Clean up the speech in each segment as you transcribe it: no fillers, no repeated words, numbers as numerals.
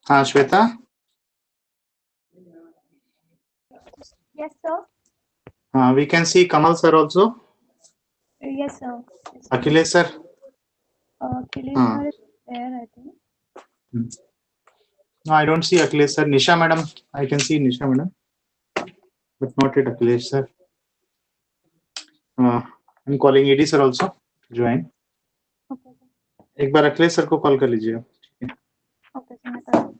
Shweta? Yes, sir. We can see Kamal sir also. Yes, sir. Akhilesh sir. Akhilesh sir is there, I think. No, I don't see Akhilesh sir. Nisha madam, I can see Nisha madam, but not yet Akhilesh sir. I'm calling AD sir also to join. Okay, sir. एक बार Akhilesh sir को call कर लीजिए. Okay, sir, मैं कर रही हूँ.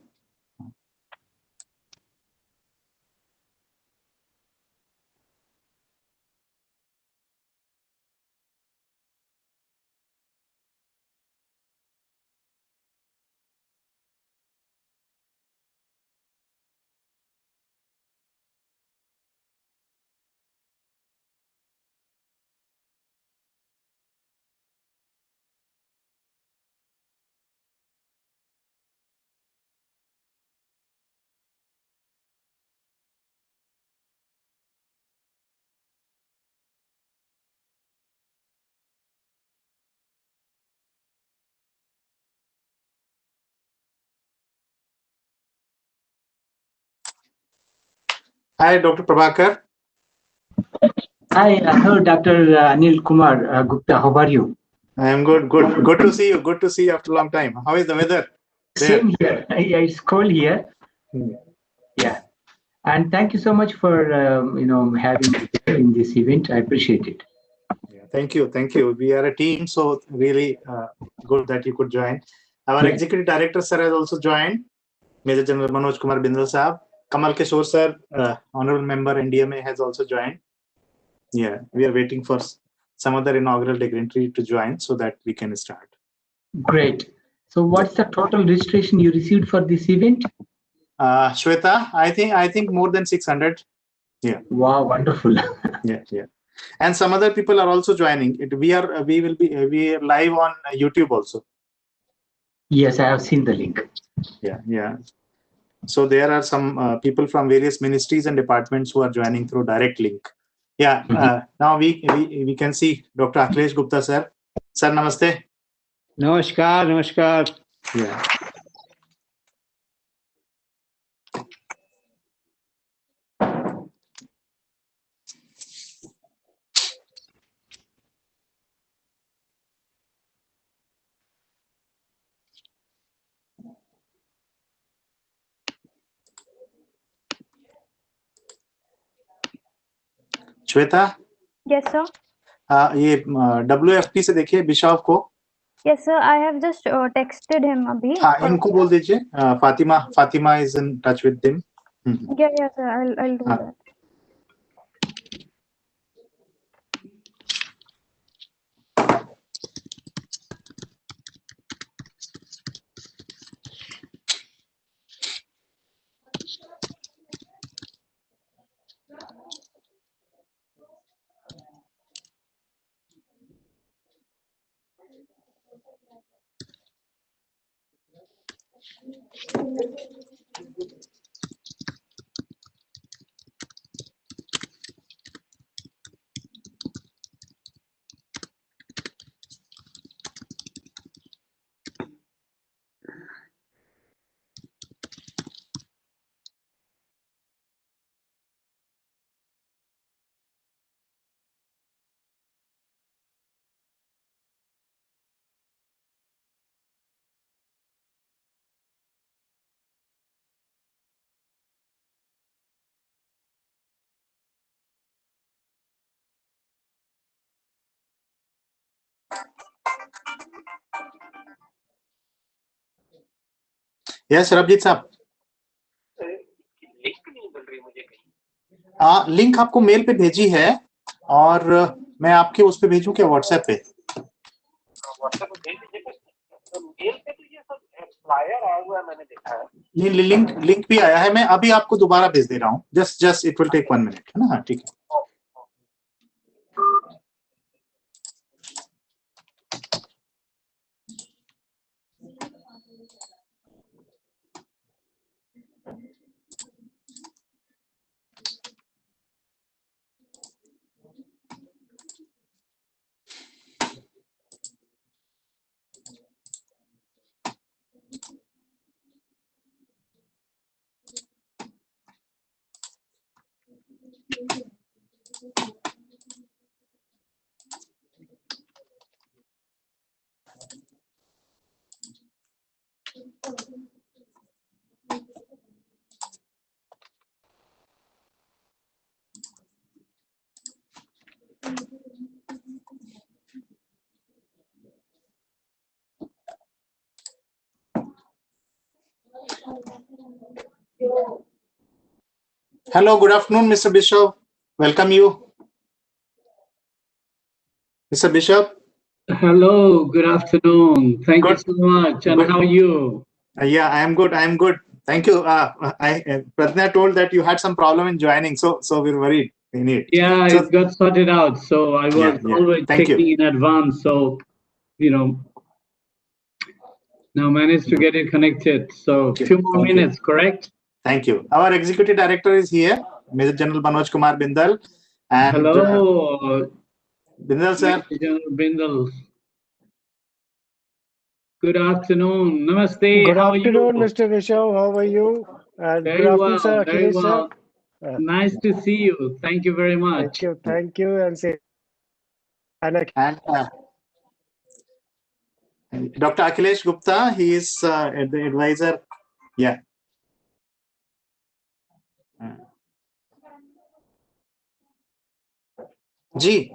Hi, Dr. Prabhakar. Hi, hello, Dr. Anil Kumar Gupta. How are you? I am good. Good to see you. Good to see you after a long time. How is the weather there? Same here. Yeah, it's cold here. Yeah, and thank you so much for having me in this event. I appreciate it. Yeah, thank you. We are a team, so really good that you could join. Our executive director sir has also joined. Major General Manoj Kumar Bindal Saab. Kamal Kishore sir, honorable member NDMA, has also joined. Yeah, we are waiting for some other inaugural dignitary to join so that we can start. Great. So, what's the total registration you received for this event? Shweta, I think more than 600. Yeah. Wow, wonderful. Yeah. And some other people are also joining. We are live on YouTube also. Yes, I have seen the link. Yeah. So there are some people from various ministries and departments who are joining through direct link. Yeah. Now we can see Dr. Akhilesh Gupta sir. Sir, namaste. Namaskar. Yeah. Shweta. Yes, sir. ये WFP से देखिए Bishop को. Yes, sir. I have just texted him अभी. हाँ, इनको बोल दीजिए. Fatima is in touch with them. Yeah, sir. I'll do that. Yes Rabjit साहब. लिंक आपको मेल पे भेजी है और मैं आपके उस पे भेजूं क्या व्हाट्सएप पे? व्हाट्सएप पे भेज दीजिए. मेल पे तो ये सब फ्लायर आया हुआ है, मैंने देखा है. लिंक भी आया है. मैं अभी आपको दोबारा भेज दे रहा हूँ. Just it will take 1 minute, है ना? हाँ, ठीक है. Hello, good afternoon, Mr. Bishop. Welcome you. Mr. Bishop. Hello, good afternoon. Thank you so much. And Good. how are you? Yeah, I am good. I am good. Thank you. Pratna told that you had some problem in joining, so we're worried. We need. Yeah, So, it got sorted out. So I was always Thank checking you. in advance. So, now managed to get it connected. So a few more minutes, correct? Thank you. Our executive director is here, Major General Manoj Kumar Bindal. And hello, Bindal sir. Major General Bindal. Good afternoon. Namaste. Good how afternoon, are you? Mr. Rishabh. How are you? And Very good afternoon, well, sir. very Akhilesh, well. sir. Nice to see you. Thank you very much. Thank you, and say. And Dr. Akhilesh Gupta, he is the advisor. Yeah. G.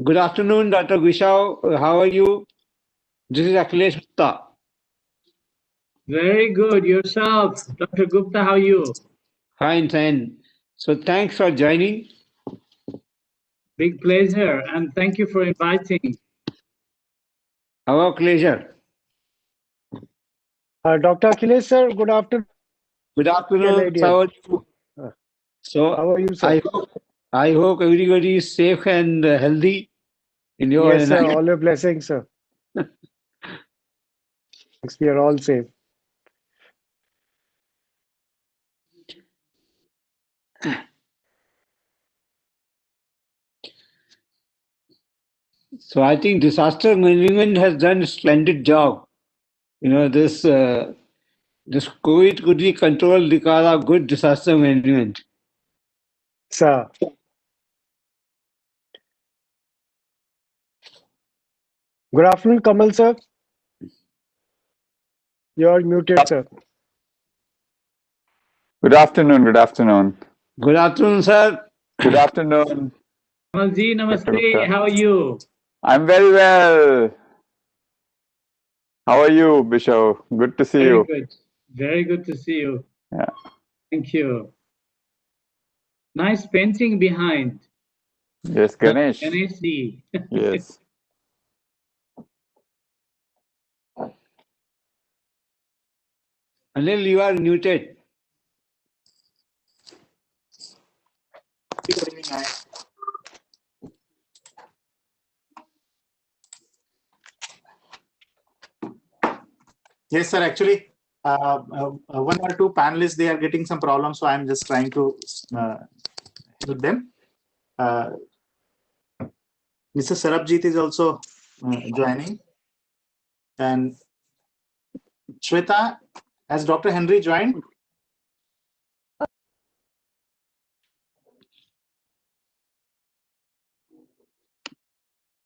Good afternoon, Dr. Guishao. How are you? This is Akhilesh Gupta. Very good. Yourself, Dr. Gupta, how are you? Fine, fine. So thanks for joining. Big pleasure, and thank you for inviting. Our pleasure. Dr. Akhilesh, sir, good afternoon. Good afternoon. NIDM. How are you? So how are you, sir? I hope everybody is safe and healthy in your Yes, sir. All your blessings, sir. We are all safe. So I think disaster management has done a splendid job. This COVID could be controlled because of good disaster management. Sir. Good afternoon, Kamal, sir. You are muted, sir. Good afternoon. Good afternoon. Good afternoon, sir. Good afternoon. Kamalji, namaste. How are you? I'm very well. How are you, Bishop? Good to see you. Very good. Very good to see you. Yeah. Thank you. Nice painting behind. Yes, Ganesh. Ganesh-ji. Yes. Anil, you are muted. Yes, sir. Actually, one or two panelists, they are getting some problems, so I'm just trying to help them. Mr. Sarabjit is also joining. And Shweta, has Dr. Henry joined?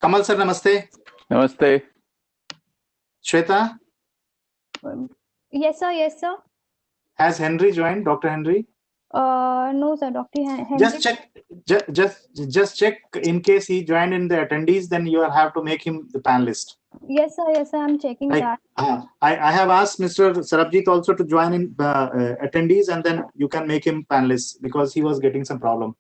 Kamal sir, namaste. Namaste. Shweta? Yes, sir. Yes, sir. Has Henry joined, Dr. Henry? No, sir. Dr. Henry. Just check. Just check in case he joined in the attendees. Then you have to make him the panelist. Yes, sir. Yes, sir. I'm checking that. I have asked Mr. Sarabjit also to join in attendees, and then you can make him panelist because he was getting some problem.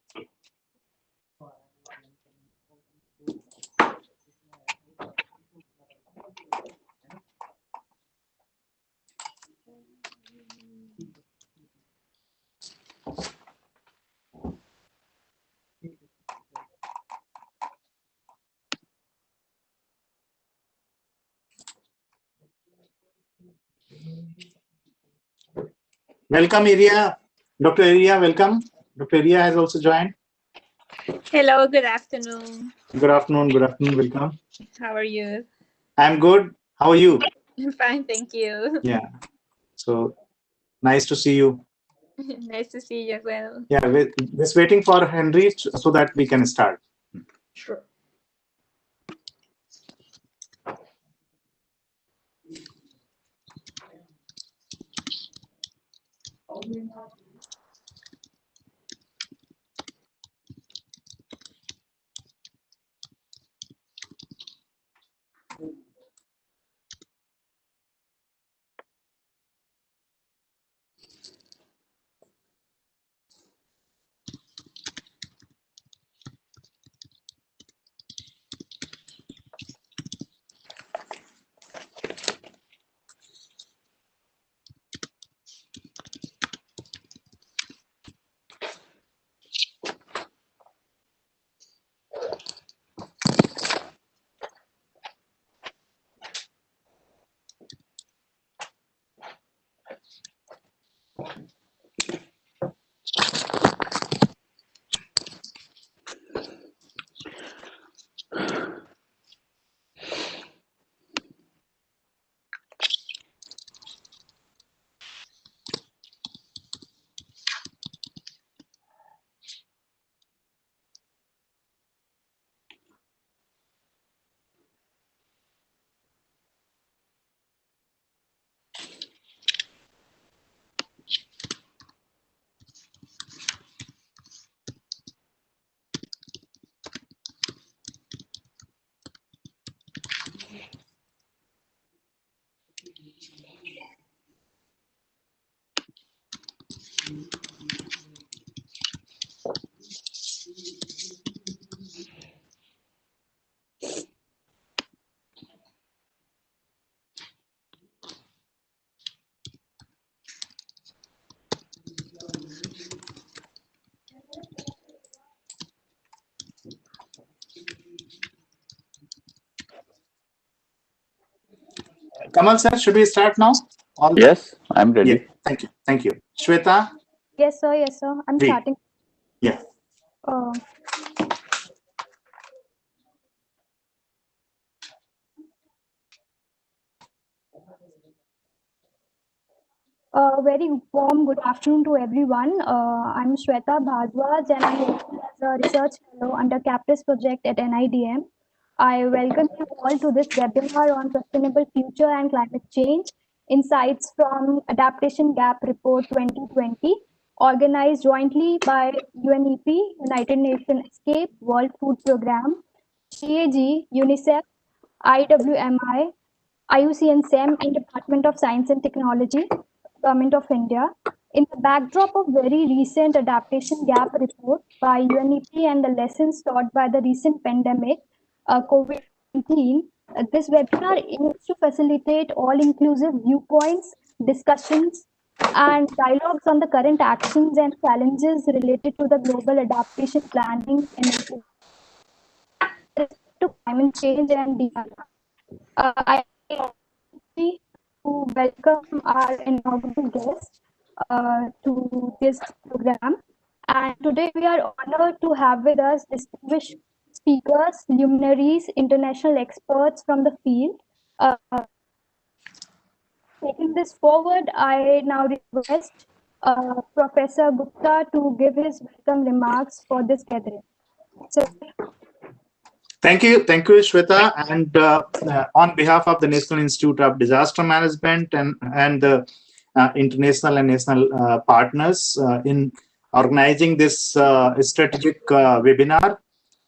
Welcome, Iria. Dr. Iria, welcome. Dr. Iria has also joined. Hello, good afternoon. Good afternoon. Good afternoon. Welcome. How are you? I'm good. How are you? I'm fine, thank you. Yeah. So nice to see you. Nice to see you as well. Yeah, we're just waiting for Henry so that we can start. Sure. Kamal sir, should we start now? Yes, I'm ready. Yeah, thank you. Thank you. Shweta? Yes, sir. Yes, sir. I'm Read. starting. Yeah. Uh, A very warm good afternoon to everyone. I'm Shweta Bhardwaj and I work as a research fellow under CAPTIS project at NIDM. I welcome you all to this webinar on sustainable future and climate change, insights from Adaptation Gap Report 2020, organized jointly by UNEP, United Nations Escape, World Food Programme, GAG, UNICEF, IWMI, IUCN-CEM and Department of Science and Technology, Government of India. In the backdrop of very recent Adaptation Gap Report by UNEP and the lessons taught by the recent pandemic, COVID-19, this webinar aims to facilitate all-inclusive viewpoints, discussions, and dialogues on the current actions and challenges related to the global adaptation planning and to climate change and DRR. I to welcome our inaugural guest to this program. And today we are honored to have with us distinguished speakers, luminaries, international experts from the field. Taking this forward, I now request Professor Gupta to give his welcome remarks for this gathering. So, Thank you, Shweta. And on behalf of the National Institute of Disaster Management and the international and national partners in organizing this strategic webinar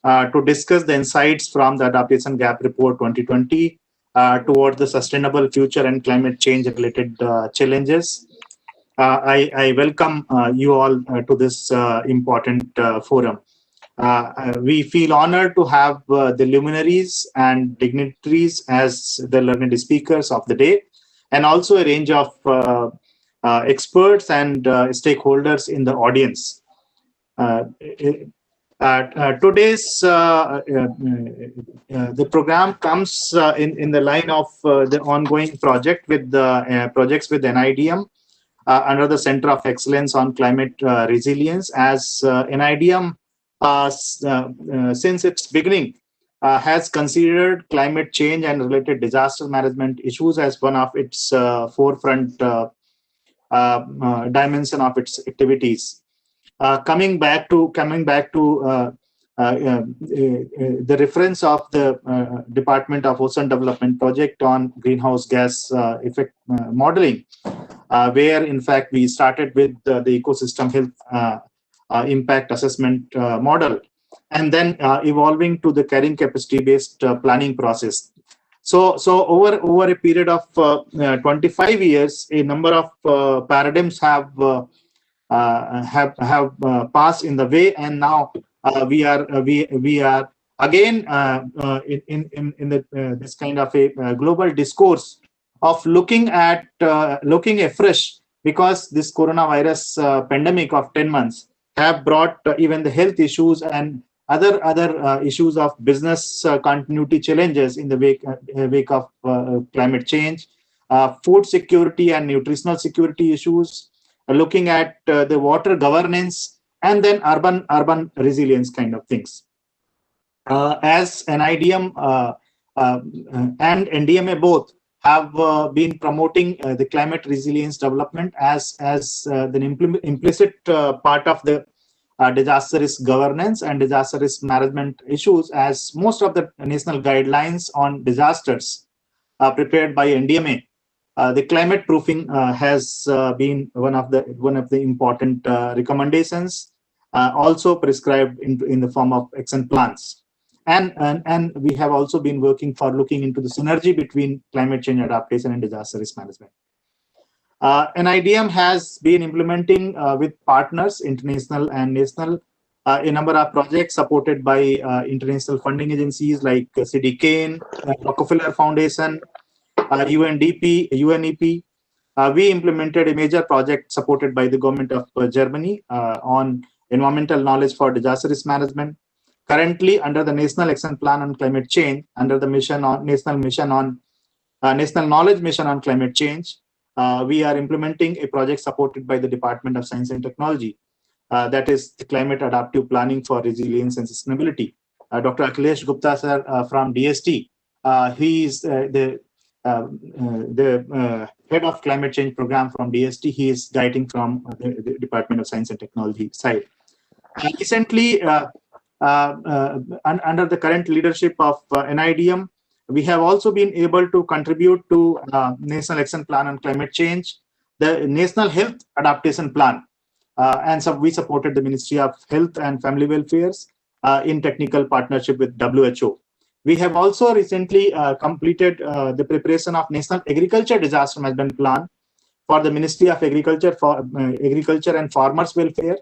to discuss the insights from the Adaptation Gap Report 2020 towards the sustainable future and climate change related challenges. I welcome you all to this important forum. We feel honored to have the luminaries and dignitaries as the learned speakers of the day, and also a range of experts and stakeholders in the audience. Today's the program comes in the line of the ongoing project with the projects with NIDM under the Center of Excellence on Climate Resilience, as NIDM since its beginning has considered climate change and related disaster management issues as one of its forefront dimension of its activities. Coming back to the reference of the Department of Ocean Development project on greenhouse gas effect modeling, where in fact we started with the ecosystem health impact assessment model, and then evolving to the carrying capacity based planning process. So over a period of 25 years, a number of paradigms have passed in the way, and now we are again in this kind of a global discourse of looking afresh, because this coronavirus pandemic of 10 months have brought even the health issues and other issues of business continuity challenges in the wake of climate change, food security and nutritional security issues, looking at the water governance, and then urban resilience kind of things. As NIDM and NDMA both have been promoting the climate resilience development as the implicit part of the disaster risk governance and disaster risk management issues, as most of the national guidelines on disasters prepared by NDMA. The climate proofing has been one of the important recommendations, also prescribed in the form of action plans. And we have also been looking into the synergy between climate change adaptation and disaster risk management. NIDM has been implementing with partners, international and national, a number of projects supported by international funding agencies like CDKN, Rockefeller Foundation, UNDP, UNEP. We implemented a major project supported by the government of Germany on environmental knowledge for disaster risk management. Currently, under the National Action Plan on Climate Change, under the National Knowledge Mission on Climate Change, we are implementing a project supported by the Department of Science and Technology, that is the Climate Adaptive Planning for Resilience and Sustainability. Dr. Akhilesh Gupta sir from DST, he is the head of climate change program from DST. He is guiding from the Department of Science and Technology side. Recently, under the current leadership of NIDM, we have also been able to contribute to National Action Plan on Climate Change, the National Health Adaptation Plan, and so we supported the Ministry of Health and Family Welfares in technical partnership with WHO. We have also recently completed the preparation of National Agriculture Disaster Management Plan for the Ministry of Agriculture for Agriculture and Farmers Welfare,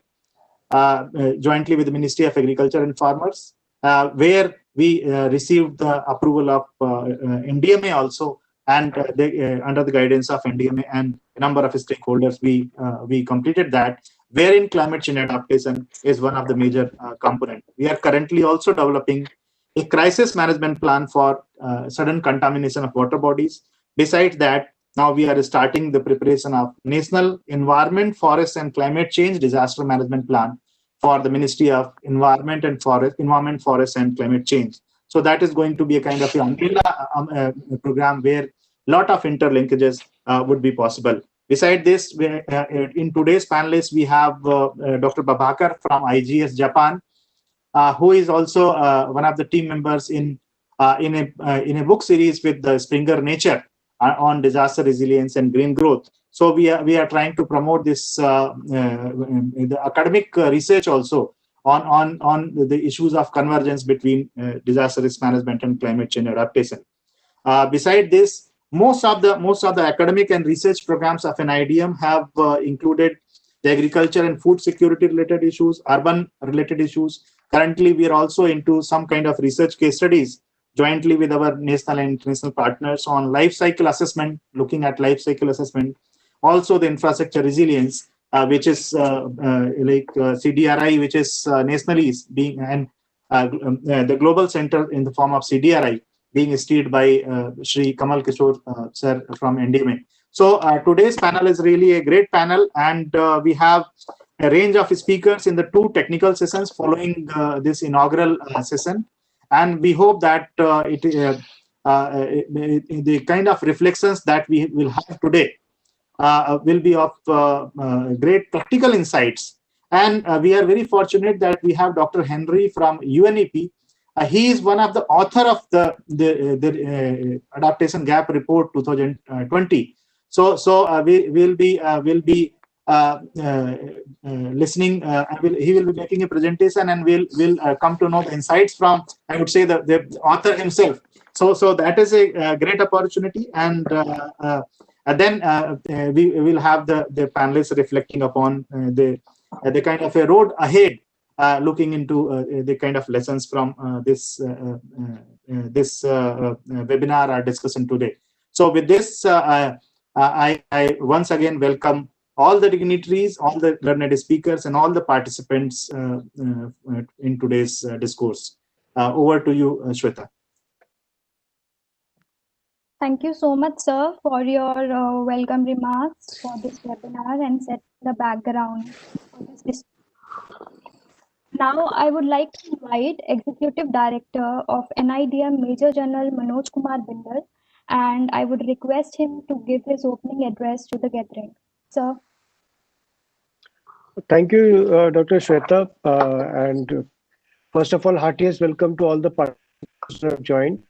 jointly with the Ministry of Agriculture and Farmers, where we received the approval of NDMA also, and under the guidance of NDMA and a number of stakeholders, we completed that, wherein climate change adaptation is one of the major components. We are currently also developing a crisis management plan for sudden contamination of water bodies. Besides that, now we are starting the preparation of National Environment, Forest and Climate Change Disaster Management Plan for the Ministry of Environment, Forest and Climate Change. So that is going to be a kind of umbrella program where a lot of interlinkages would be possible. Beside this, in today's panelists, we have Dr. Babakar from IGS Japan, who is also one of the team members in a book series with the Springer Nature on disaster resilience and green growth. So we are trying to promote this the academic research also on the issues of convergence between disaster risk management and climate change adaptation. Beside this, most of the academic and research programs of NIDM have included the agriculture and food security related issues, urban related issues. Currently, we are also into some kind of research case studies jointly with our national and international partners on life cycle assessment, looking at life cycle assessment. Also, the infrastructure resilience, which is like CDRI, which is nationally being, and the global center in the form of CDRI being steered by Shri Kamal Kishore sir from NDMA. So today's panel is really a great panel, and we have a range of speakers in the two technical sessions following this inaugural session. And we hope that the kind of reflections that we will have today will be of great practical insights. And we are very fortunate that we have Dr. Henry from UNEP. He is one of the author of the Adaptation Gap Report 2020. So we will be listening. He will be making a presentation, and we'll come to know the insights from, I would say, the author himself. So that is a great opportunity, and then we will have the panelists reflecting upon the kind of a road ahead, looking into the kind of lessons from this webinar or discussion today. So with this, I once again welcome all the dignitaries, all the learned speakers, and all the participants in today's discourse. Over to you, Shweta. Thank you so much, sir, for your welcome remarks for this webinar and set the background for this discussion. Now, I would like to invite Executive Director of NIDM, Major General Manoj Kumar Bindal, and I would request him to give his opening address to the gathering. Sir. Thank you, Dr. Shweta. And first of all, heartiest welcome to all the participants who have joined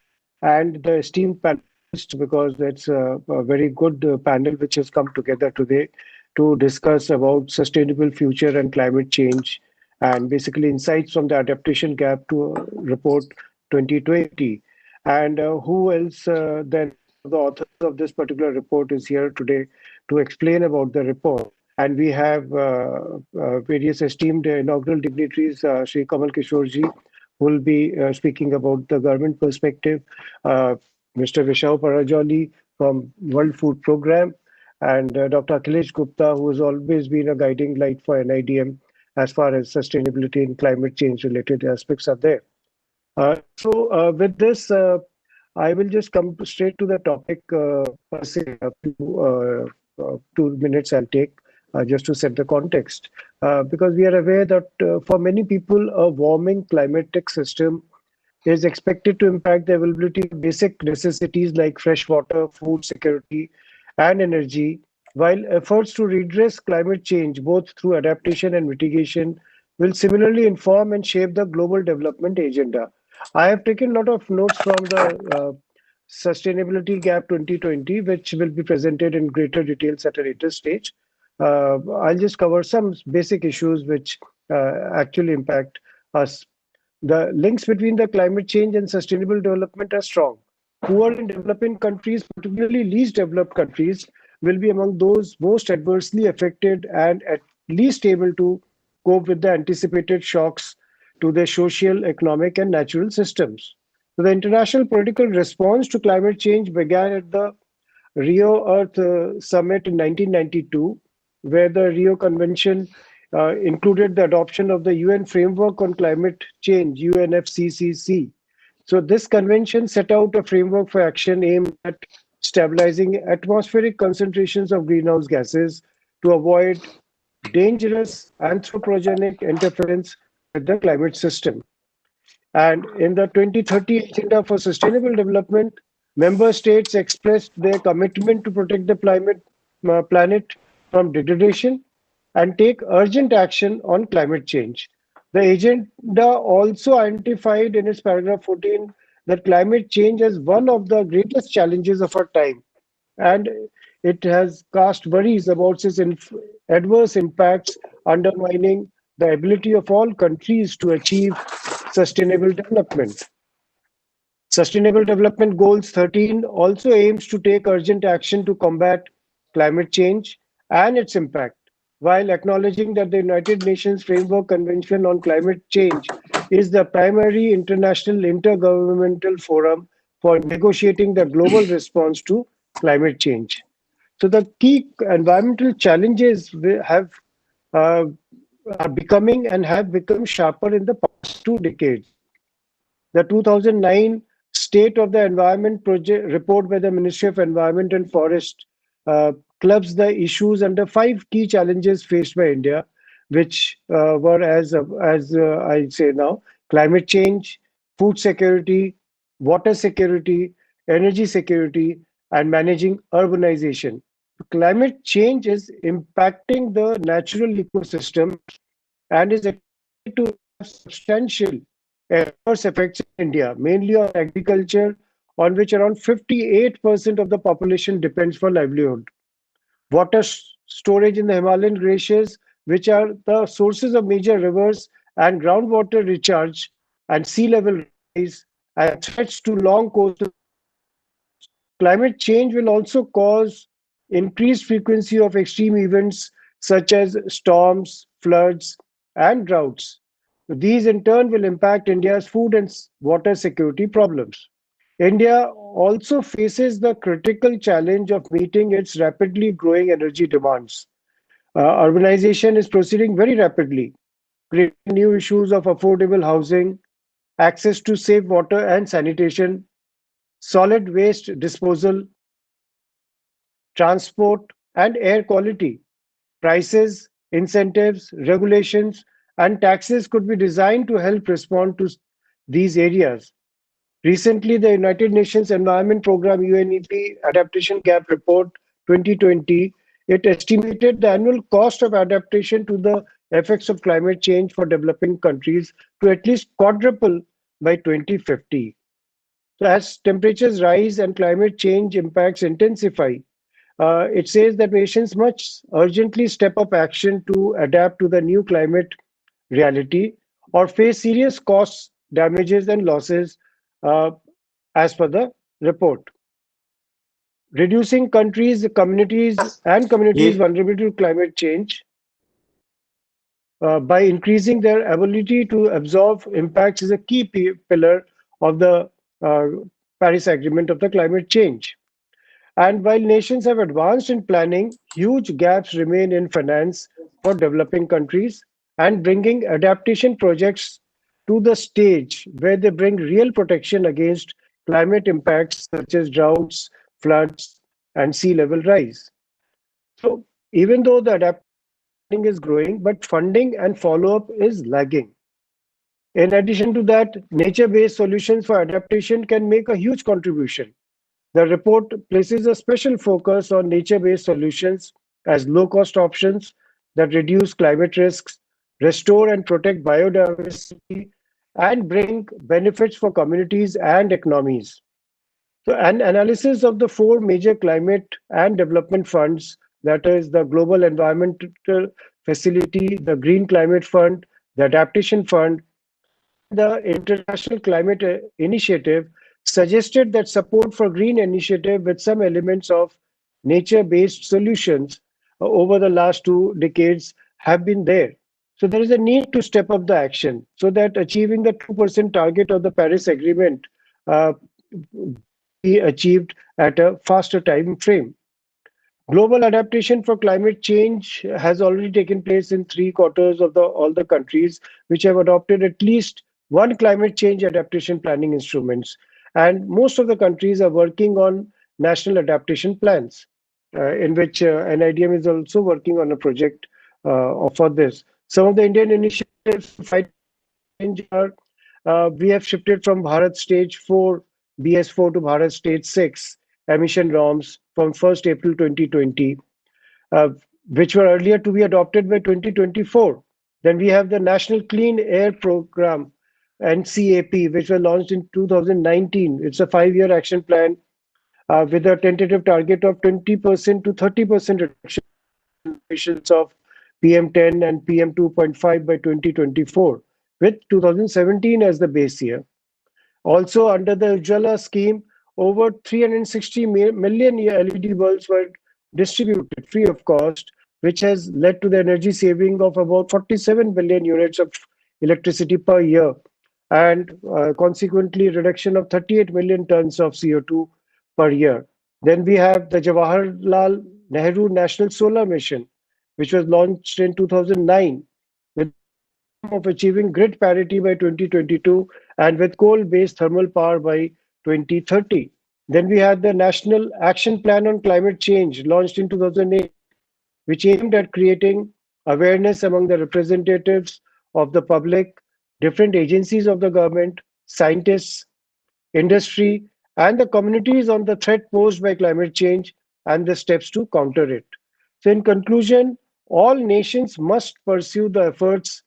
and the esteemed panelists, because it's a very good panel which has come together today to discuss about sustainable future and climate change, and basically insights from the Adaptation Gap Report 2020. And who else than the authors of this particular report is here today to explain about the report. And we have various esteemed inaugural dignitaries, Sri Kamal Kishorji, who will be speaking about the government perspective, Mr. Vishal Parajoli from World Food Programme, and Dr. Akhilesh Gupta, who has always been a guiding light for NIDM as far as sustainability and climate change related aspects are there. So with this, I will just come straight to the topic. Per se, 2 minutes I'll take. Just to set the context, because we are aware that for many people, a warming climatic system is expected to impact the availability of basic necessities like fresh water, food security, and energy, while efforts to redress climate change, both through adaptation and mitigation, will similarly inform and shape the global development agenda. I have taken a lot of notes from the Sustainability Gap 2020, which will be presented in greater details at a later stage. I'll just cover some basic issues which actually impact us. The links between the climate change and sustainable development are strong. Poor and developing countries, particularly least developed countries, will be among those most adversely affected and at least able to cope with the anticipated shocks to their social, economic, and natural systems. So the international political response to climate change began at the Rio Earth Summit in 1992, where the Rio Convention included the adoption of the UN Framework on Climate Change, UNFCCC. So this convention set out a framework for action aimed at stabilizing atmospheric concentrations of greenhouse gases to avoid dangerous anthropogenic interference with the climate system. And in the 2030 Agenda for Sustainable Development, member states expressed their commitment to protect the planet from degradation and take urgent action on climate change. The agenda also identified in its paragraph 14 that climate change is one of the greatest challenges of our time, and it has cast worries about its adverse impacts, undermining the ability of all countries to achieve sustainable development. Sustainable Development Goals 13 also aims to take urgent action to combat climate change and its impact, while acknowledging that the United Nations Framework Convention on Climate Change is the primary international intergovernmental forum for negotiating the global response to climate change. So the key environmental challenges are becoming and have become sharper in the past 2 decades. The 2009 State of the Environment Project report by the Ministry of Environment and Forest clubs the issues under 5 key challenges faced by India, which were as I say now, climate change, food security, water security, energy security, and managing urbanization. climate change is impacting the natural ecosystem and is expected to have substantial adverse effects in India, mainly on agriculture, on which around 58% of the population depends for livelihood. Water storage in the Himalayan glaciers, which are the sources of major rivers, and groundwater recharge and sea level rise, and threats to long coastal. Climate change will also cause increased frequency of extreme events such as storms, floods, and droughts. These in turn will impact India's food and water security problems. India also faces the critical challenge of meeting its rapidly growing energy demands. Urbanization is proceeding very rapidly, creating new issues of affordable housing, access to safe water and sanitation, solid waste disposal, transport, and air quality. Prices, incentives, regulations, and taxes could be designed to help respond to these areas. Recently, the United Nations Environment Programme UNEP Adaptation Gap Report 2020, it estimated the annual cost of adaptation to the effects of climate change for developing countries to at least quadruple by 2050. So as temperatures rise and climate change impacts intensify, it says that nations must urgently step up action to adapt to the new climate reality or face serious costs, damages, and losses, uh, as per the report. Reducing communities, and communities' Ye- vulnerability to climate change by increasing their ability to absorb impacts is a key pillar of the uh, Paris Agreement of the climate change. And while nations have advanced in planning, huge gaps remain in finance for developing countries and bringing adaptation projects to the stage where they bring real protection against climate impacts such as droughts, floods, and sea level rise. So, even though the adaptation is growing, but funding and follow up is lagging. In addition to that, nature based solutions for adaptation can make a huge contribution. The report places a special focus on nature-based solutions as low-cost options that reduce climate risks, restore and protect biodiversity, and bring benefits for communities and economies. So, an analysis of the four major climate and development funds, that is the Global Environmental Facility, the Green Climate Fund, the Adaptation Fund, the International Climate Initiative, suggested that support for green initiative with some elements of nature-based solutions over the last 2 decades have been there. So there is a need to step up the action so that achieving the 2% target of the Paris Agreement uh, be achieved at a faster time frame. Global adaptation for climate change has already taken place in three-quarters of all the countries which have adopted at least one climate change adaptation planning instruments. And most of the countries are working on national adaptation plans, in which NIDM is also working on a project for this. Some of the Indian initiatives to fight change are we have shifted from Bharat Stage 4, BS4 to Bharat Stage 6 emission norms from 1st April 2020, uh, which were earlier to be adopted by 2024. Then we have the National Clean Air Program, NCAP, which was launched in 2019. It's a 5-year action plan with a tentative target of 20% to 30% reduction in emissions of PM10 and PM2.5 by 2024, with 2017 as the base year. Also, under the Ujjwala scheme, over 360 million LED bulbs were distributed free of cost, which has led to the energy saving of about 47 billion units of electricity per year, and consequently reduction of 38 million tons of CO2 per year. Then we have the Jawaharlal Nehru National Solar Mission, which was launched in 2009 with of achieving grid parity by 2022 and with coal-based thermal power by 2030. Then we had the National Action Plan on Climate Change launched in 2008, which aimed at creating awareness among the representatives of the public, different agencies of the government, scientists, industry, and the communities on the threat posed by climate change and the steps to counter it. So in conclusion, all nations must pursue the efforts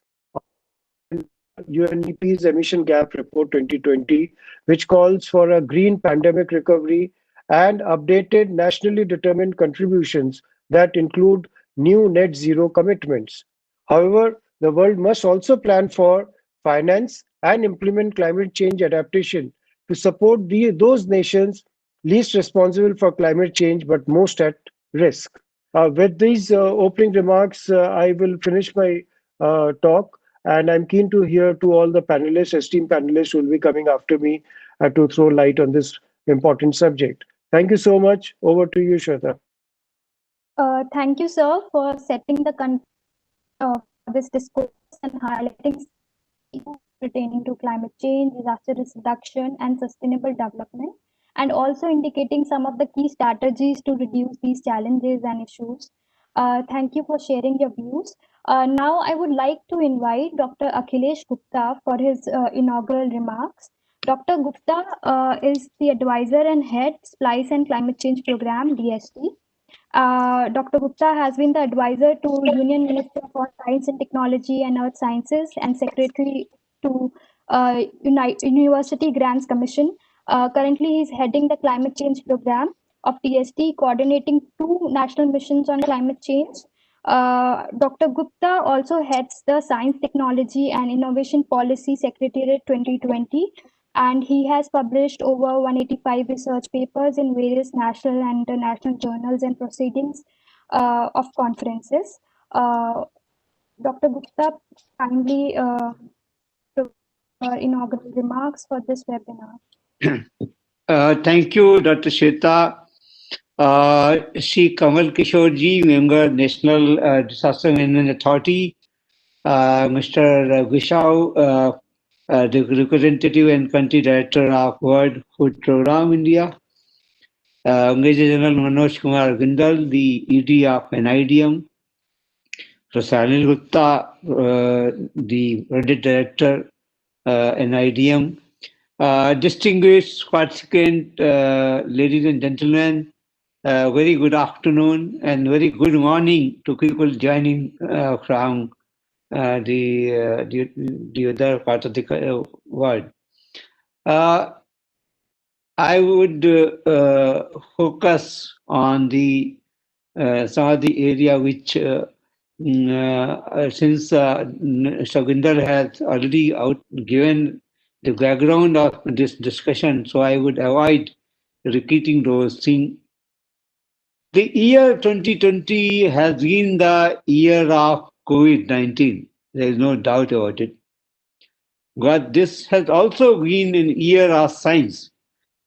UNEP's Emission Gap Report 2020, which calls for a green pandemic recovery and updated nationally determined contributions that include new net zero commitments. However, the world must also plan for, finance, and implement climate change adaptation to support those nations least responsible for climate change but most at risk. With these opening remarks, I will finish my talk. And I'm keen to hear to all the panelists, esteemed panelists who will be coming after me to throw light on this important subject. Thank you so much. Over to you, Shweta. Thank you, sir, for setting the context of this discourse and highlighting issues pertaining to climate change, disaster risk reduction, and sustainable development, and also indicating some of the key strategies to reduce these challenges and issues. Thank you for sharing your views. Now, I would like to invite Dr. Akhilesh Gupta for his inaugural remarks. Dr. Gupta is the advisor and head Splice and Climate Change Program, DST. Dr. Gupta has been the advisor to Union Minister for Science and Technology and Earth Sciences and Secretary to University Grants Commission. Currently, he is heading the climate change program of TST, coordinating 2 national missions on climate change. Dr. Gupta also heads the Science, Technology and Innovation Policy Secretariat 2020, and he has published over 185 research papers in various national and international journals and proceedings of conferences. Dr. Gupta, kindly inaugural remarks for this webinar. Thank you, Dr. Shweta. Shri Kamal Kishore ji, Member, National Disaster Management Authority, Mr. Gushau, the Representative and Country Director of World Food Program India, Major General Manoj Kumar Gindal, the ED of NIDM, Professor Anil Gupta, the Project Director, NIDM, distinguished participant, ladies and gentlemen, very good afternoon and very good morning to people joining from the other part of the world. I would focus on the some of the area which since Sagindar has already given the background of this discussion, so I would avoid repeating those things. The year 2020 has been the year of COVID-19. There is no doubt about it. But this has also been an year of science.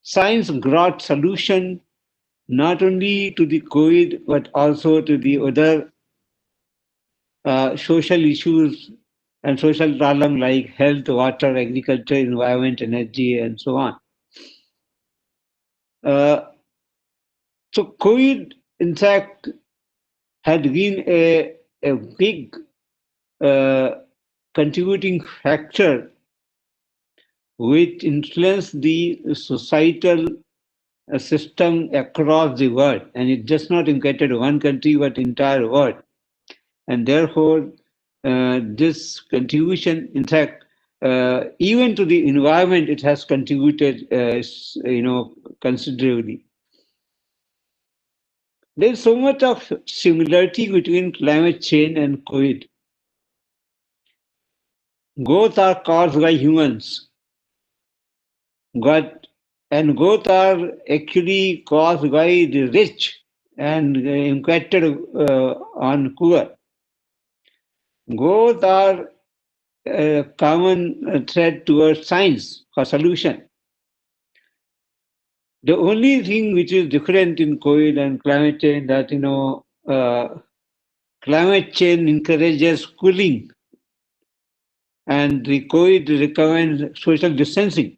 Science brought solution not only to the COVID, but also to the other social issues and social problems like health, water, agriculture, environment, energy, and so on. So COVID, in fact, had been a big contributing factor which influenced the societal system across the world, and it does not impacted one country but entire world. And therefore, this contribution, in fact, even to the environment, it has contributed, considerably. There is so much of similarity between climate change and COVID. Both are caused by humans, and both are actually caused by the rich and impacted on poor. Both are a common thread towards science for solution. The only thing which is different in COVID and climate change that, climate change encourages cooling and the COVID recommends social distancing.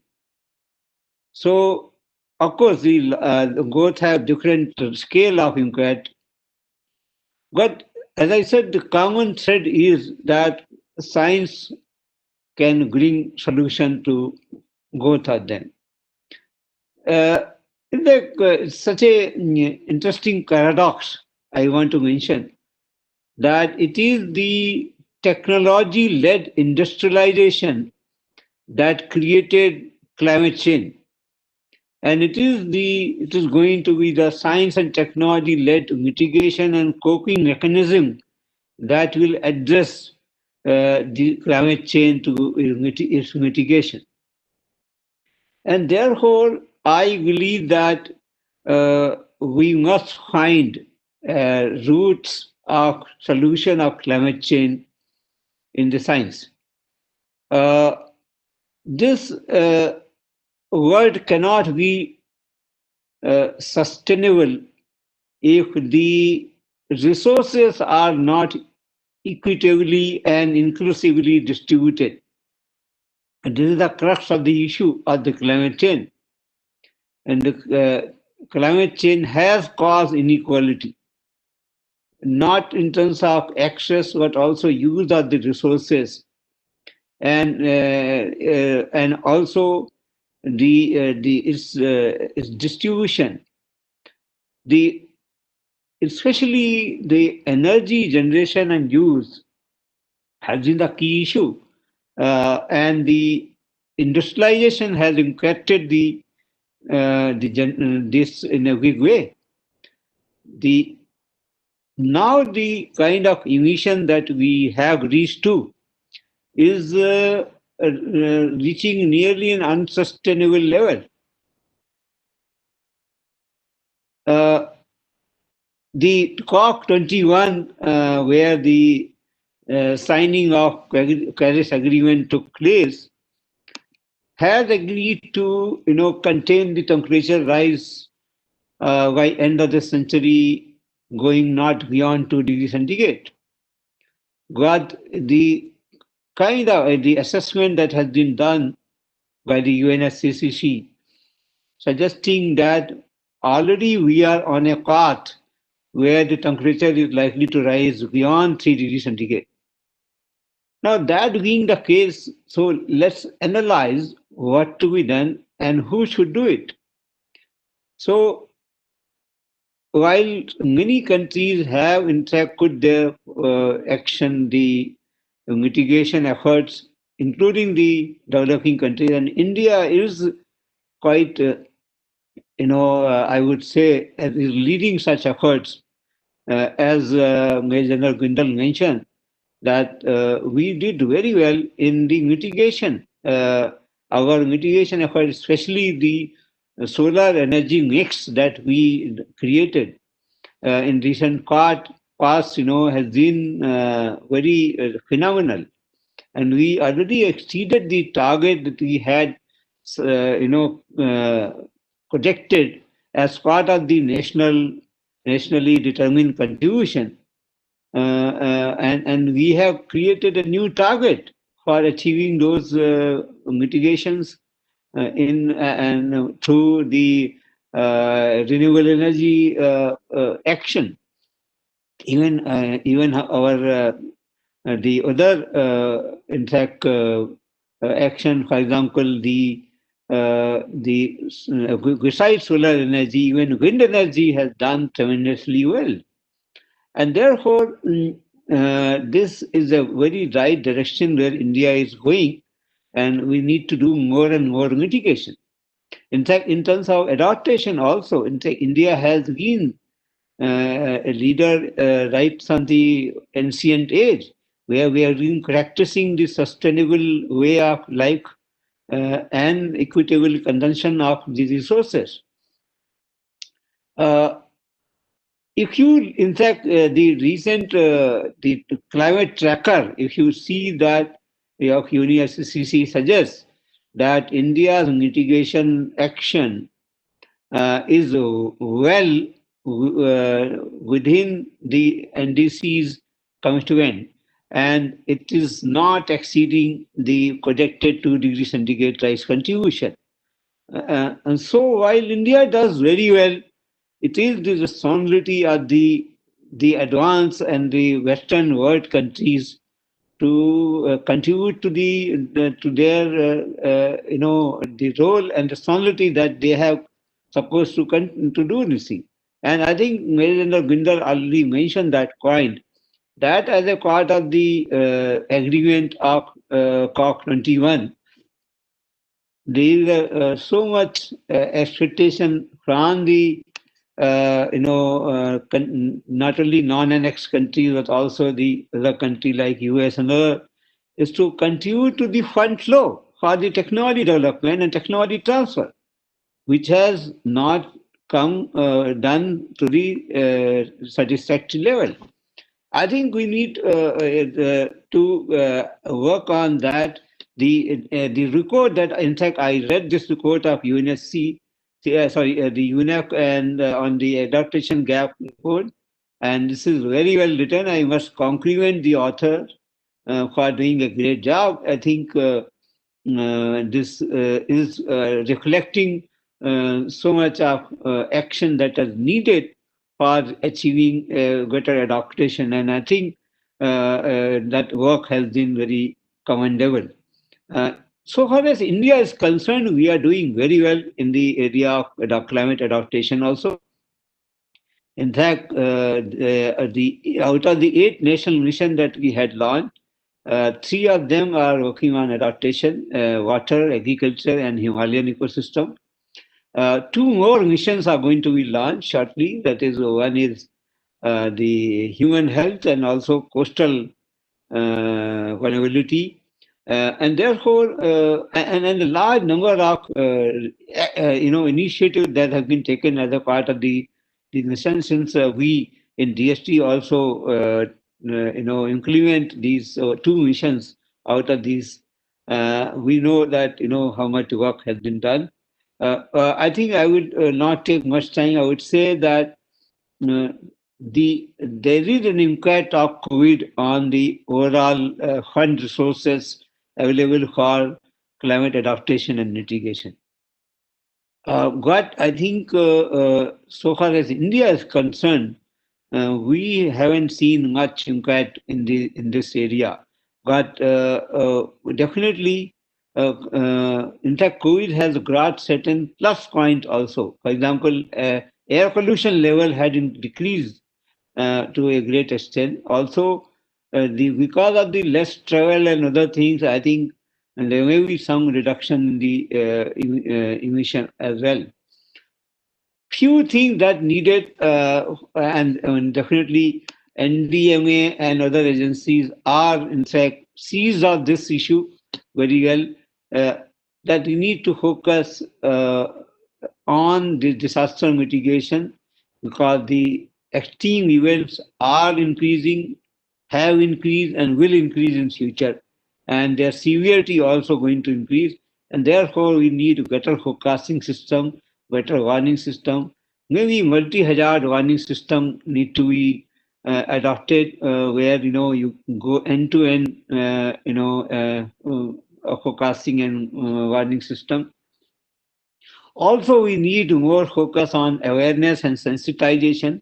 So, of course, both have different scale of impact. But as I said, the common thread is that science can bring solution to both of them. It's such a interesting paradox I want to mention, that it is the technology-led industrialization that created climate change. And it is going to be the science and technology-led mitigation and coping mechanism that will address the climate change to its mitigation. And therefore, I believe that we must find roots of solution of climate change in the science. This world cannot be sustainable if the resources are not equitably and inclusively distributed. And this is the crux of the issue of the climate change. And the climate change has caused inequality, not in terms of access, but also use of the resources, and also its distribution. Especially the energy generation and use has been the key issue, and the industrialization has impacted this in a big way. Now the kind of emission that we have reached to is reaching nearly an unsustainable level. The COP21, where the signing of Paris Agreement took place, has agreed to contain the temperature rise by end of the century, going not beyond 2 degrees centigrade. But the kind of the assessment that has been done by the UNFCCC suggesting that already we are on a path where the temperature is likely to rise beyond 3 degrees centigrade. Now, that being the case, so let's analyze what to be done and who should do it. So, while many countries have in fact put their action, the mitigation efforts, including the developing countries, and India is quite, I would say, is leading such efforts, as Major General Gwindal mentioned, that we did very well in the mitigation. Our mitigation effort, especially the solar energy mix that we created in recent past, has been very phenomenal. And we already exceeded the target that we had, projected as part of the nationally determined contribution. And we have created a new target for achieving those mitigations through the renewable energy action. Even our the other in fact action, for example, besides solar energy, even wind energy has done tremendously well. And therefore, this is a very right direction where India is going, and we need to do more and more mitigation. In fact, in terms of adaptation also, in fact, India has been a leader right from the ancient age, where we have been practicing the sustainable way of life and equitable consumption of the resources. If you, in fact, the recent the climate tracker, if you see that of UNEP suggests that India's mitigation action is well within the NDC's commitment, and it is not exceeding the projected 2 degrees centigrade rise contribution. And so while India does very well, it is the responsibility of the advanced and the Western world countries to contribute to their the role and responsibility that they have supposed to do this thing. And I think Major General Gindal already mentioned that point, that as a part of the agreement of COP21, there is so much expectation from the not only non-annexed countries but also the other country like US and other, is to continue to the fund flow for the technology development and technology transfer, which has not come done to the satisfactory level. I think we need to work on that. The report that, in fact, I read this report of UNSC, the UNEP, and on the Adaptation Gap Report, and this is very well written. I must compliment the author for doing a great job. I think this is reflecting so much of action that is needed for achieving better adaptation, and I think that work has been very commendable. So far as India is concerned, we are doing very well in the area of climate adaptation also. In fact, out of the 8 national missions that we had launched, 3 of them are working on adaptation, water, agriculture, and Himalayan ecosystem. 2 more missions are going to be launched shortly. That is, one is the human health and also coastal vulnerability. And therefore, and a large number of initiatives that have been taken as a part of the mission, since we in DST also implement these 2 missions out of these. We know that how much work has been done. I think I would not take much time. I would say that there is an impact of COVID on the overall fund resources available for climate adaptation and mitigation. But I think so far as India is concerned, we haven't seen much impact in this area. But definitely, in fact, COVID has brought certain plus point also. For example, air pollution level had decreased to a great extent. Also, because of the less travel and other things, I think there may be some reduction in the emission as well. Few things that needed, and definitely NDMA and other agencies are in fact seized of this issue very well, that we need to focus on the disaster mitigation, because the extreme events are increasing, have increased, and will increase in future, and their severity also going to increase, and therefore we need a better forecasting system, better warning system. Maybe multi-hazard warning system need to be adopted, where you go end to end, forecasting and warning system. Also, we need more focus on awareness and sensitization.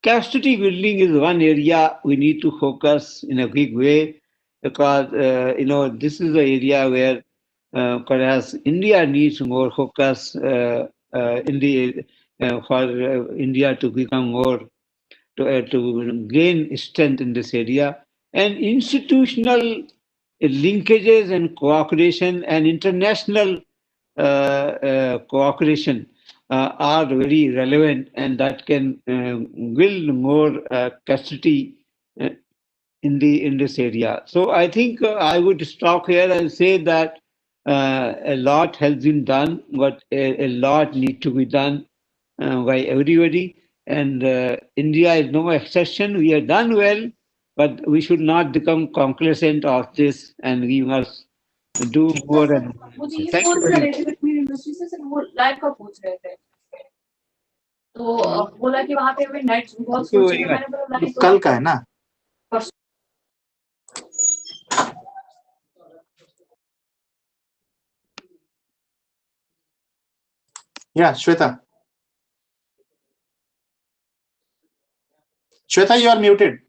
Capacity building is one area we need to focus in a big way, because this is the area where perhaps India needs more focus in the for India to become more to gain strength in this area, and institutional linkages and cooperation and international cooperation are very relevant, and that can build more capacity in this area. So I think I would stop here and say that a lot has been done, but a lot needs to be done by everybody. And India is no exception. We have done well, but we should not become complacent of this, and we must do more and more. Thank you very much. तो बोला कि वहाँ पे net बहुत कल का है ना? Yeah, Shweta. Shweta, you are muted.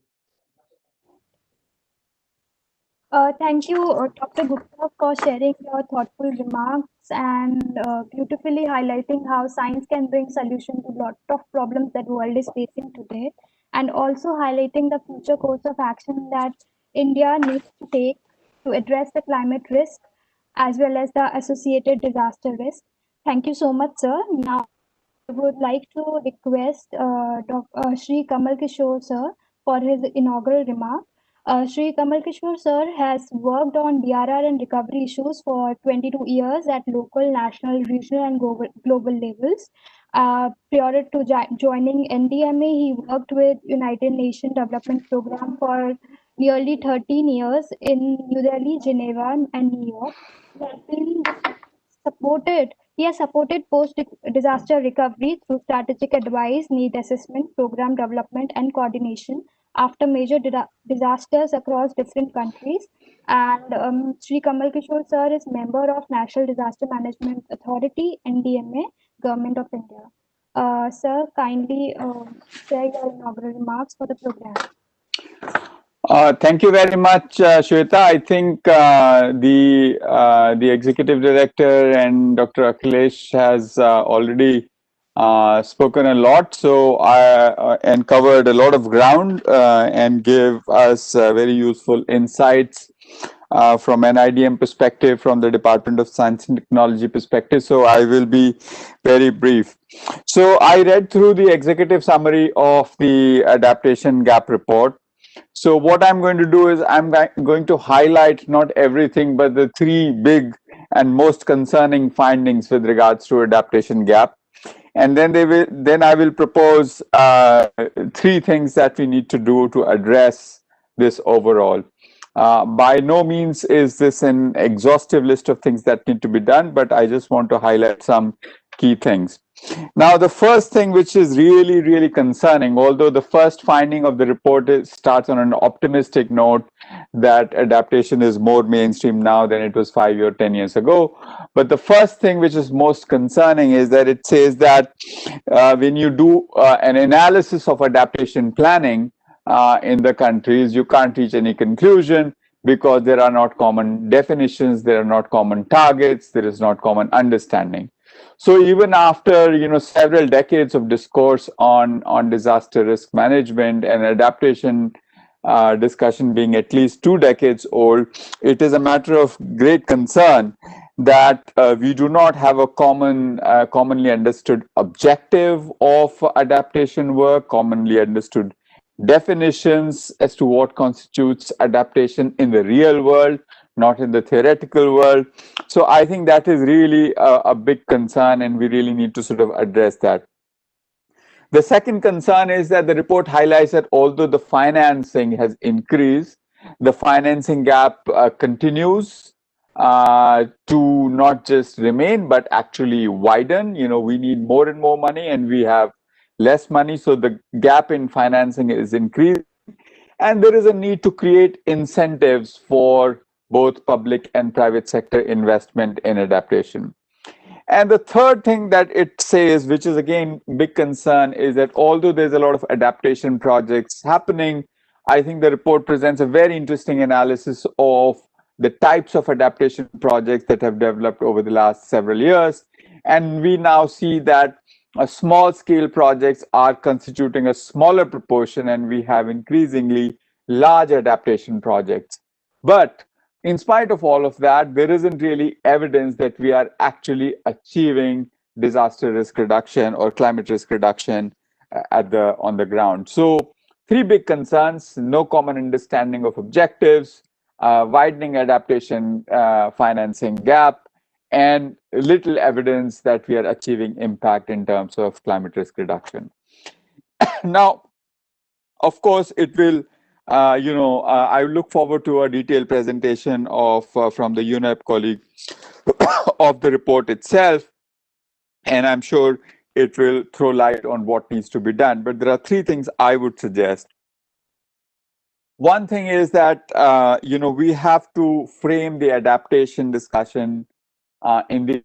Thank you, Dr. Gupta, for sharing your thoughtful remarks and beautifully highlighting how science can bring solution to lot of problems that world is facing today, and also highlighting the future course of action that India needs to take to address the climate risk as well as the associated disaster risk. Thank you so much, sir. Now I would like to request Shri Kamal Kishore sir for his inaugural remark. Shri Kamal Kishore sir has worked on DRR and recovery issues for 22 years at local, national, regional, and global levels. Prior to joining NDMA, he worked with United Nations Development Program for nearly 13 years in New Delhi, Geneva, and New York. He has supported post-disaster recovery through strategic advice, need assessment, program development, and coordination after major disasters across different countries. And Sri Kamal Kishore sir is member of National Disaster Management Authority, NDMA, Government of India. Sir, kindly share your inaugural remarks for the program. Thank you very much, Shweta. I think the executive director and Dr. Akhilesh has already spoken a lot, so and covered a lot of ground and gave us very useful insights from an NIDM perspective, from the Department of Science and Technology perspective. So I will be very brief. So I read through the executive summary of the Adaptation Gap Report. So what I'm going to do is I'm going to highlight not everything, but the three big and most concerning findings with regards to adaptation gap. And then I will propose three things that we need to do to address this overall. By no means is this an exhaustive list of things that need to be done, but I just want to highlight some key things. Now, the first thing which is really, really concerning, although the first finding of the report starts on an optimistic note that adaptation is more mainstream now than it was 5 or 10 years ago. But the first thing which is most concerning is that it says that when you do an analysis of adaptation planning in the countries, you can't reach any conclusion because there are not common definitions, there are not common targets, there is not common understanding. So even after several decades of discourse on disaster risk management and adaptation discussion being at least 2 decades old, it is a matter of great concern that we do not have a commonly understood objective of adaptation work, commonly understood definitions as to what constitutes adaptation in the real world, not in the theoretical world. So I think that is really a big concern, and we really need to sort of address that. The second concern is that the report highlights that although the financing has increased, the financing gap continues to not just remain, but actually widen. We need more and more money, and we have less money. So the gap in financing is increasing. And there is a need to create incentives for both public and private sector investment in adaptation. And the third thing that it says, which is again big concern, is that although there's a lot of adaptation projects happening, I think the report presents a very interesting analysis of the types of adaptation projects that have developed over the last several years. And we now see that small scale projects are constituting a smaller proportion, and we have increasingly large adaptation projects. But in spite of all of that, there isn't really evidence that we are actually achieving disaster risk reduction or climate risk reduction on the ground. So three big concerns: no common understanding of objectives, widening adaptation financing gap, and little evidence that we are achieving impact in terms of climate risk reduction. Now, of course, it will, I look forward to a detailed presentation of from the UNEP colleague of the report itself, and I'm sure it will throw light on what needs to be done. But there are three things I would suggest. One thing is that we have to frame the adaptation discussion in the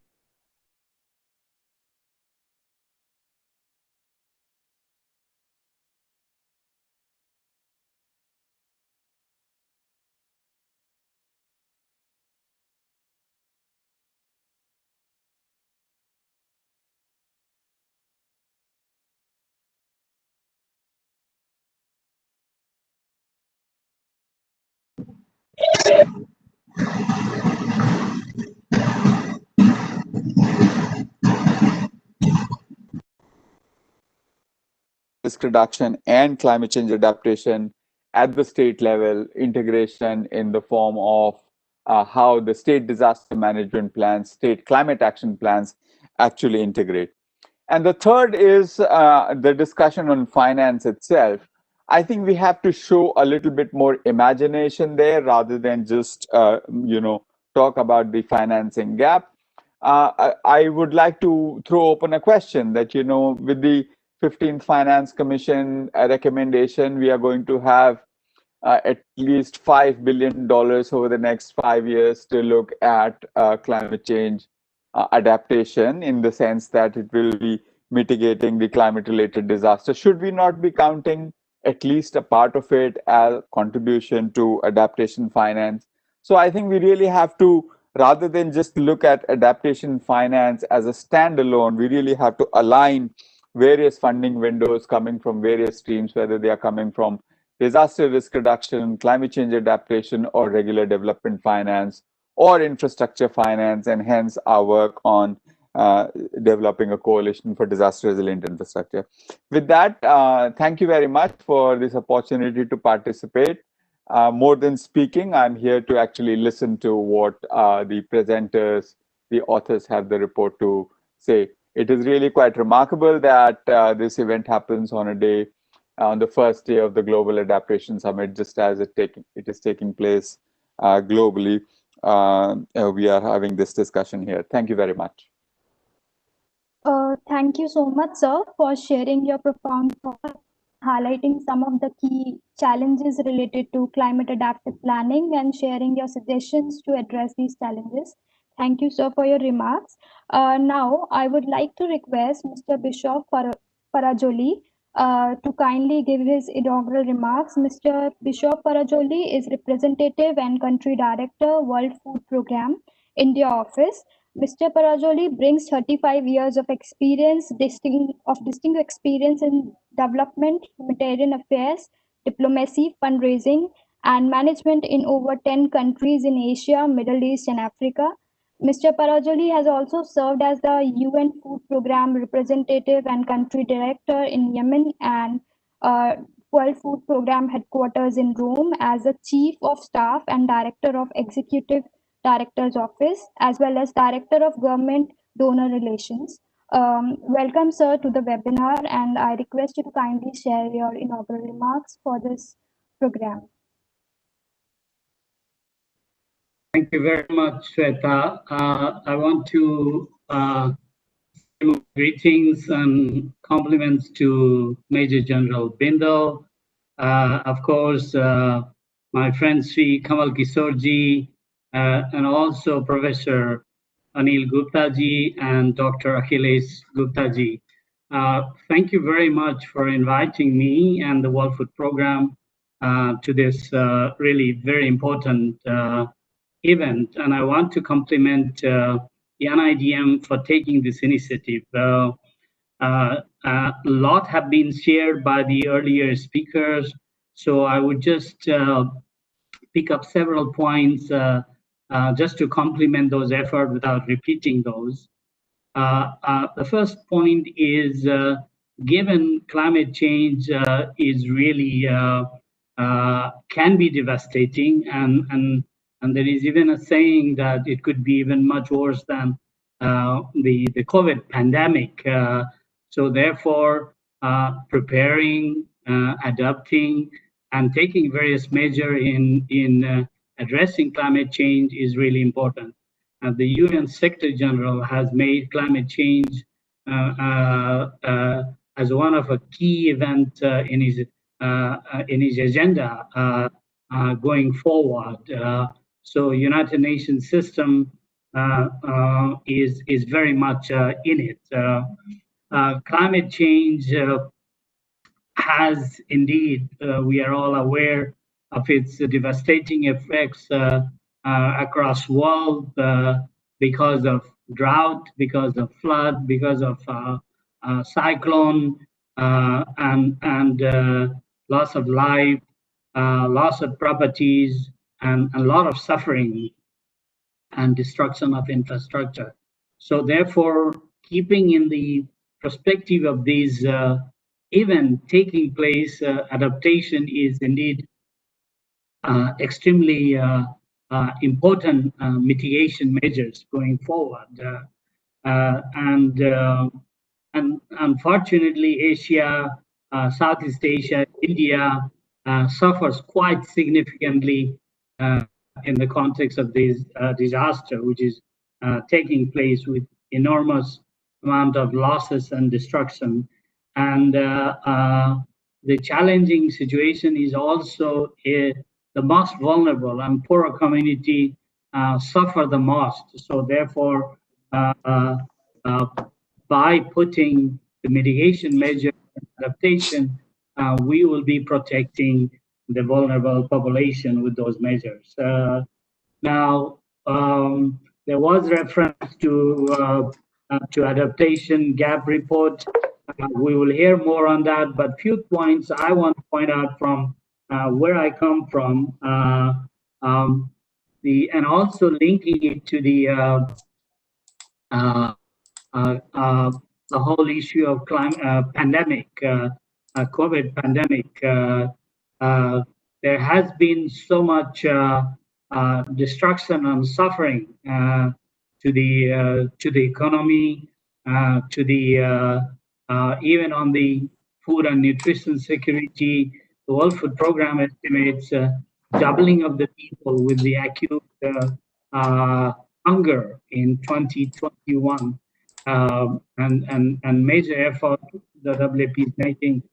Risk reduction and climate change adaptation at the state level, integration in the form of how the state disaster management plans, state climate action plans actually integrate. And the third is the discussion on finance itself. I think we have to show a little bit more imagination there rather than just, talk about the financing gap. I would like to throw open a question that, with the 15th Finance Commission recommendation, we are going to have at least $5 billion over the next 5 years to look at climate change adaptation, in the sense that it will be mitigating the climate-related disaster. Should we not be counting at least a part of it as contribution to adaptation finance? So I think we really have to, rather than just look at adaptation finance as a standalone, we really have to align various funding windows coming from various streams, whether they are coming from disaster risk reduction, climate change adaptation, or regular development finance, or infrastructure finance, and hence our work on developing a coalition for disaster resilient infrastructure. With that, thank you very much for this opportunity to participate. More than speaking, I'm here to actually listen to what the presenters, the authors have the report to say. It is really quite remarkable that this event happens on a day, on the first day of the Global Adaptation Summit, just as it is taking place globally. We are having this discussion here. Thank you very much. Thank you so much, sir, for sharing your profound thoughts, highlighting some of the key challenges related to climate adaptive planning and sharing your suggestions to address these challenges. Thank you, sir, for your remarks. Now, I would like to request Mr. Bishop Parajoli to kindly give his inaugural remarks. Mr. Bishop Parajoli is Representative and Country Director, World Food Programme, India Office. Mr. Parajoli brings 35 years of experience, distinct experience in development, humanitarian affairs, diplomacy, fundraising, and management in over 10 countries in Asia, Middle East, and Africa. Mr. Parajoli has also served as the UN Food Programme representative and country director in Yemen and World Food Programme headquarters in Rome as the Chief of Staff and Director of Executive Director's Office, as well as Director of Government Donor Relations. Welcome, sir, to the webinar, and I request you to kindly share your inaugural remarks for this program. Thank you very much, Shweta. I want to say greetings and compliments to Major General Bindal, of course, my friend Sri Kamal Kisorji, and also Professor Anil Gupta-ji and Dr. Akhilesh Gupta-ji. Thank you very much for inviting me and the World Food Programme to this really very important event. And I want to compliment the NIDM for taking this initiative. A lot have been shared by the earlier speakers, so I would just pick up several points just to complement those efforts without repeating those. The first point is, given climate change is really can be devastating, and there is even a saying that it could be even much worse than the COVID pandemic. So therefore, preparing, adapting, and taking various measures in addressing climate change is really important. The UN Secretary General has made climate change as one of a key event in his agenda going forward. So United Nations system is very much in it. Climate change has indeed, we are all aware of its devastating effects across the world because of drought, because of flood, because of cyclone, and loss of life, loss of properties, and a lot of suffering and destruction of infrastructure. So therefore, keeping in the perspective of these events taking place, adaptation is indeed extremely important mitigation measures going forward. And unfortunately, Asia, Southeast Asia, India suffers quite significantly in the context of this disaster, which is taking place with enormous amount of losses and destruction. And the challenging situation is also the most vulnerable and poorer community suffer the most. So therefore, by putting the mitigation measure and adaptation, we will be protecting the vulnerable population with those measures. Now, there was reference to Adaptation Gap Report. We will hear more on that, but few points I want to point out from where I come from, and also linking it to the whole issue of pandemic, COVID pandemic. There has been so much destruction and suffering to the economy, to the even on the food and nutrition security. The World Food Program estimates doubling of the people with the acute hunger in 2021, and major effort the WFP is making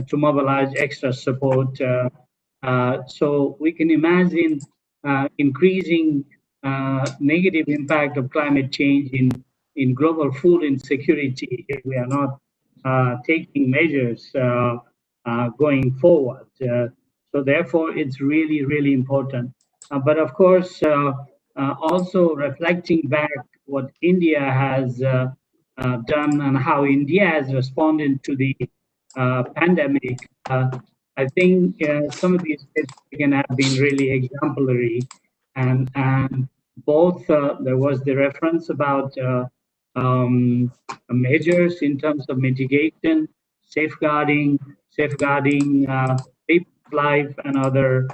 to mobilize extra support. So we can imagine increasing negative impact of climate change in global food insecurity if we are not taking measures going forward. So therefore, it's really, really important. But of course, also reflecting back what India has done and how India has responded to the pandemic, I think some of these steps taken have been really exemplary. And both, there was the reference about measures in terms of mitigation, safeguarding people's life and other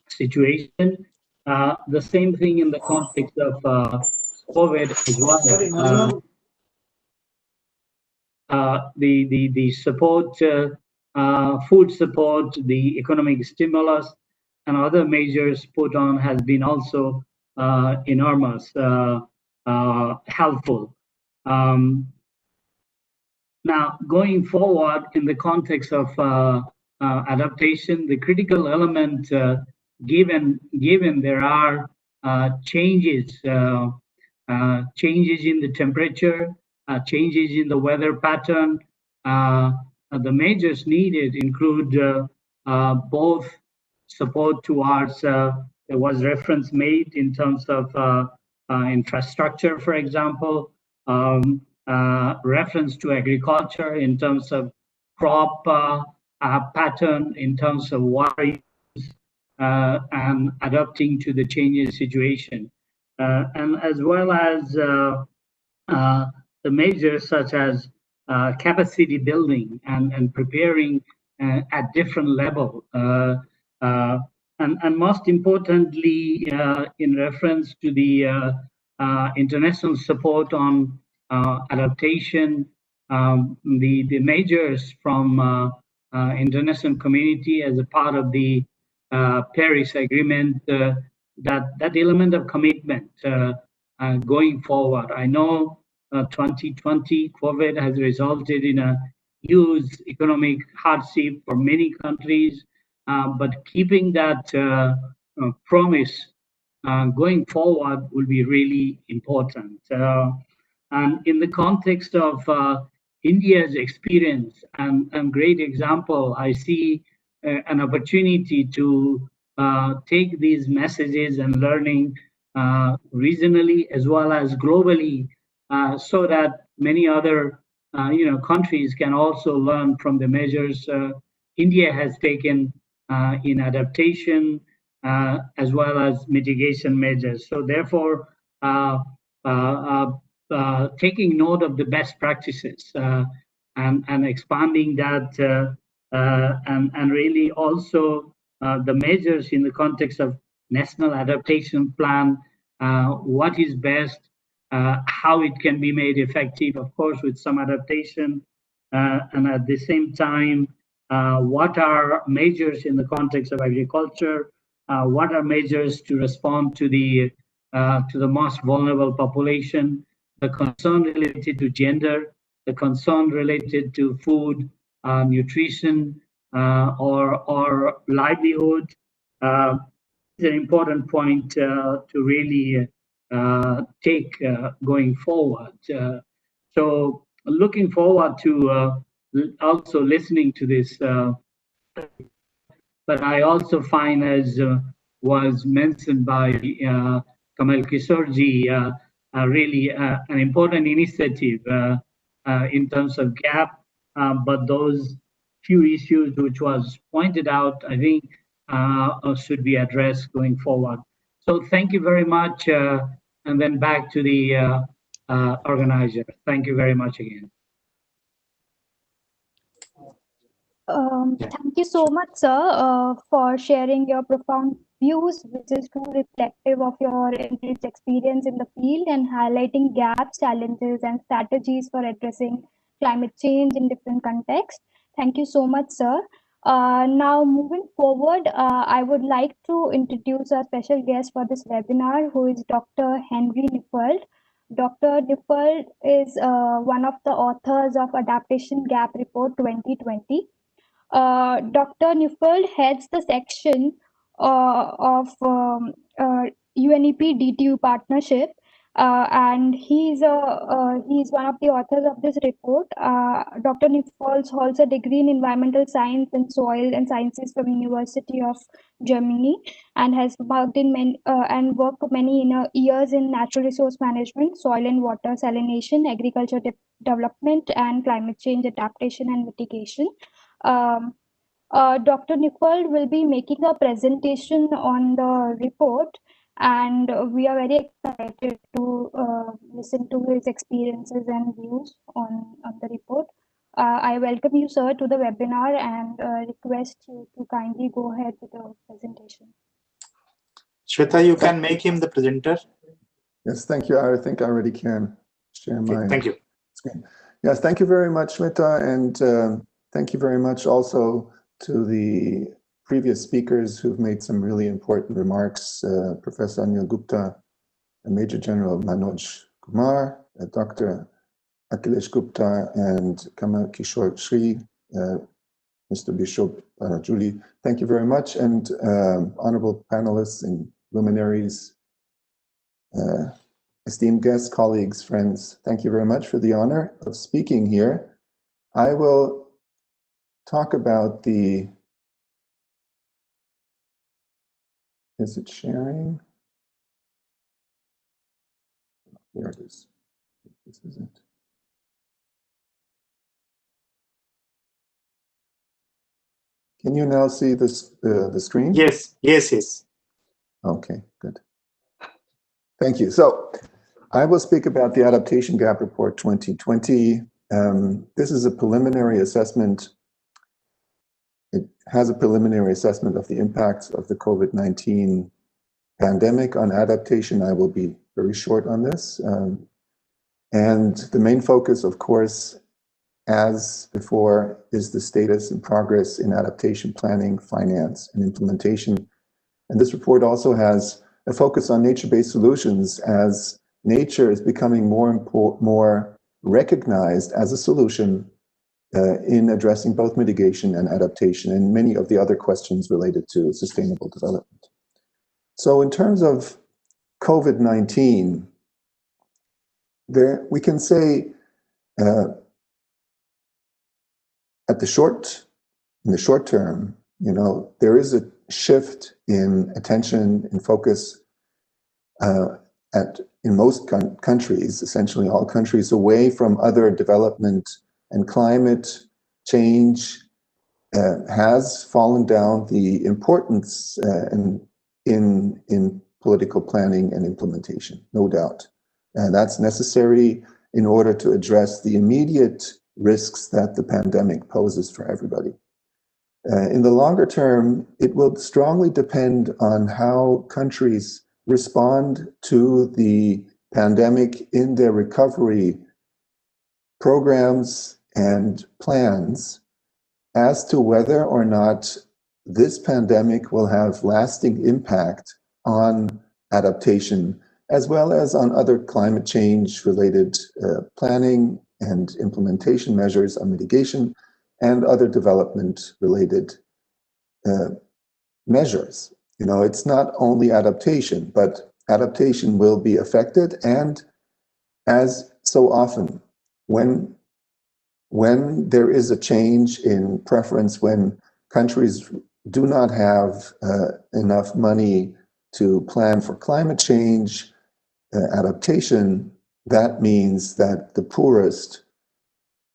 situation. The same thing in the context of COVID as well. The support, food support, the economic stimulus, and other measures put on has been also enormous, helpful. Now, going forward in the context of adaptation, the critical element, given there are changes in the temperature, changes in the weather pattern, the measures needed include both support towards, there was reference made in terms of infrastructure, for example, reference to agriculture in terms of crop pattern, in terms of water use, and adapting to the changing situation. And as well as the measures such as capacity building and preparing at different level. And most importantly, in reference to the international support on adaptation, the measures from international community as a part of the Paris Agreement, that element of commitment going forward. I know 2020 COVID has resulted in a huge economic hardship for many countries, but keeping that promise going forward will be really important. And in the context of India's experience and great example, I see an opportunity to take these messages and learning regionally as well as globally, so that many other countries can also learn from the measures India has taken in adaptation as well as mitigation measures. So therefore, taking note of the best practices and expanding that and really also the measures in the context of National Adaptation Plan, what is best, how it can be made effective, of course, with some adaptation, and at the same time, what are measures in the context of agriculture, what are measures to respond to the most vulnerable population, the concern related to gender, the concern related to food, nutrition, or livelihood. Is an important point to really take going forward. So looking forward to also listening to this, but I also find, as was mentioned by Kamal Kisorji, really an important initiative in terms of GAP, but those few issues which was pointed out, I think should be addressed going forward. So thank you very much, and then back to the organizer. Thank you very much again. Thank you so much, sir, for sharing your profound views, which is too reflective of your enriched experience in the field and highlighting gaps, challenges, and strategies for addressing climate change in different contexts. Thank you so much, sir. Now, moving forward, I would like to introduce our special guest for this webinar, who is Dr. Henry Neufeld. Dr. Neufeld is one of the authors of Adaptation Gap Report 2020. Dr. Neufeld heads the section of UNEP DTU partnership, and he's one of the authors of this report. Dr. Neufeld holds a degree in environmental science and soil and sciences from University of Germany, and has worked in many years in natural resource management, soil and water salination, agriculture development, and climate change adaptation and mitigation. Dr. Neufeld will be making a presentation on the report, and we are very excited to listen to his experiences and views on the report. I welcome you, sir, to the webinar and request you to kindly go ahead with the presentation. Shweta, you can make him the presenter. Yes, thank you. I think I already can share my thank you. screen. Yes, thank you very much, Shweta, and thank you very much also to the previous speakers who've made some really important remarks, Professor Anil Gupta, Major General Manoj Kumar, Dr. Akhilesh Gupta, and Kamal Kishore Shri, Mr. Bishop Julie. Thank you very much, and honorable panelists and luminaries, esteemed guests, colleagues, friends, thank you very much for the honor of speaking here. I will talk about the, is it sharing? There it is. This is it. Can you now see this, the screen? Yes, yes, yes. Okay, good. Thank you. So I will speak about the Adaptation Gap Report 2020. This is a preliminary assessment. It has a preliminary assessment of the impacts of the COVID-19 pandemic on adaptation. I will be very short on this. And the main focus, of course, as before, is the status and progress in adaptation planning, finance, and implementation. And this report also has a focus on nature-based solutions, as nature is becoming more recognized as a solution in addressing both mitigation and adaptation, and many of the other questions related to sustainable development. So in terms of COVID-19, we can say in the short term, there is a shift in attention and focus in most countries, essentially all countries, away from other development, and climate change has fallen down the importance and in political planning and implementation, no doubt. And that's necessary in order to address the immediate risks that the pandemic poses for everybody. In the longer term, it will strongly depend on how countries respond to the pandemic in their recovery programs and plans as to whether or not this pandemic will have lasting impact on adaptation, as well as on other climate change related planning and implementation measures on mitigation and other development related measures. You know, it's not only adaptation, but adaptation will be affected, and as so often, when there is a change in preference, when countries do not have enough money to plan for climate change adaptation, that means that the poorest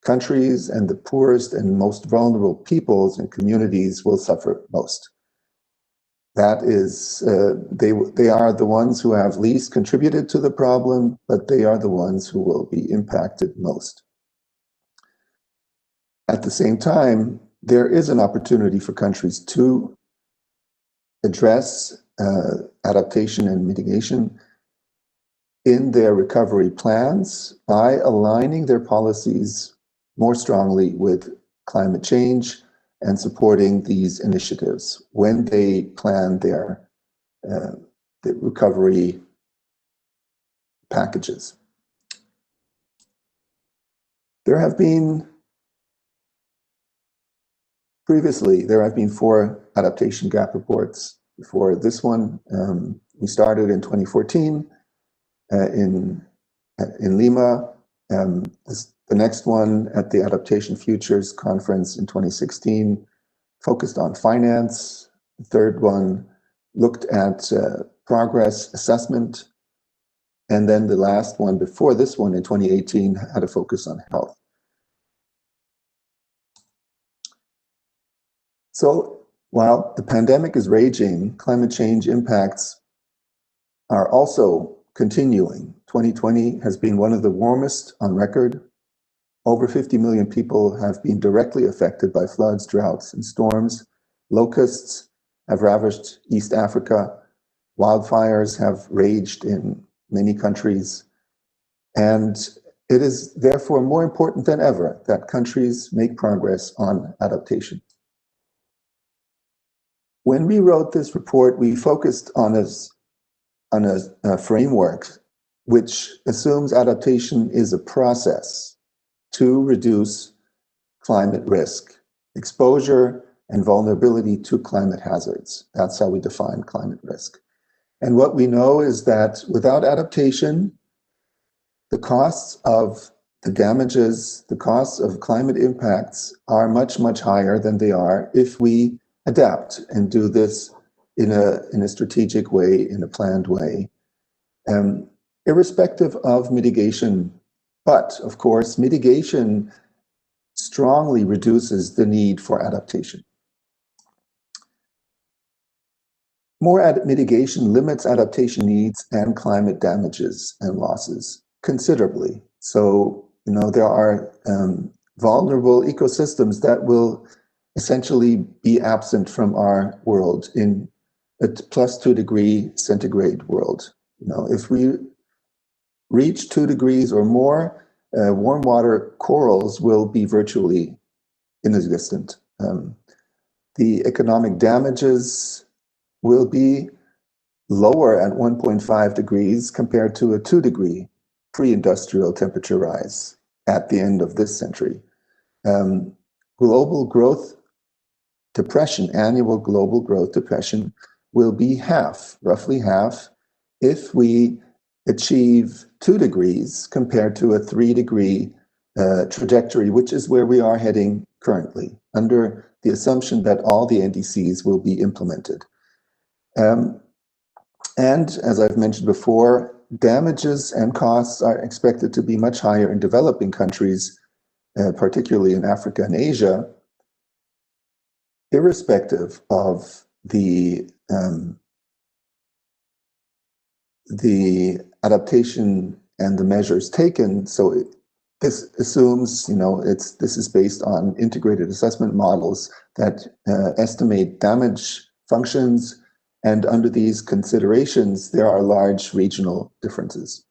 countries and the poorest and most vulnerable peoples and communities will suffer most. That is, they are the ones who have least contributed to the problem, but they are the ones who will be impacted most. At the same time, there is an opportunity for countries to address adaptation and mitigation in their recovery plans by aligning their policies more strongly with climate change and supporting these initiatives when they plan their recovery packages. Previously, there have been 4 adaptation gap reports. Before this one, we started in 2014 in Lima. The next one at the Adaptation Futures Conference in 2016 focused on finance. The third one looked at progress assessment. And then the last one before this one in 2018 had a focus on health. So while the pandemic is raging, climate change impacts are also continuing. 2020 has been one of the warmest on record. Over 50 million people have been directly affected by floods, droughts, and storms. Locusts have ravaged East Africa. Wildfires have raged in many countries. And it is therefore more important than ever that countries make progress on adaptation. When we wrote this report, we focused on a framework which assumes adaptation is a process to reduce climate risk, exposure, and vulnerability to climate hazards. That's how we define climate risk. And what we know is that without adaptation, the costs of the damages, the costs of climate impacts are much, much higher than they are if we adapt and do this in a strategic way, in a planned way, irrespective of mitigation. But of course, mitigation strongly reduces the need for adaptation. More mitigation limits adaptation needs and climate damages and losses considerably. So, you know, there are vulnerable ecosystems that will essentially be absent from our world in a +2 degree centigrade world. You know, if we reach 2 degrees or more, warm water corals will be virtually inexistent. The economic damages will be lower at 1.5 degrees compared to a 2 degree pre-industrial temperature rise at the end of this century. Global growth depression, annual global growth depression, will be half, roughly half, if we achieve 2 degrees compared to a 3 degree trajectory, which is where we are heading currently, under the assumption that all the NDCs will be implemented. And as I've mentioned before, damages and costs are expected to be much higher in developing countries, particularly in Africa and Asia, irrespective of the the adaptation and the measures taken. So this assumes, this is based on integrated assessment models that estimate damage functions, and under these considerations, there are large regional differences.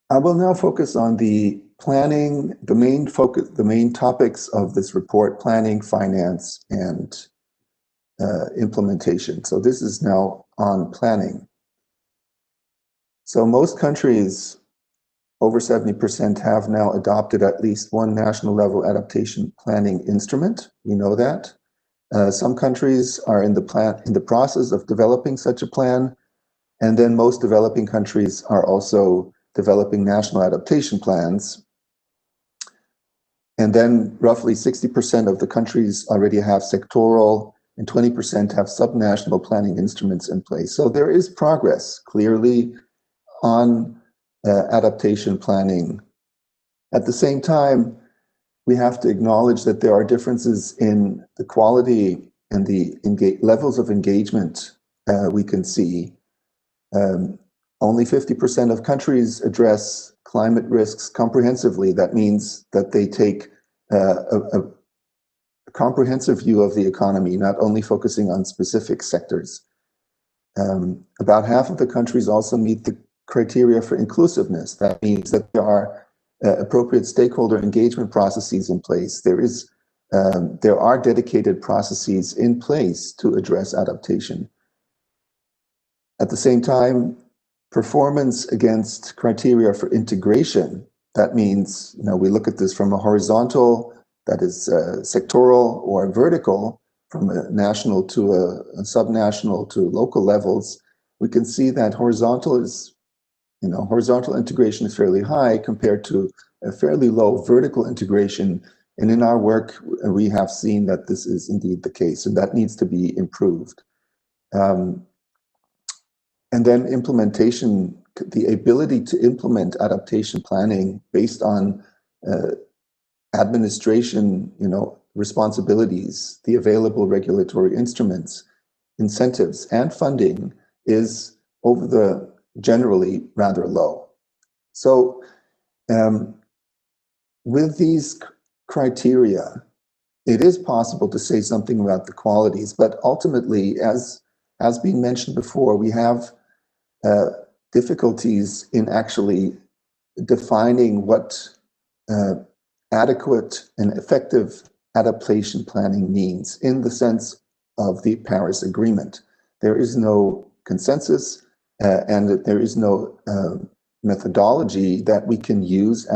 I will now focus on the planning, the main topics of this report: planning, finance, and implementation. So this is now on planning. So most countries, over 70%, have now adopted at least one national level adaptation planning instrument. We know that. Some countries are in the process of developing such a plan, and then most developing countries are also developing national adaptation plans. And then roughly 60% of the countries already have sectoral, and 20% have subnational planning instruments in place. So there is progress, clearly, on adaptation planning. At the same time, we have to acknowledge that there are differences in the quality and the levels of engagement we can see. Only 50% of countries address climate risks comprehensively. That means that they take a comprehensive view of the economy, not only focusing on specific sectors. About half of the countries also meet the criteria for inclusiveness. That means that there are appropriate stakeholder engagement processes in place. There are dedicated processes in place to address adaptation. At the same time, performance against criteria for integration, that means, we look at this from a horizontal, that is sectoral, or vertical, from a national to a subnational to local levels. We can see that horizontal integration is fairly high compared to a fairly low vertical integration. And in our work, we have seen that this is indeed the case, and that needs to be improved. And then implementation, the ability to implement adaptation planning based on administration, responsibilities, the available regulatory instruments, incentives, and funding is generally rather low. So with these criteria, it is possible to say something about the qualities, but ultimately, as has been mentioned before, we have difficulties in actually defining what adequate and effective adaptation planning means in the sense of the Paris Agreement. There is no consensus and there is no methodology that we can use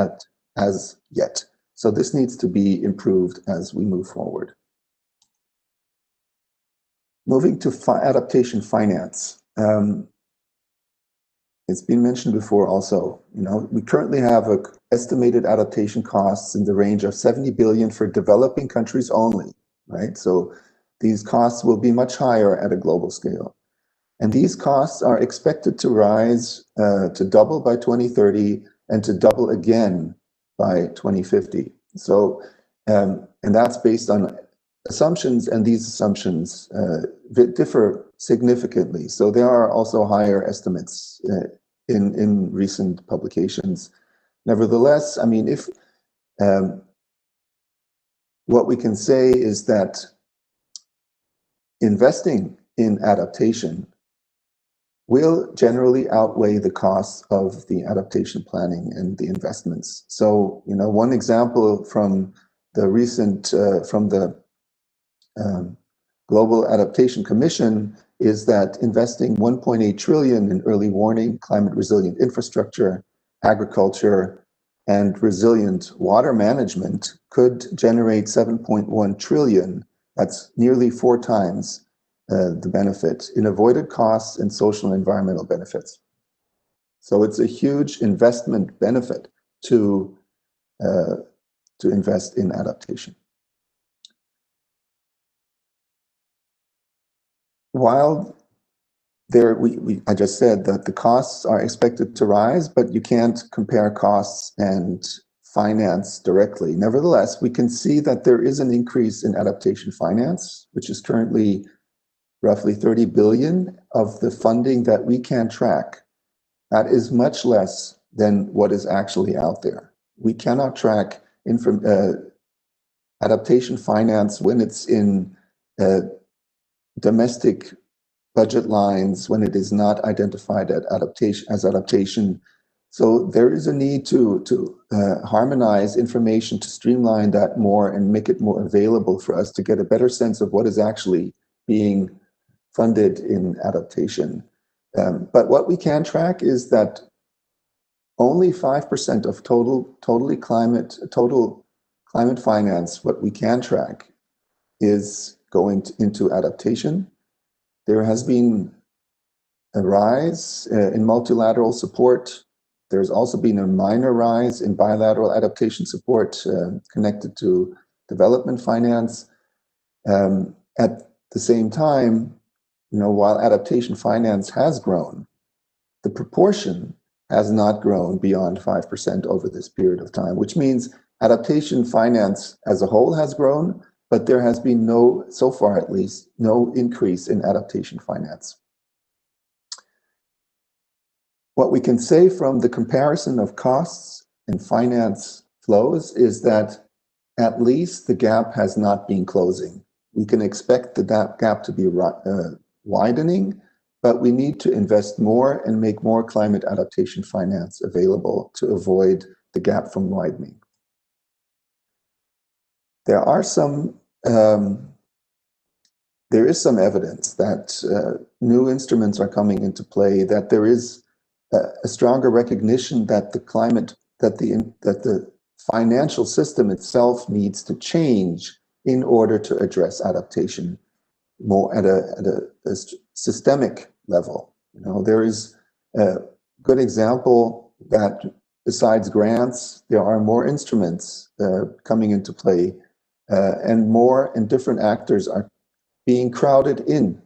as yet. So this needs to be improved as we move forward. Moving to adaptation finance. It's been mentioned before also, we currently have estimated adaptation costs in the range of 70 billion for developing countries only, right? So these costs will be much higher at a global scale. And these costs are expected to rise to double by 2030 and to double again by 2050. So, and that's based on assumptions, and these assumptions differ significantly. So there are also higher estimates in recent publications. Nevertheless, I mean, if what we can say is that investing in adaptation will generally outweigh the costs of the adaptation planning and the investments. So, one example from the recent, from the Global Adaptation Commission is that investing 1.8 trillion in early warning, climate resilient infrastructure, agriculture, and resilient water management could generate 7.1 trillion. That's nearly 4 times the benefit in avoided costs and social and environmental benefits. So it's a huge investment benefit to invest in adaptation. While I just said that the costs are expected to rise, but you can't compare costs and finance directly. Nevertheless, we can see that there is an increase in adaptation finance, which is currently roughly 30 billion of the funding that we can track. That is much less than what is actually out there. We cannot track adaptation finance when it's in domestic budget lines, when it is not identified as adaptation. So there is a need to harmonize information, to streamline that more and make it more available for us to get a better sense of what is actually being funded in adaptation. But what we can track is that only 5% of total climate finance, what we can track, is going into adaptation. There has been a rise in multilateral support. There's also been a minor rise in bilateral adaptation support connected to development finance. At the same time, while adaptation finance has grown, the proportion has not grown beyond 5% over this period of time, which means adaptation finance as a whole has grown, but there has been so far at least, no increase in adaptation finance. What we can say from the comparison of costs and finance flows is that at least the gap has not been closing. We can expect the gap to be widening, but we need to invest more and make more climate adaptation finance available to avoid the gap from widening. There is some evidence that new instruments are coming into play, that there is a stronger recognition that the financial system itself needs to change in order to address adaptation more at a systemic level. There is a good example that besides grants, there are more instruments coming into play, and more and different actors are being crowded in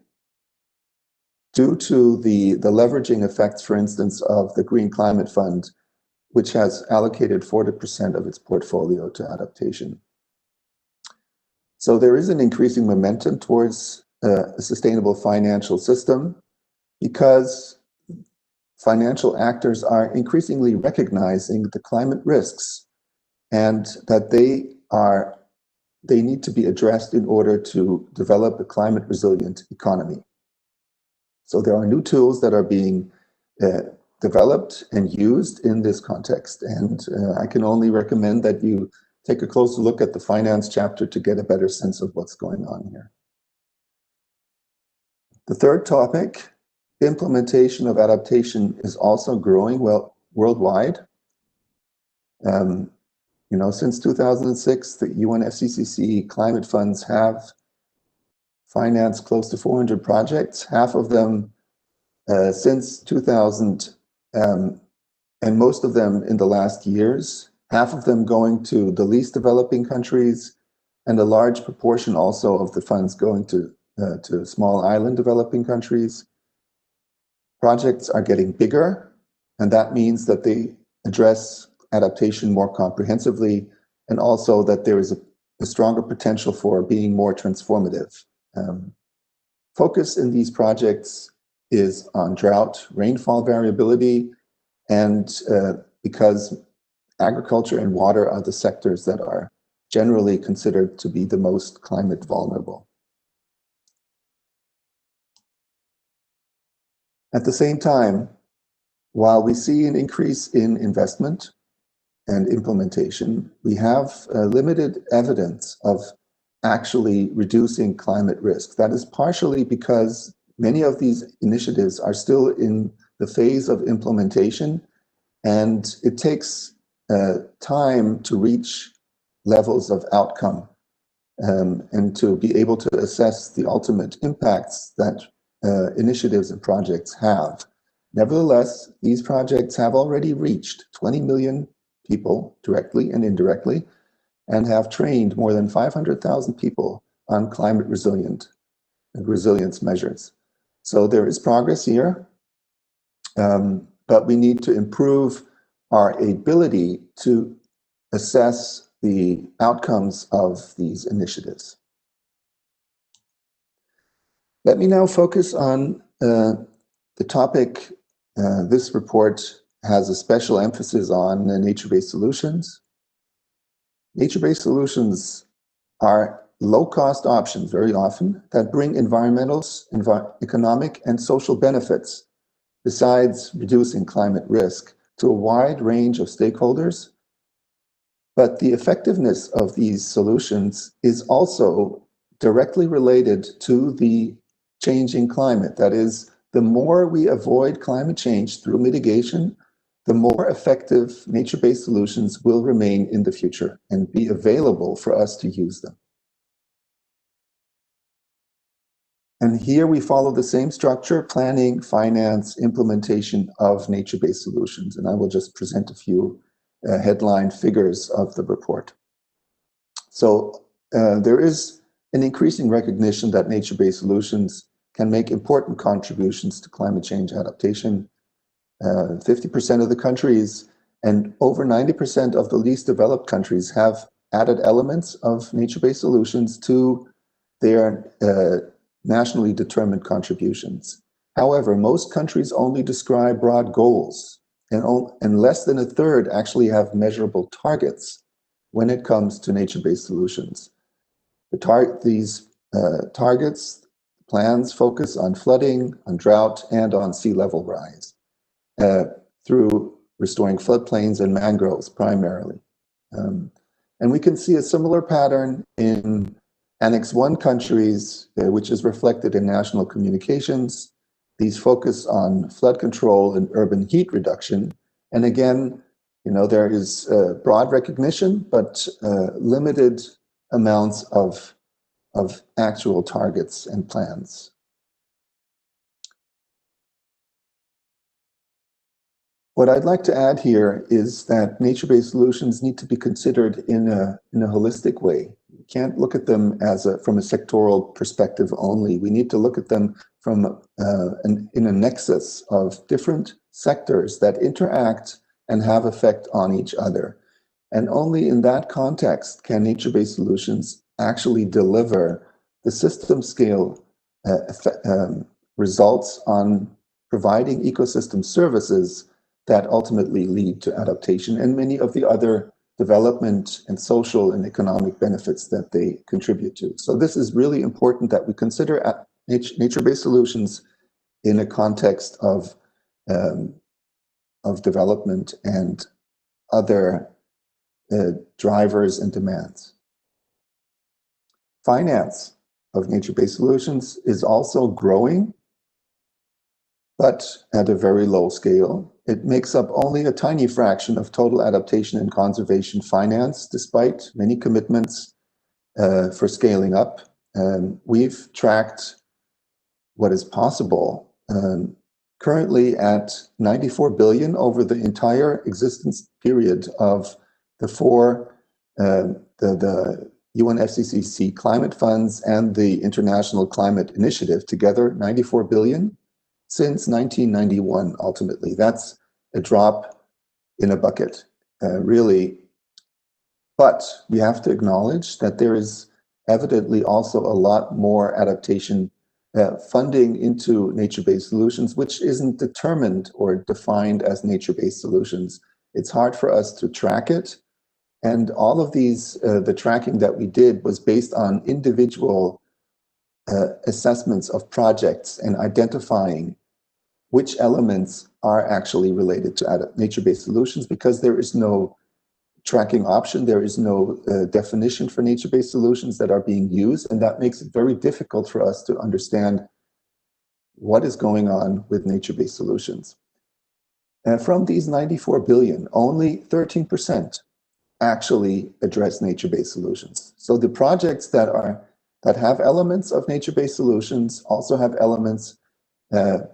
due to the leveraging effects, for instance, of the Green Climate Fund, which has allocated 40% of its portfolio to adaptation. So there is an increasing momentum towards a sustainable financial system because financial actors are increasingly recognizing the climate risks and that they need to be addressed in order to develop a climate resilient economy. So there are new tools that are being developed and used in this context. And I can only recommend that you take a closer look at the finance chapter to get a better sense of what's going on here. The third topic, implementation of adaptation, is also growing worldwide. Since 2006, the UNFCCC climate funds have financed close to 400 projects, half of them since 2000, and most of them in the last years, half of them going to the least developing countries, and a large proportion also of the funds going to small island developing countries. Projects are getting bigger, and that means that they address adaptation more comprehensively, and also that there is a stronger potential for being more transformative. Focus in these projects is on drought, rainfall variability, and because agriculture and water are the sectors that are generally considered to be the most climate vulnerable. At the same time, while we see an increase in investment and implementation, we have limited evidence of actually reducing climate risk. That is partially because many of these initiatives are still in the phase of implementation, and it takes time to reach levels of outcome and to be able to assess the ultimate impacts that initiatives and projects have. Nevertheless, these projects have already reached 20 million people directly and indirectly, and have trained more than 500,000 people on climate resilience measures. So there is progress here, but we need to improve our ability to assess the outcomes of these initiatives. Let me now focus on the topic this report has a special emphasis on nature-based solutions. Nature-based solutions are low-cost options very often that bring environmental, economic, and social benefits, besides reducing climate risk, to a wide range of stakeholders. But the effectiveness of these solutions is also directly related to the changing climate. That is, the more we avoid climate change through mitigation, the more effective nature-based solutions will remain in the future and be available for us to use them. And here we follow the same structure: planning, finance, implementation of nature-based solutions. And I will just present a few headline figures of the report. So there is an increasing recognition that nature-based solutions can make important contributions to climate change adaptation. 50% of the countries and over 90% of the least developed countries have added elements of nature-based solutions to their nationally determined contributions. However, most countries only describe broad goals, and less than a third actually have measurable targets when it comes to nature-based solutions. These targets, plans focus on flooding, on drought, and on sea level rise through restoring floodplains and mangroves primarily. And we can see a similar pattern in Annex 1 countries, which is reflected in national communications. These focus on flood control and urban heat reduction. And again, there is broad recognition, but limited amounts of actual targets and plans. What I'd like to add here is that nature-based solutions need to be considered in a holistic way. We can't look at them from a sectoral perspective only. We need to look at them from in a nexus of different sectors that interact and have effect on each other. And only in that context can nature-based solutions actually deliver the system scale results on providing ecosystem services that ultimately lead to adaptation and many of the other development and social and economic benefits that they contribute to. So this is really important that we consider nature-based solutions in a context of development and other drivers and demands. Finance of nature-based solutions is also growing, but at a very low scale. It makes up only a tiny fraction of total adaptation and conservation finance, despite many commitments for scaling up. We've tracked what is possible, currently at 94 billion over the entire existence period of the UNFCCC climate funds and the International Climate Initiative together, 94 billion. Since 1991, ultimately. That's a drop in a bucket, really. But we have to acknowledge that there is evidently also a lot more adaptation funding into nature-based solutions, which isn't determined or defined as nature-based solutions. It's hard for us to track it. And all of these, the tracking that we did was based on individual assessments of projects and identifying which elements are actually related to nature-based solutions, because there is no tracking option, there is no definition for nature-based solutions that are being used, and that makes it very difficult for us to understand what is going on with nature-based solutions. And from these 94 billion, only 13% actually address nature-based solutions. So the projects that have elements of nature-based solutions also have elements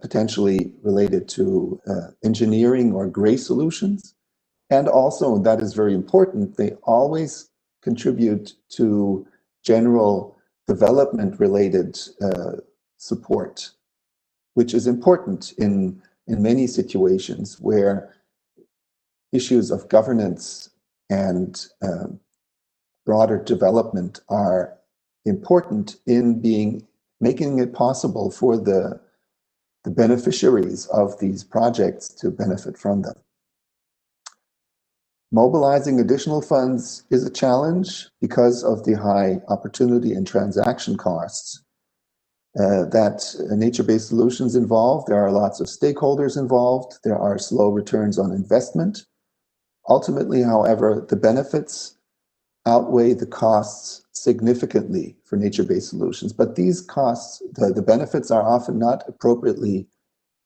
potentially related to engineering or gray solutions. And also, that is very important, they always contribute to general development-related support, which is important in many situations where issues of governance and broader development are important in being making it possible for the beneficiaries of these projects to benefit from them. Mobilizing additional funds is a challenge because of the high opportunity and transaction costs that nature-based solutions involve. There are lots of stakeholders involved. There are slow returns on investment. Ultimately, however, the benefits outweigh the costs significantly for nature-based solutions. But these costs, the benefits are often not appropriately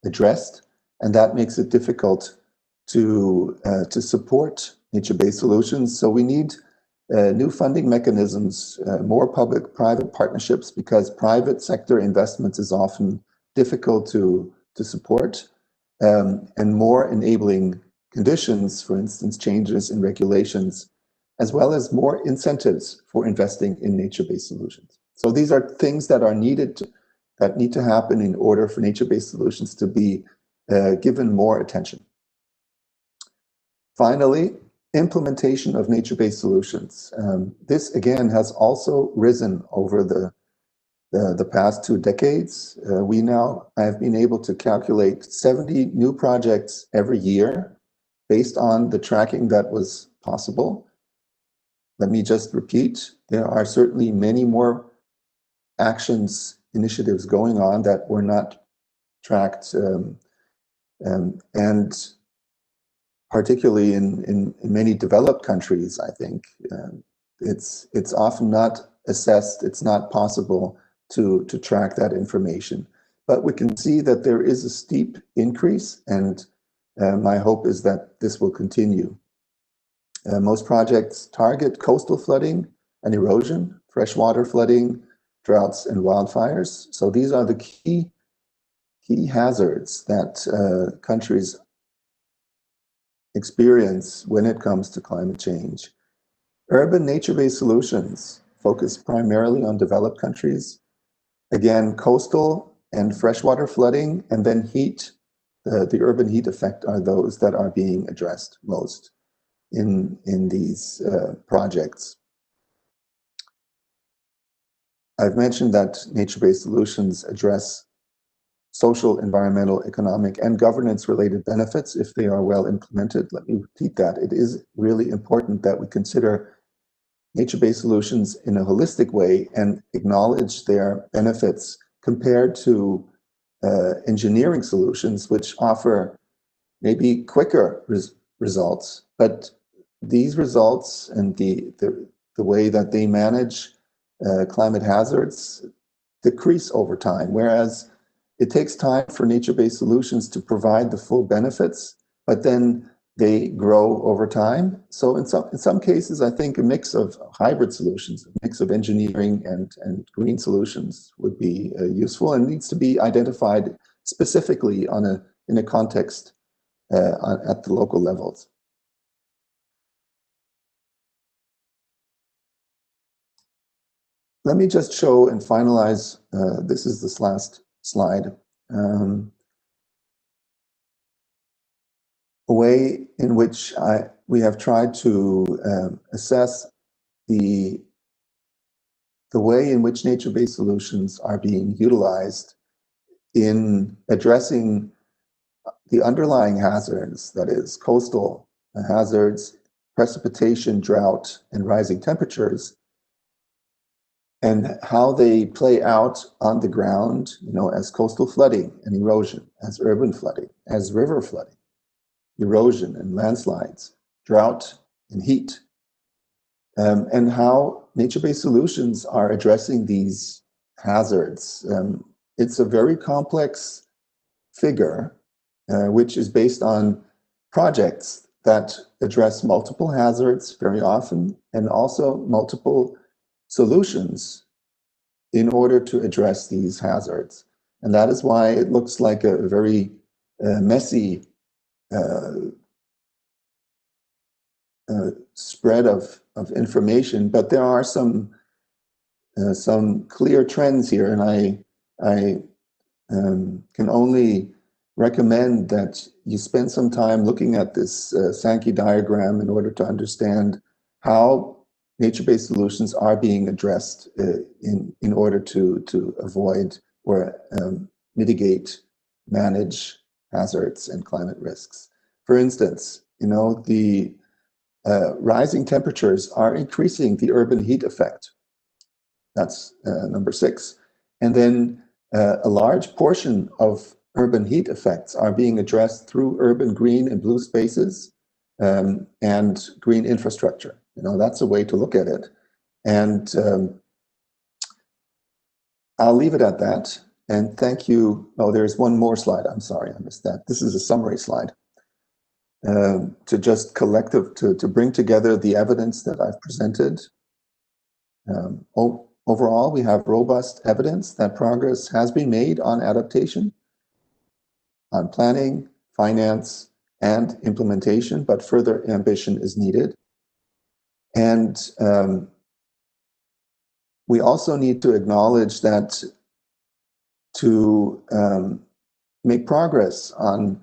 addressed, and that makes it difficult to support nature-based solutions. So we need new funding mechanisms, more public-private partnerships, because private sector investments is often difficult to support, and more enabling conditions, for instance, changes in regulations, as well as more incentives for investing in nature-based solutions. So these are things that are needed, that need to happen in order for nature-based solutions to be given more attention. Finally, implementation of nature-based solutions. This again has also risen over the past 2 decades. I have been able to calculate 70 new projects every year based on the tracking that was possible. Let me just repeat, there are certainly many more actions, initiatives going on that were not tracked, and particularly in many developed countries, I think, it's often not assessed, it's not possible to track that information. But we can see that there is a steep increase, and my hope is that this will continue. Most projects target coastal flooding and erosion, freshwater flooding, droughts, and wildfires. So these are the key hazards that countries experience when it comes to climate change. Urban nature-based solutions focus primarily on developed countries. Again, coastal and freshwater flooding, and then heat, the urban heat effect are those that are being addressed most in these projects. I've mentioned that nature-based solutions address social, environmental, economic, and governance-related benefits if they are well implemented. Let me repeat that. It is really important that we consider nature-based solutions in a holistic way and acknowledge their benefits compared to engineering solutions, which offer maybe quicker results, but these results and the way that they manage climate hazards decrease over time, whereas it takes time for nature-based solutions to provide the full benefits, but then they grow over time. So in some cases, I think a mix of hybrid solutions, a mix of engineering and green solutions would be useful, and needs to be identified specifically in a context at the local levels. Let me just show and finalize, this is this last slide, a way in which we have tried to assess the way in which nature-based solutions are being utilized in addressing the underlying hazards, that is coastal hazards, precipitation, drought, and rising temperatures, and how they play out on the ground, as coastal flooding and erosion, as urban flooding, as river flooding, erosion and landslides, drought and heat, and how nature-based solutions are addressing these hazards. It's a very complex figure, which is based on projects that address multiple hazards very often, and also multiple solutions in order to address these hazards. And that is why it looks like a very messy spread of information, but there are some clear trends here, and I can only recommend that you spend some time looking at this Sankey diagram in order to understand how nature-based solutions are being addressed in order to avoid or mitigate, manage hazards and climate risks. For instance, the rising temperatures are increasing the urban heat effect. That's number 6. And then a large portion of urban heat effects are being addressed through urban green and blue spaces and green infrastructure. That's a way to look at it. And I'll leave it at that. And thank you. Oh, there's one more slide. I'm sorry, I missed that. This is a summary slide. To just to bring together the evidence that I've presented. Overall, we have robust evidence that progress has been made on adaptation, on planning, finance, and implementation, but further ambition is needed. And we also need to acknowledge that to make progress on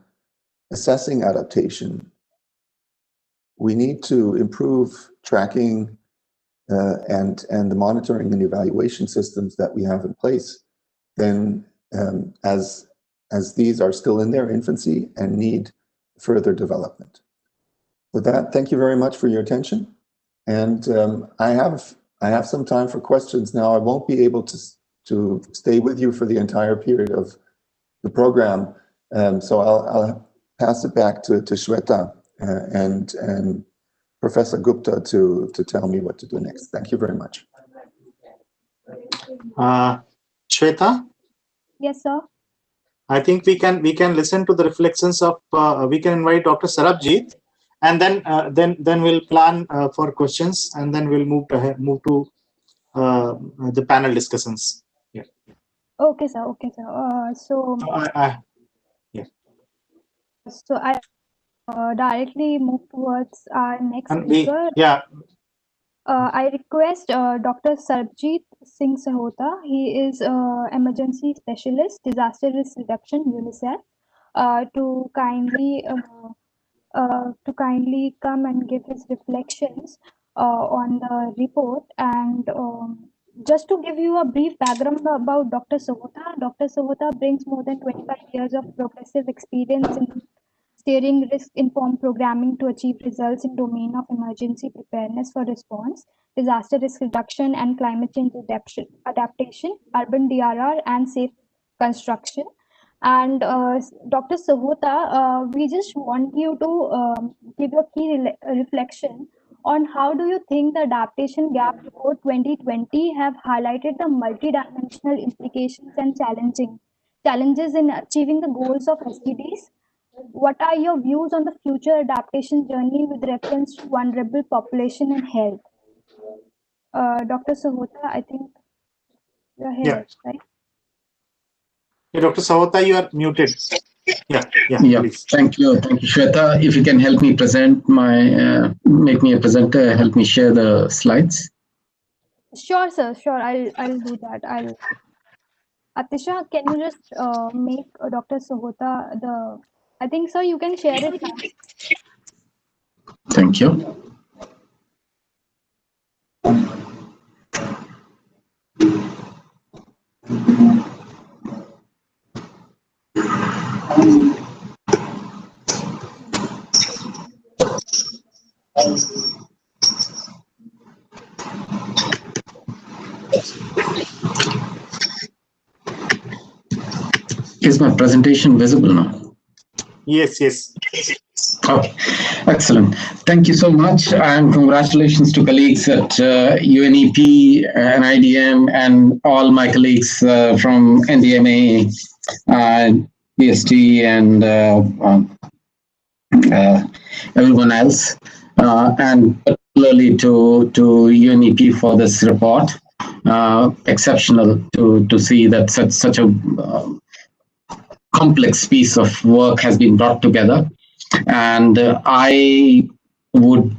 assessing adaptation, we need to improve tracking and the monitoring and evaluation systems that we have in place. Then, as these are still in their infancy and need further development. With that, thank you very much for your attention. And I have some time for questions now. I won't be able to stay with you for the entire period of the program, so I'll pass it back to Shweta and Professor Gupta to tell me what to do next. Thank you very much. Shweta? Yes, sir. I think we can listen to the reflections of we can invite Dr. Sarabjit, and then we'll plan for questions, and then we'll move to the panel discussions. Yeah. Okay, sir. Okay, sir. So I directly move towards our next speaker. I request Dr. Sarabjit Singh Sahota. He is emergency specialist, disaster risk reduction, UNICEF, to kindly come and give his reflections on the report. And just to give you a brief background about Dr. Sahota, Dr. Sahota brings more than 25 years of progressive experience in steering risk-informed programming to achieve results in domain of emergency preparedness for response, disaster risk reduction and climate change adaptation, urban DRR, and safe construction. And Dr. Sahota, we just want you to give a key reflection on how do you think the Adaptation Gap Report 2020 have highlighted the multidimensional implications and challenges in achieving the goals of SDGs? What are your views on the future adaptation journey with reference to vulnerable population and health? Dr. Sahota, I think you're here, right? Yeah, Dr. Sahota, you are muted. Yeah, please. Thank you, Shweta. If you can help me present my, make me a presenter, help me share the slides. Sure, sir. Sure, I'll do that. Atisha, can you just make Dr. Sahota the? I think, sir, you can share it now. Thank you. Is my presentation visible now? Yes. Okay, excellent. Thank you so much, and congratulations to colleagues at UNEP, NIDM, and all my colleagues from NDMA, DST, and everyone else, and particularly to UNEP for this report. Exceptional to see that such a complex piece of work has been brought together, and I would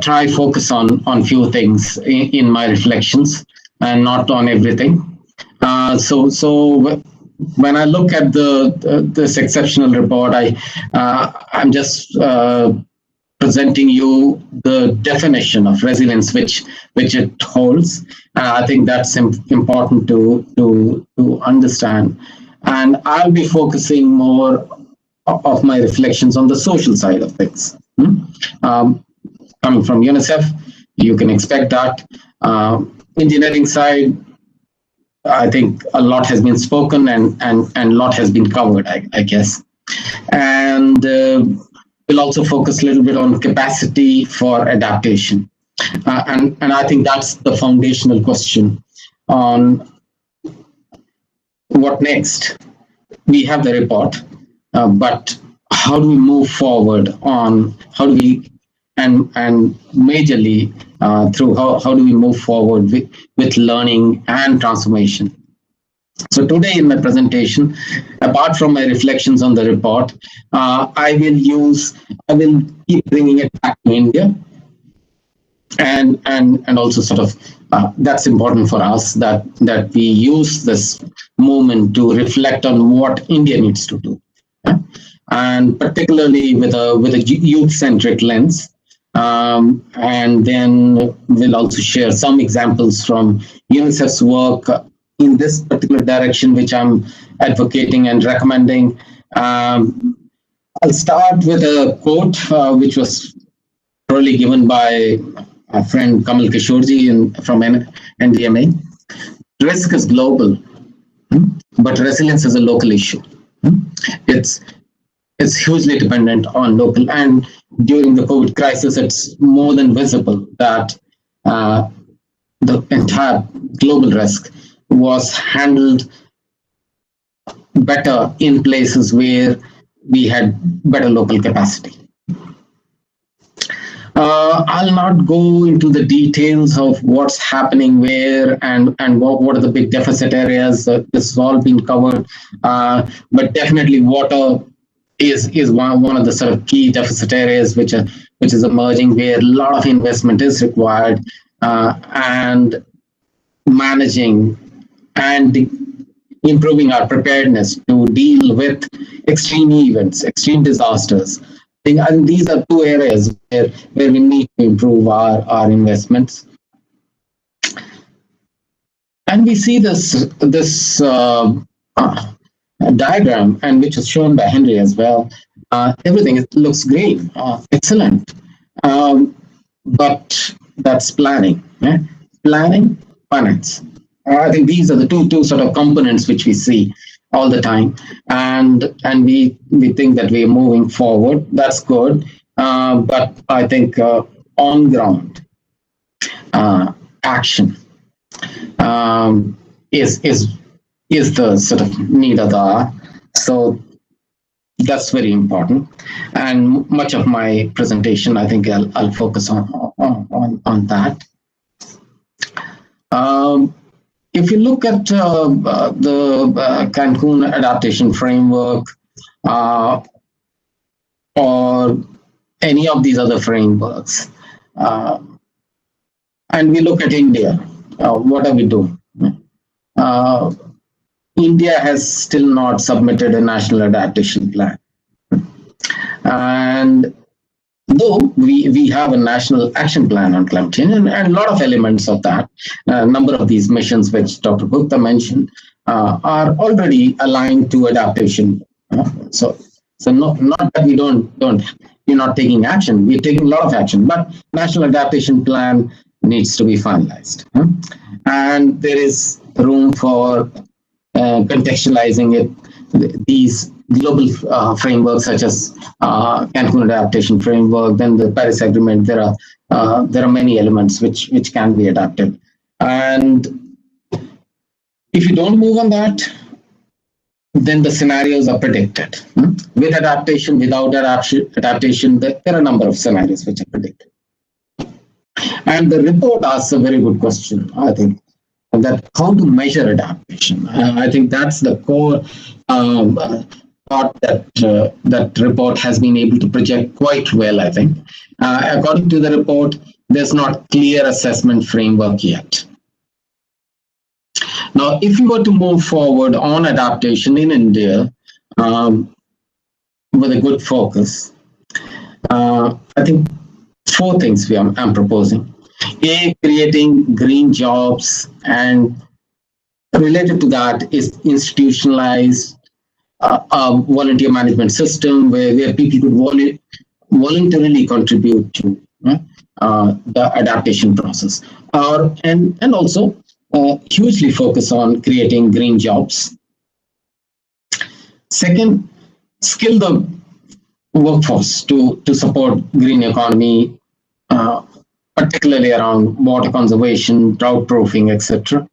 try focus on few things in my reflections and not on everything. So when I look at this exceptional report, I'm just presenting you the definition of resilience which it holds. I think that's important to understand. And I'll be focusing more of my reflections on the social side of things. Coming from UNICEF, you can expect that. Engineering side, I think a lot has been spoken and a lot has been covered, I guess. And we'll also focus a little bit on capacity for adaptation. And I think that's the foundational question on what next. We have the report, but how do we move forward on, how do we, and majorly through how do we move forward with learning and transformation. So today in my presentation, apart from my reflections on the report, I will keep bringing it back to India, and also sort of that's important for us that we use this moment to reflect on what India needs to do, and particularly with a youth-centric lens. And then we'll also share some examples from UNICEF's work in this particular direction, which I'm advocating and recommending. I'll start with a quote which was probably given by our friend Kamal Kishorji from NDMA. Risk is global, but resilience is a local issue. It's hugely dependent on local, and during the COVID crisis, it's more than visible that the entire global risk was handled better in places where we had better local capacity. I'll not go into the details of what's happening where and what are the big deficit areas. This has all been covered, but definitely water is one of the sort of key deficit areas which is emerging, where a lot of investment is required, and managing and improving our preparedness to deal with extreme events, extreme disasters. I think these are two areas where we need to improve our investments. And we see this diagram, and which is shown by Henry as well. Everything looks great, excellent, but that's planning. Planning, finance. I think these are the two sort of components which we see all the time, and we think that we're moving forward. That's good, but I think on ground action is the sort of need of the hour. So that's very important, and much of my presentation, I think I'll focus on that. If you look at the Cancun Adaptation Framework or any of these other frameworks, and we look at India, what are we doing? India has still not submitted a national adaptation plan. And though we have a national action plan on climate change, and a lot of elements of that, a number of these missions which Dr. Gupta mentioned are already aligned to adaptation. So not that we're not taking action, we're taking a lot of action, but national adaptation plan needs to be finalized. And there is room for contextualizing it, these global frameworks such as Cancun Adaptation Framework, then the Paris Agreement. There are many elements which can be adapted, and if you don't move on that, then the scenarios are predicted. With adaptation, without adaptation, there are a number of scenarios which are predicted. And the report asks a very good question, I think, that how to measure adaptation. I think that's the core part that report has been able to project quite well, I think. According to the report, there's not clear assessment framework yet. Now, if you were to move forward on adaptation in India with a good focus, I think 4 things I'm proposing. A, creating green jobs, and related to that is institutionalized a volunteer management system where people could voluntarily contribute to the adaptation process, and also hugely focus on creating green jobs. Second, skill the workforce to support green economy, particularly around water conservation, drought proofing, etc.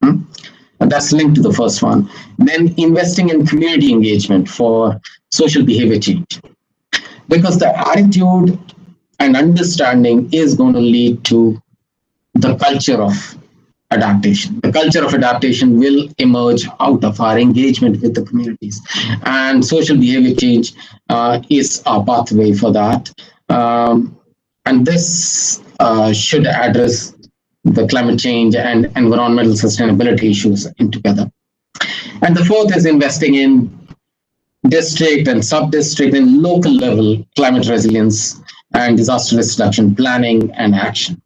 And that's linked to the first one. Then investing in community engagement for social behavior change, because the attitude and understanding is going to lead to the culture of adaptation. The culture of adaptation will emerge out of our engagement with the communities, and social behavior change is a pathway for that. And this should address the climate change and environmental sustainability issues in together. And the fourth is investing in district and sub-district and local level climate resilience and disaster risk reduction planning and action.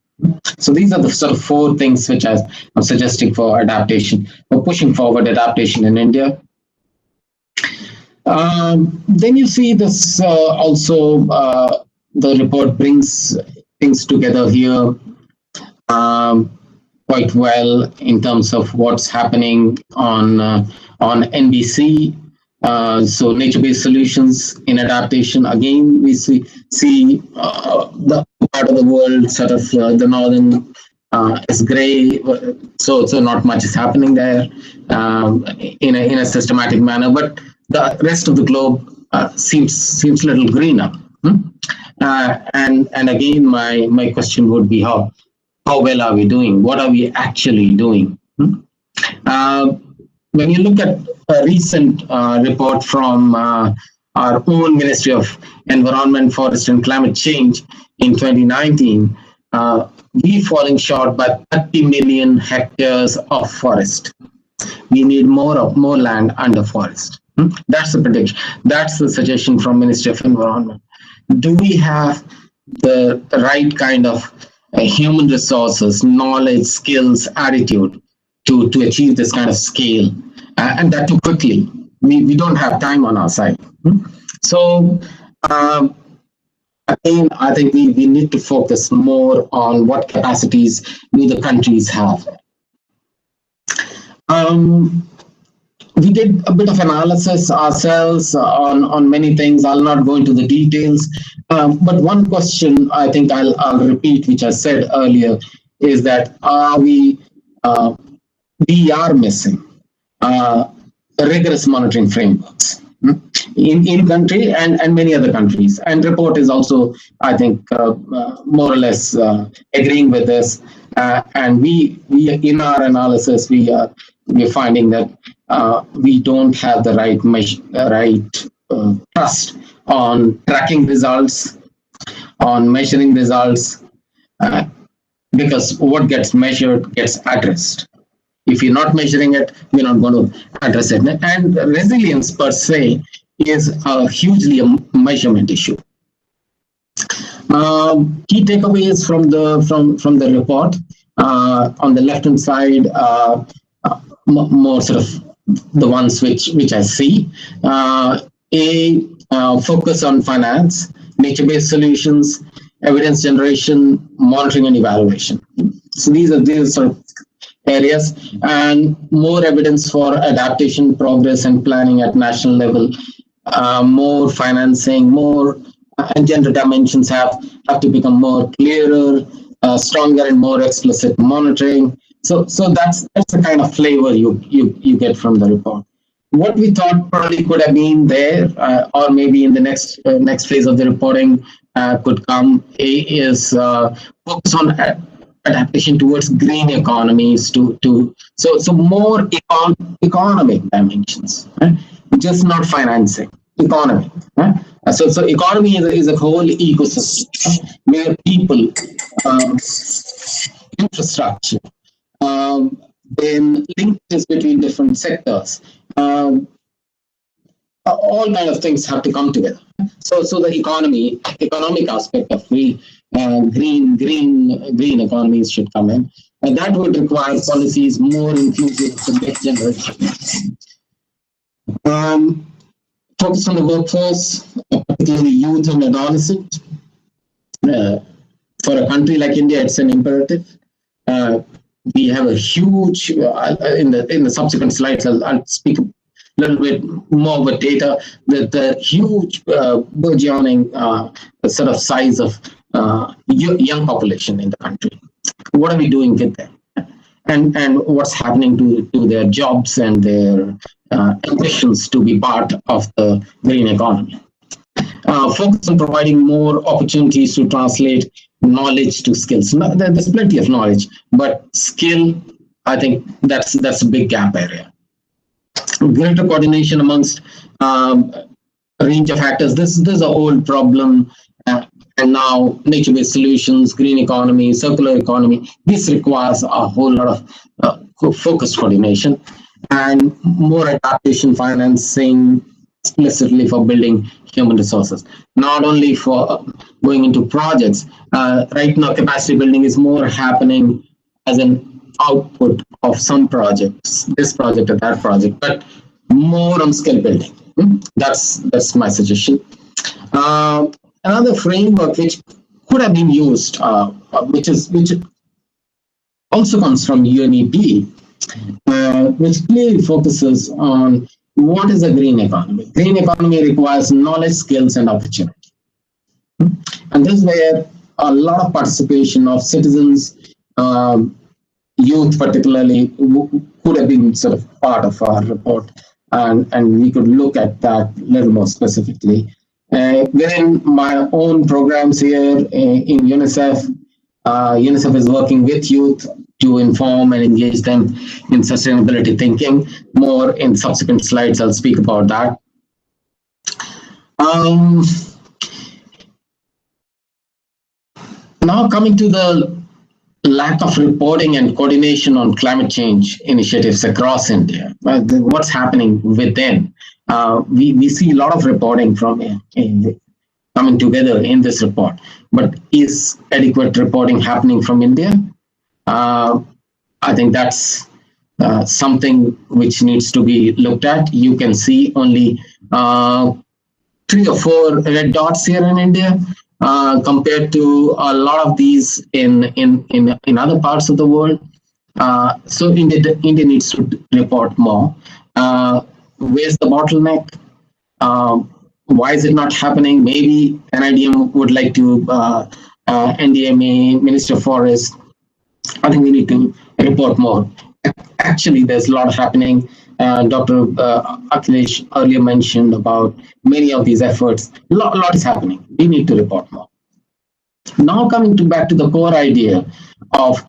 So these are the sort of 4 things which I'm suggesting for adaptation, for pushing forward adaptation in India. Then you see this also, the report brings things together here quite well in terms of what's happening on NBC. So nature-based solutions in adaptation. Again, we see the part of the world, sort of the northern is gray, so not much is happening there in a systematic manner. But the rest of the globe seems a little greener. And again, my question would be how well are we doing? What are we actually doing? When you look at a recent report from our own Ministry of Environment, Forest and Climate Change in 2019, we're falling short by 30 million hectares of forest. We need more land under forest. That's the prediction. That's the suggestion from Ministry of Environment. Do we have the right kind of human resources, knowledge, skills, attitude to achieve this kind of scale, and that too quickly? We don't have time on our side. So again, I think we need to focus more on what capacities do the countries have. We did a bit of analysis ourselves on many things. I'll not go into the details, but one question I think I'll repeat, which I said earlier, is that we are missing rigorous monitoring frameworks in country and many other countries. And report is also, I think, more or less agreeing with this. And we in our analysis, we're finding that we don't have the right trust on tracking results, on measuring results, because what gets measured gets addressed. If you're not measuring it, we're not going to address it. And resilience per se is hugely a measurement issue. Key takeaways from the report. On the left-hand side, more sort of the ones which I see. Focus on finance, nature-based solutions, evidence generation, monitoring and evaluation. So these are sort of areas, and more evidence for adaptation, progress and planning at national level, more financing, more and gender dimensions have to become more clearer, stronger and more explicit monitoring. So that's the kind of flavor you get from the report. What we thought probably could have been there, or maybe in the next phase of the reporting could come, is focus on adaptation towards green economies, so more economic dimensions, right? Just not financing, economy. Right? So economy is a whole ecosystem where people, infrastructure, then linkages between different sectors, all kind of things have to come together. So the economic aspect of green economies should come in, and that would require policies more inclusive of the next generation. Focus on the workforce, particularly youth and adolescents. For a country like India, it's an imperative. We have a huge, in the subsequent slides, I'll speak a little bit more with data, with the huge burgeoning sort of size of young population in the country. What are we doing with them? And what's happening to their jobs and their ambitions to be part of the green economy. Focus on providing more opportunities to translate knowledge to skills. There's plenty of knowledge, but skill, I think that's a big gap area. Greater coordination amongst a range of actors. This is an old problem, and now nature-based solutions, green economy, circular economy. This requires a whole lot of focused coordination and more adaptation financing explicitly for building human resources, not only for going into projects. Right now, capacity building is more happening as an output of some projects, this project or that project, but more on skill building. That's my suggestion. Another framework which could have been used, which also comes from UNEP, which clearly focuses on what is a green economy. Green economy requires knowledge, skills, and opportunity. And this is where a lot of participation of citizens, youth particularly, could have been sort of part of our report, and we could look at that a little more specifically. Within my own programs here in UNICEF, UNICEF is working with youth to inform and engage them in sustainability thinking. More in subsequent slides, I'll speak about that. Now coming to the lack of reporting and coordination on climate change initiatives across India. What's happening with them? We see a lot of reporting from coming together in this report, but is adequate reporting happening from India? I think that's something which needs to be looked at. You can see only 3 or 4 red dots here in India, compared to a lot of these in other parts of the world. So India needs to report more. Where's the bottleneck? Why is it not happening? Maybe NIDM would like to, NDMA, Minister of Forest, I think we need to report more. Actually, there's a lot happening. Dr. Akhilesh earlier mentioned about many of these efforts. A lot is happening. We need to report more. Now coming back to the core idea of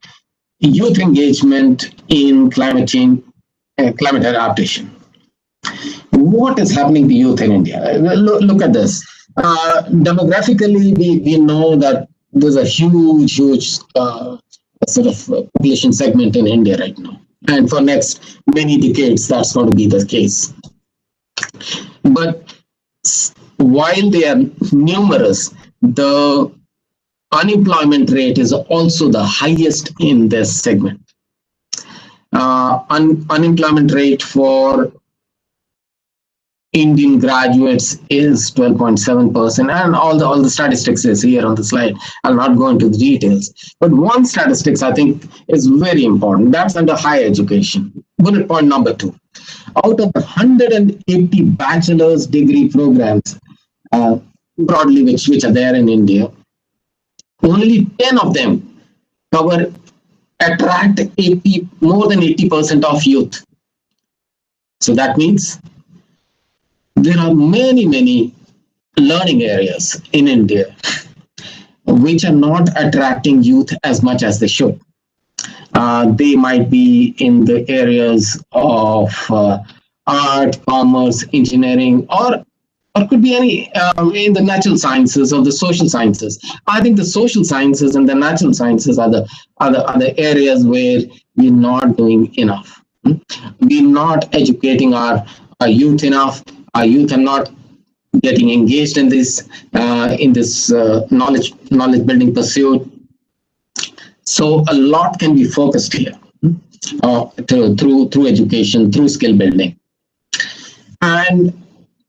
youth engagement in climate change, climate adaptation. What is happening to youth in India? Look at this. Demographically, we know that there's a huge sort of population segment in India right now. And for next many decades, that's going to be the case. But while they are numerous, the unemployment rate is also the highest in this segment. Unemployment rate for Indian graduates is 12.7%, and all the statistics is here on the slide. I'll not go into the details, but one statistics I think is very important. That's under higher education. Bullet point number 2. Out of 180 bachelor's degree programs, broadly which are there in India, only 10 of them attract more than 80% of youth. So that means there are many learning areas in India which are not attracting youth as much as they should. They might be in the areas of art, commerce, engineering, or could be any in the natural sciences or the social sciences. I think the social sciences and the natural sciences are the areas where we're not doing enough. We're not educating our youth enough. Our youth are not getting engaged in this knowledge building pursuit. So a lot can be focused here through education, through skill building, and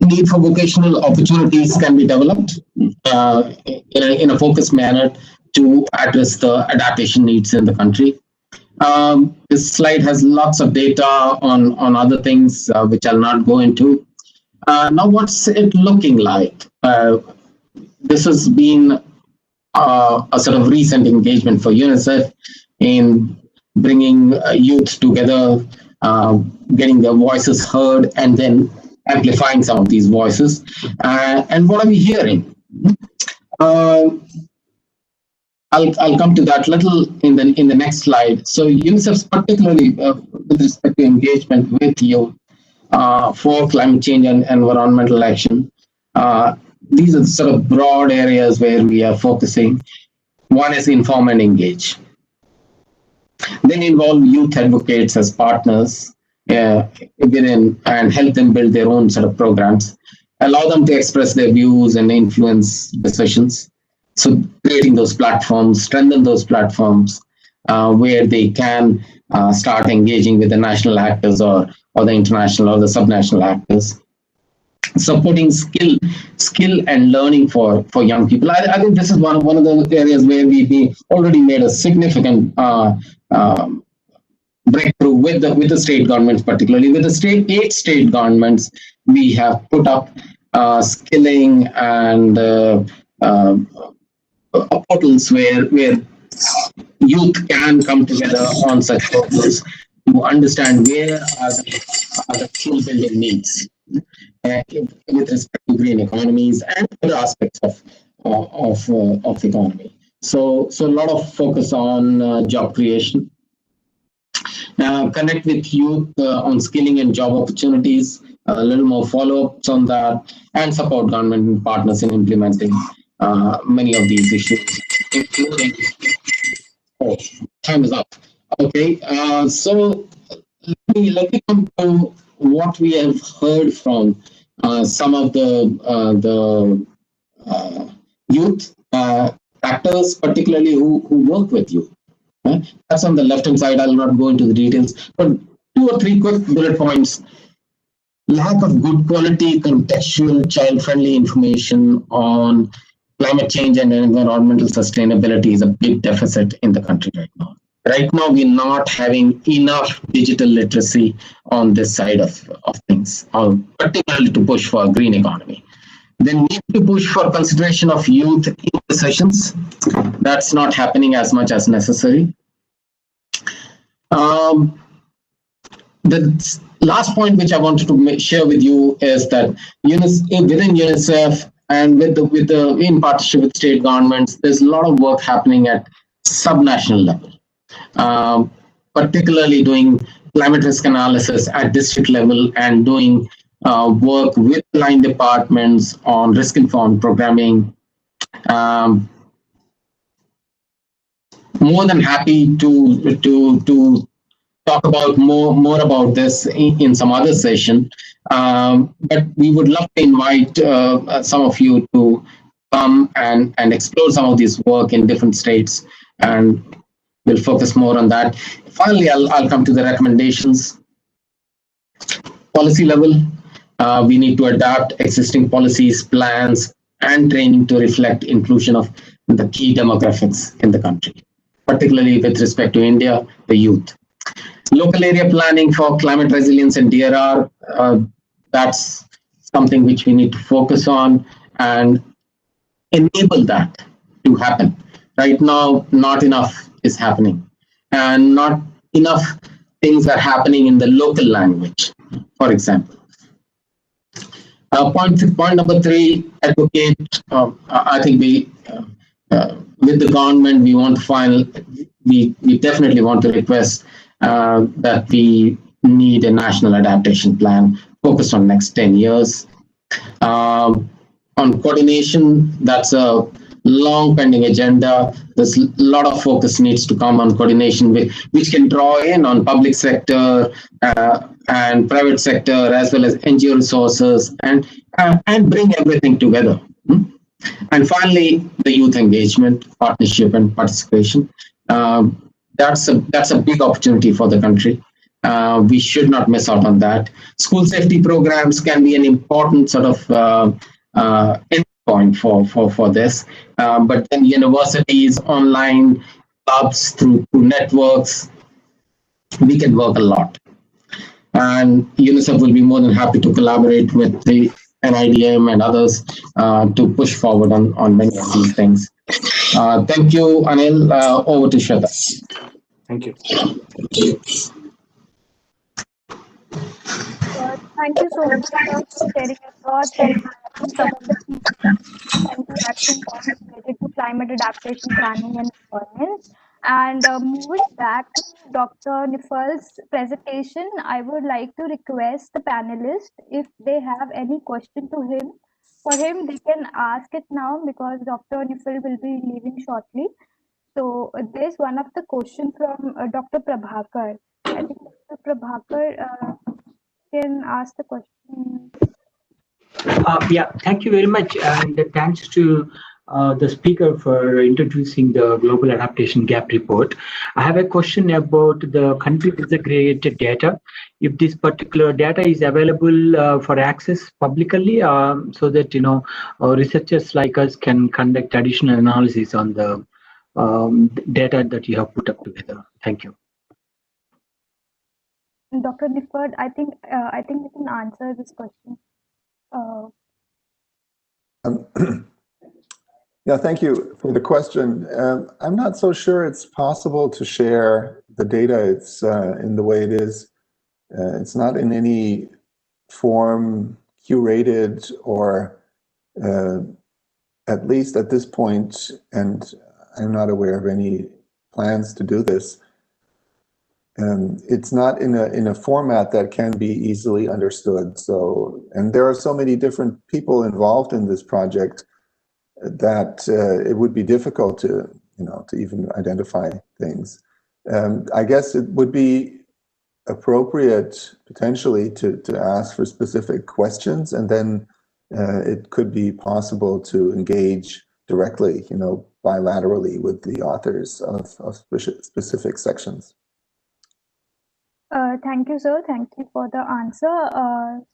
need for vocational opportunities can be developed in a focused manner to address the adaptation needs in the country. This slide has lots of data on other things which I'll not go into. Now, what's it looking like? This has been a sort of recent engagement for UNICEF in bringing youth together, getting their voices heard, and then amplifying some of these voices. And what are we hearing? I'll come to that little in the next slide. So UNICEF's particularly with respect to engagement with youth for climate change and environmental action. These are the sort of broad areas where we are focusing. One is inform and engage. Then involve youth advocates as partners within and help them build their own sort of programs. Allow them to express their views and influence decisions. So creating those platforms, strengthen those platforms where they can start engaging with the national actors or the international or the subnational actors. Supporting skill and learning for young people. I think this is one of the areas where we already made a significant breakthrough with the state governments, particularly with the 8 state governments. We have put up skilling and portals where youth can come together on such portals to understand where are the skill building needs with respect to green economies and other aspects of the economy. So a lot of focus on job creation. Connect with youth on skilling and job opportunities, a little more follow-ups on that, and support government and partners in implementing many of these issues, including, time is up. Okay, so let me come to what we have heard from some of the youth actors, particularly who work with you. That's on the left-hand side. I'll not go into the details, but 2 or 3 quick bullet points. Lack of good quality, contextual, child-friendly information on climate change and environmental sustainability is a big deficit in the country right now. Right now, we're not having enough digital literacy on this side of things, particularly to push for a green economy. Then need to push for consideration of youth in the sessions. That's not happening as much as necessary. The last point which I wanted to share with you is that within UNICEF and in partnership with state governments, there's a lot of work happening at subnational level, particularly doing climate risk analysis at district level and doing work with line departments on risk-informed programming. More than happy to talk about more about this in some other session, but we would love to invite some of you to come and explore some of this work in different states, and we'll focus more on that. Finally, I'll come to the recommendations. Policy level, we need to adapt existing policies, plans, and training to reflect inclusion of the key demographics in the country, particularly with respect to India, the youth. Local area planning for climate resilience and DRR, that's something which we need to focus on and enable that to happen. Right now, not enough is happening, and not enough things are happening in the local language, for example. Point number 3, advocate. I think with the government, we definitely want to request that we need a national adaptation plan focused on next 10 years. On coordination, that's a long pending agenda. There's a lot of focus needs to come on coordination, which can draw in on public sector and private sector, as well as NGO resources, and bring everything together. And finally, the youth engagement, partnership, and participation. That's a big opportunity for the country. We should not miss out on that. School safety programs can be an important sort of endpoint for this. But then universities, online clubs, through networks, we can work a lot. And UNICEF will be more than happy to collaborate with the NIDM and others to push forward on many of these things. Thank you, Anil. Over to Shweta. Thank you. Thank you so much for sharing your thoughts and highlighting some of the key and key action points related to climate adaptation planning and governance. And moving back to Dr. Nifal's presentation, I would like to request the panelists if they have any question to him. For him, they can ask it now because Dr. Nifal will be leaving shortly. So there's one of the question from Dr. Prabhakar. I think Dr. Prabhakar can ask the question. Yeah, thank you very much. And thanks to the speaker for introducing the Global Adaptation Gap Report. I have a question about the country disaggregated data. If this particular data is available for access publicly, so that researchers like us can conduct additional analysis on the data that you have put up together. Thank you. Dr. Nifal, I think you can answer this question. Yeah, thank you for the question. I'm not so sure it's possible to share the data. It's in the way it is. It's not in any form curated or at least at this point, and I'm not aware of any plans to do this. It's not in a format that can be easily understood. So, and there are so many different people involved in this project that it would be difficult to even identify things. I guess it would be appropriate potentially to ask for specific questions, and then it could be possible to engage directly, bilaterally with the authors of specific sections. Thank you, sir. Thank you for the answer.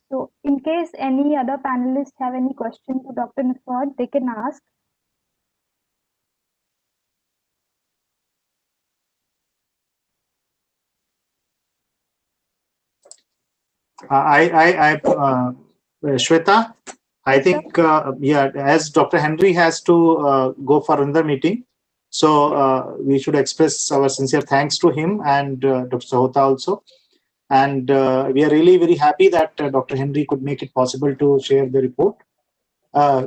So in case any other panelists have any question to Dr. Nifal, they can ask. Shweta, I think, yeah, as Dr. Henry has to go for another meeting, so we should express our sincere thanks to him and Dr. Sahota also. And we are really very happy that Dr. Henry could make it possible to share the report,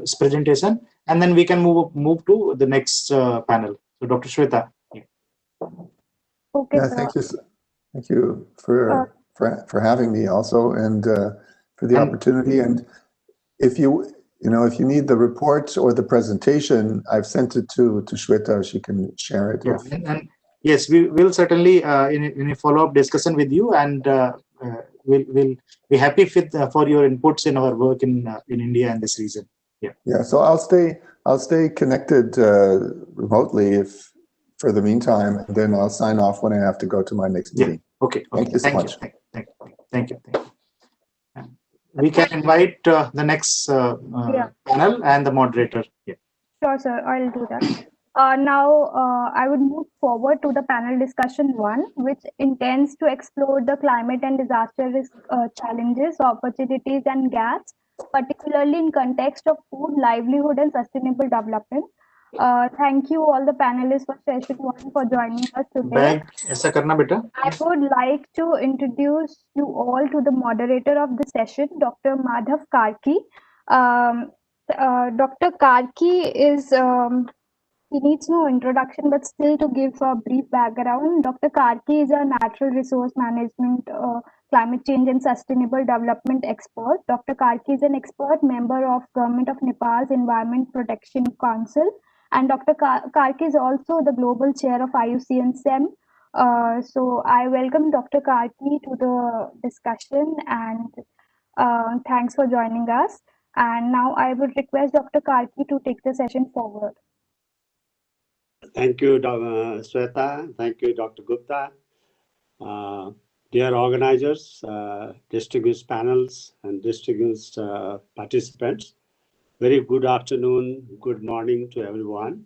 his presentation, and then we can move to the next panel. So Dr. Shweta. Yeah. Okay, yeah, sir. thank you for having me also, and for the opportunity. And if you need the report or the presentation, I've sent it to Shweta. She can share it. Yeah, and yes, we will certainly in a follow-up discussion with you, and we'll be happy for your inputs in our work in India and this region. Yeah. Yeah. So I'll stay connected remotely for the meantime, and then I'll sign off when I have to go to my next meeting. Yeah. Okay. Thank you so much. Thank you. We can invite the next panel and the moderator. Yeah. Sure, sir. I'll do that. Now, I would move forward to the panel discussion 1, which intends to explore the climate and disaster risk challenges, opportunities, and gaps, particularly in context of food, livelihood, and sustainable development. Thank you all the panelists for session 1 for joining us today. I would like to introduce you all to the moderator of the session, Dr. Madhav Karki. Dr. Karki is, he needs no introduction, but still to give a brief background, Dr. Karki is a natural resource management, climate change and sustainable development expert. Dr. Karki is an expert member of Government of Nepal's Environment Protection Council, And Dr. Karki is also the Global Chair of IUCN-CEM. So I welcome Dr. Karki to the discussion, and thanks for joining us. And now I would request Dr. Karki to take the session forward. Thank you, Sweta. Thank you, Dr. Gupta. Dear organizers, distinguished panels, and distinguished participants, very good afternoon, good morning to everyone.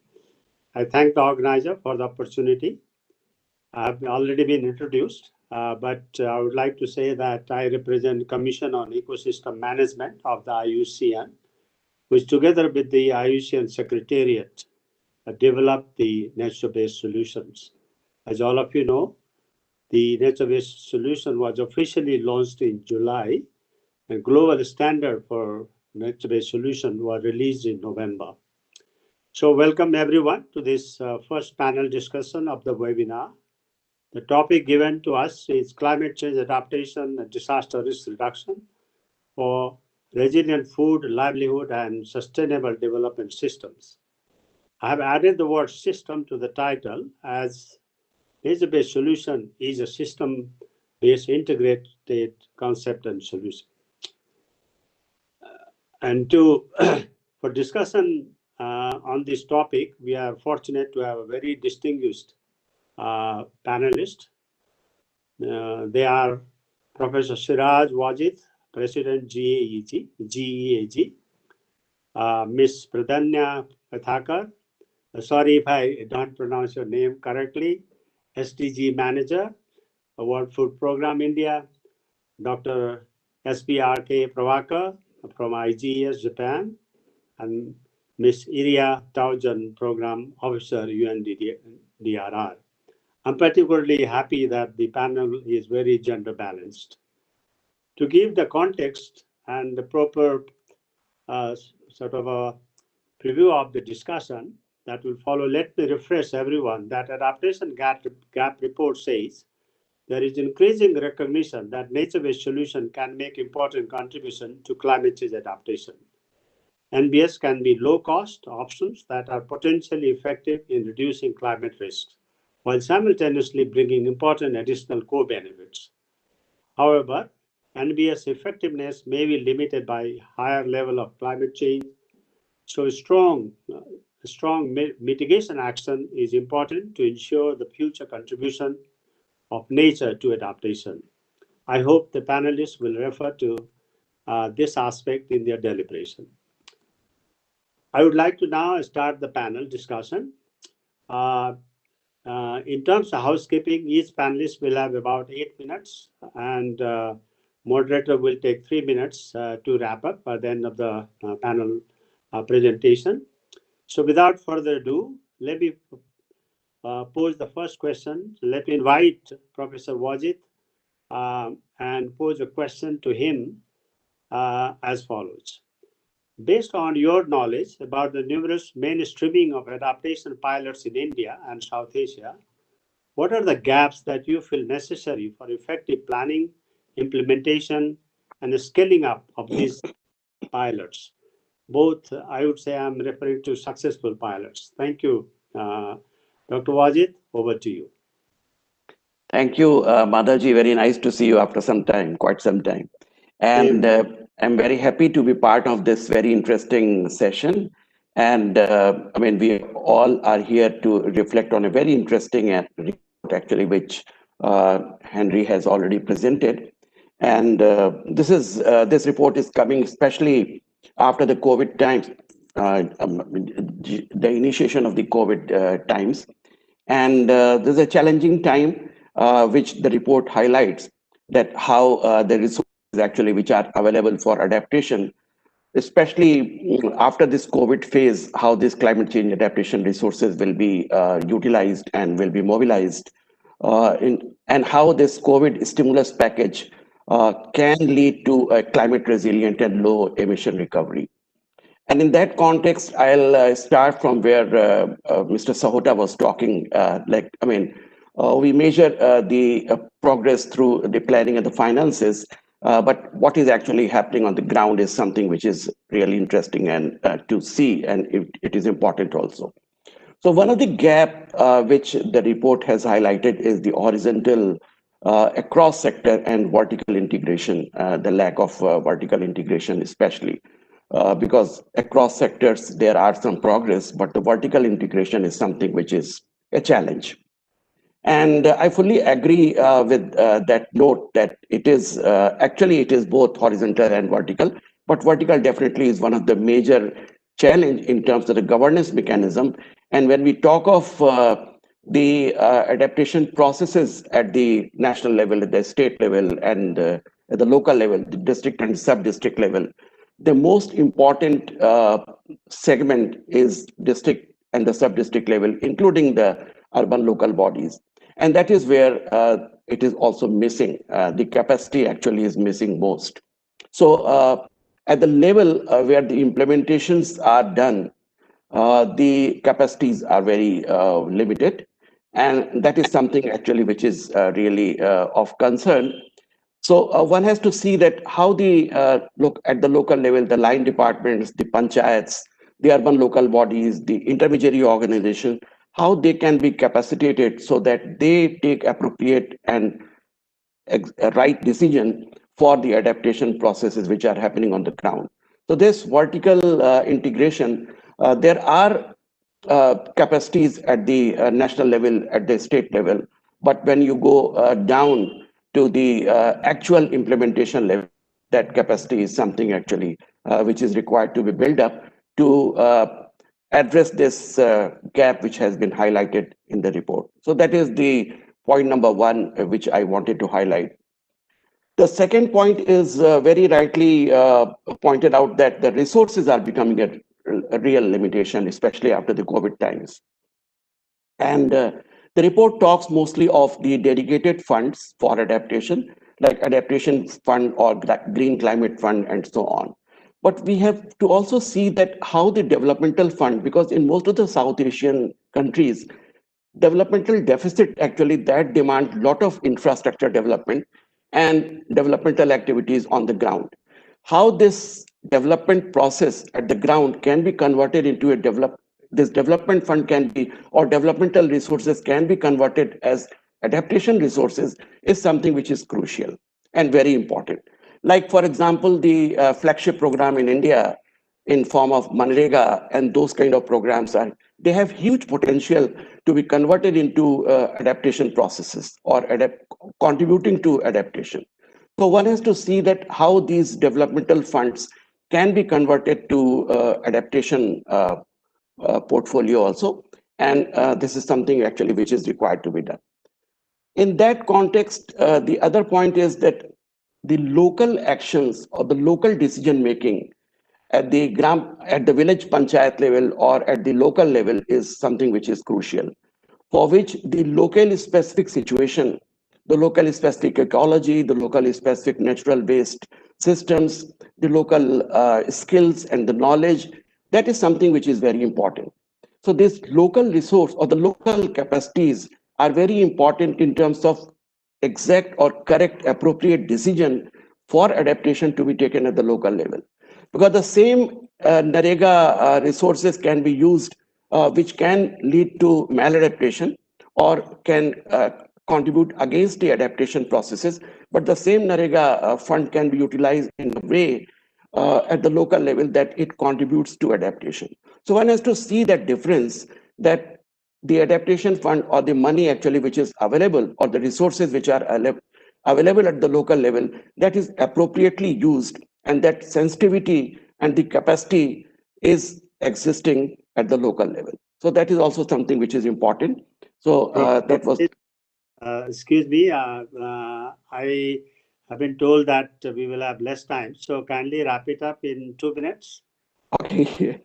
I thank the organizer for the opportunity. I have already been introduced, but I would like to say that I represent Commission on Ecosystem Management of the IUCN, which together with the IUCN Secretariat developed the nature-based solutions. As all of you know, the nature-based solution was officially launched in July, and global standard for nature-based solution was released in November. So welcome everyone to this first panel discussion of the webinar. The topic given to us is climate change adaptation and disaster risk reduction for resilient food, livelihood, and sustainable development systems. I have added the word system to the title as nature-based solution is a system-based integrated concept and solution. And for discussion on this topic, we are fortunate to have a very distinguished panelists. They are Professor Siraj Wajid, President GEAG, Ms. Pradanya Pathakar, sorry if I don't pronounce your name correctly, SDG Manager, World Food Program India, Dr. SPRK Pravakar from IGES Japan, and Ms. Iria Taujan, Program Officer, UNDRR. I'm particularly happy that the panel is very gender balanced. To give the context and the proper sort of a preview of the discussion that will follow, let me refresh everyone that Adaptation Gap Report says there is increasing recognition that nature-based solution can make important contribution to climate change adaptation. NBS can be low-cost options that are potentially effective in reducing climate risks, while simultaneously bringing important additional co-benefits. However, NBS effectiveness may be limited by higher level of climate change, so strong mitigation action is important to ensure the future contribution of nature to adaptation. I hope the panelists will refer to this aspect in their deliberation. I would like to now start the panel discussion. In terms of housekeeping, each panelist will have about 8 minutes, and moderator will take 3 minutes to wrap up by the end of the panel presentation. So without further ado, let me pose the first question. Let me invite Professor Wajid and pose a question to him as follows. Based on your knowledge about the numerous mainstreaming of adaptation pilots in India and South Asia, what are the gaps that you feel necessary for effective planning, implementation, and the scaling up of these pilots? Both, I would say I'm referring to successful pilots. Thank you. Dr. Wajid, over to you. Thank you, Madhaji. Very nice to see you after some time, quite some time. And I'm very happy to be part of this very interesting session. And I mean, we all are here to reflect on a very interesting report, actually, which Henry has already presented. And this report is coming especially after the COVID times, the initiation of the COVID times. And this is a challenging time, which the report highlights that how the resources actually which are available for adaptation, especially after this COVID phase, how this climate change adaptation resources will be utilized and will be mobilized, and how this COVID stimulus package can lead to a climate resilient and low emission recovery. And in that context, I'll start from where Mr. Sahota was talking. We measure the progress through the planning and the finances, but what is actually happening on the ground is something which is really interesting and to see, and it is important also. So one of the gap which the report has highlighted is the horizontal across sector and vertical integration, the lack of vertical integration especially. Because across sectors there are some progress, but the vertical integration is something which is a challenge. And I fully agree with that note that it is actually it is both horizontal and vertical, but vertical definitely is one of the major challenge in terms of the governance mechanism. And when we talk of the adaptation processes at the national level, at the state level, and at the local level, the district and sub-district level, the most important segment is district and the sub-district level, including the urban local bodies. And that is where it is also missing. The capacity actually is missing most. So at the level where the implementations are done, the capacities are very limited. And that is something actually which is really of concern. So one has to see that how the look at the local level, the line departments, the panchayats, the urban local bodies, the intermediary organization, how they can be capacitated so that they take appropriate and right decision for the adaptation processes which are happening on the ground. So this vertical integration, there are capacities at the national level, at the state level, but when you go down to the actual implementation level, that capacity is something actually which is required to be built up to address this gap which has been highlighted in the report. So that is the point number one which I wanted to highlight. The second point is very rightly pointed out that the resources are becoming a real limitation, especially after the COVID times. And the report talks mostly of the dedicated funds for adaptation, like Adaptation Fund or Green Climate Fund and so on. But we have to also see that how the developmental fund, because in most of the South Asian countries, developmental deficit actually that demand lot of infrastructure development and developmental activities on the ground. How this development process at the ground can be converted into a this development fund can be, or developmental resources can be converted as adaptation resources is something which is crucial and very important. Like for example, the flagship program in India in form of Manrega and those kind of programs they have huge potential to be converted into adaptation processes or contributing to adaptation. So one has to see that how these developmental funds can be converted to adaptation portfolio also. And this is something actually which is required to be done. In that context, the other point is that the local actions or the local decision making at the village panchayat level or at the local level is something which is crucial, for which the local specific situation, the local specific ecology, the local specific natural based systems, the local skills and the knowledge, that is something which is very important. So this local resource or the local capacities are very important in terms of exact or correct appropriate decision for adaptation to be taken at the local level. Because the same NREGA resources can be used which can lead to maladaptation or can contribute against the adaptation processes, but the same NREGA fund can be utilized in a way at the local level that it contributes to adaptation. So one has to see that difference, that the adaptation fund or the money actually which is available or the resources which are available at the local level, that is appropriately used and that sensitivity and the capacity is existing at the local level. So that is also something which is important. So that was... excuse me, I have been told that we will have less time. So kindly wrap it up in 2 minutes. Okay.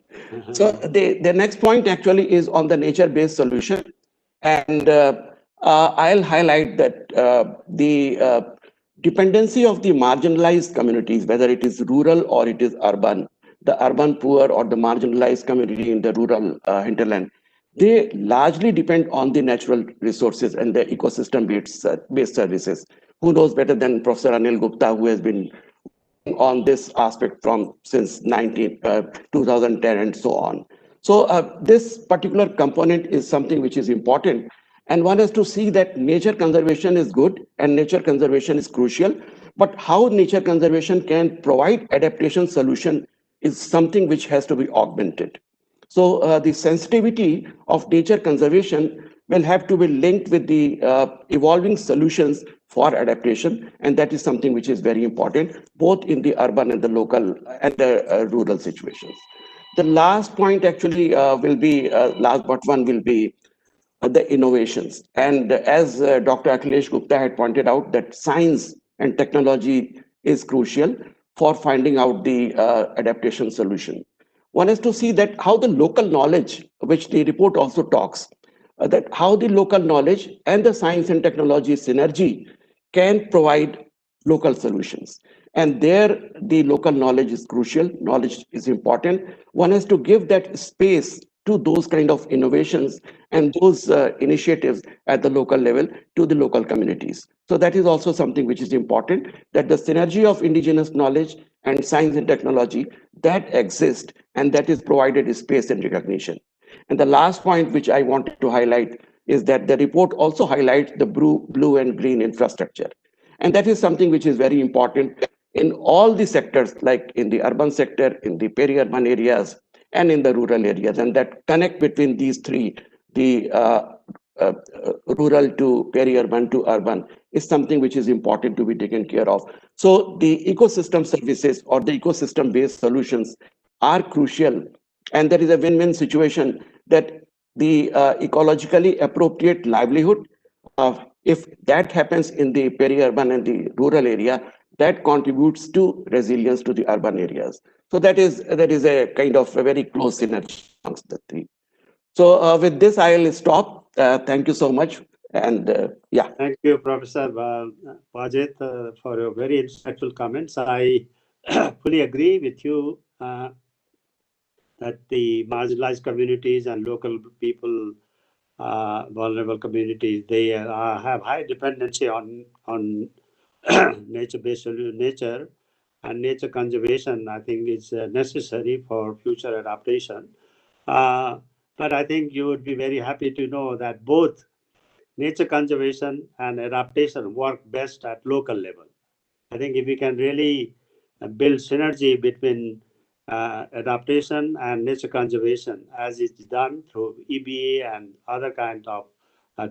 So the next point actually is on the nature-based solution. And I'll highlight that the dependency of the marginalized communities, whether it is rural or it is urban, the urban poor or the marginalized community in the rural hinterland, they largely depend on the natural resources and the ecosystem-based services. Who knows better than Professor Anil Gupta, who has been on this aspect from since 2010 and so on. So this particular component is something which is important. And one has to see that nature conservation is good and nature conservation is crucial. But how nature conservation can provide adaptation solution is something which has to be augmented. So the sensitivity of nature conservation will have to be linked with the evolving solutions for adaptation, and that is something which is very important, both in the urban and the local and the rural situations. The last point actually will be, last but one will be the innovations. And as Dr. Akhilesh Gupta had pointed out, that science and technology is crucial for finding out the adaptation solution. One has to see that how the local knowledge, which the report also talks, that how the local knowledge and the science and technology synergy can provide local solutions. And there, the local knowledge is crucial, knowledge is important. One has to give that space to those kind of innovations and those initiatives at the local level to the local communities. So that is also something which is important, that the synergy of indigenous knowledge and science and technology that exists and that is provided space and recognition. And the last point which I wanted to highlight is that the report also highlights the blue and green infrastructure. And that is something which is very important in all the sectors, like in the urban sector, in the peri-urban areas, and in the rural areas. And that connect between these three, the rural to peri-urban to urban, is something which is important to be taken care of. So the ecosystem services or the ecosystem-based solutions are crucial. And there is a win-win situation that the ecologically appropriate livelihood, if that happens in the peri-urban and the rural area, that contributes to resilience to the urban areas. So that is a kind of a very close synergy amongst the three. So with this, I'll stop. Thank you so much. And yeah. Thank you, Professor Wajid, for your very insightful comments. I fully agree with you that the marginalized communities and local people, vulnerable communities, they have high dependency on nature-based nature, and nature conservation, I think, is necessary for future adaptation. But I think you would be very happy to know that both nature conservation and adaptation work best at local level. I think if we can really build synergy between adaptation and nature conservation, as it's done through EBA and other kind of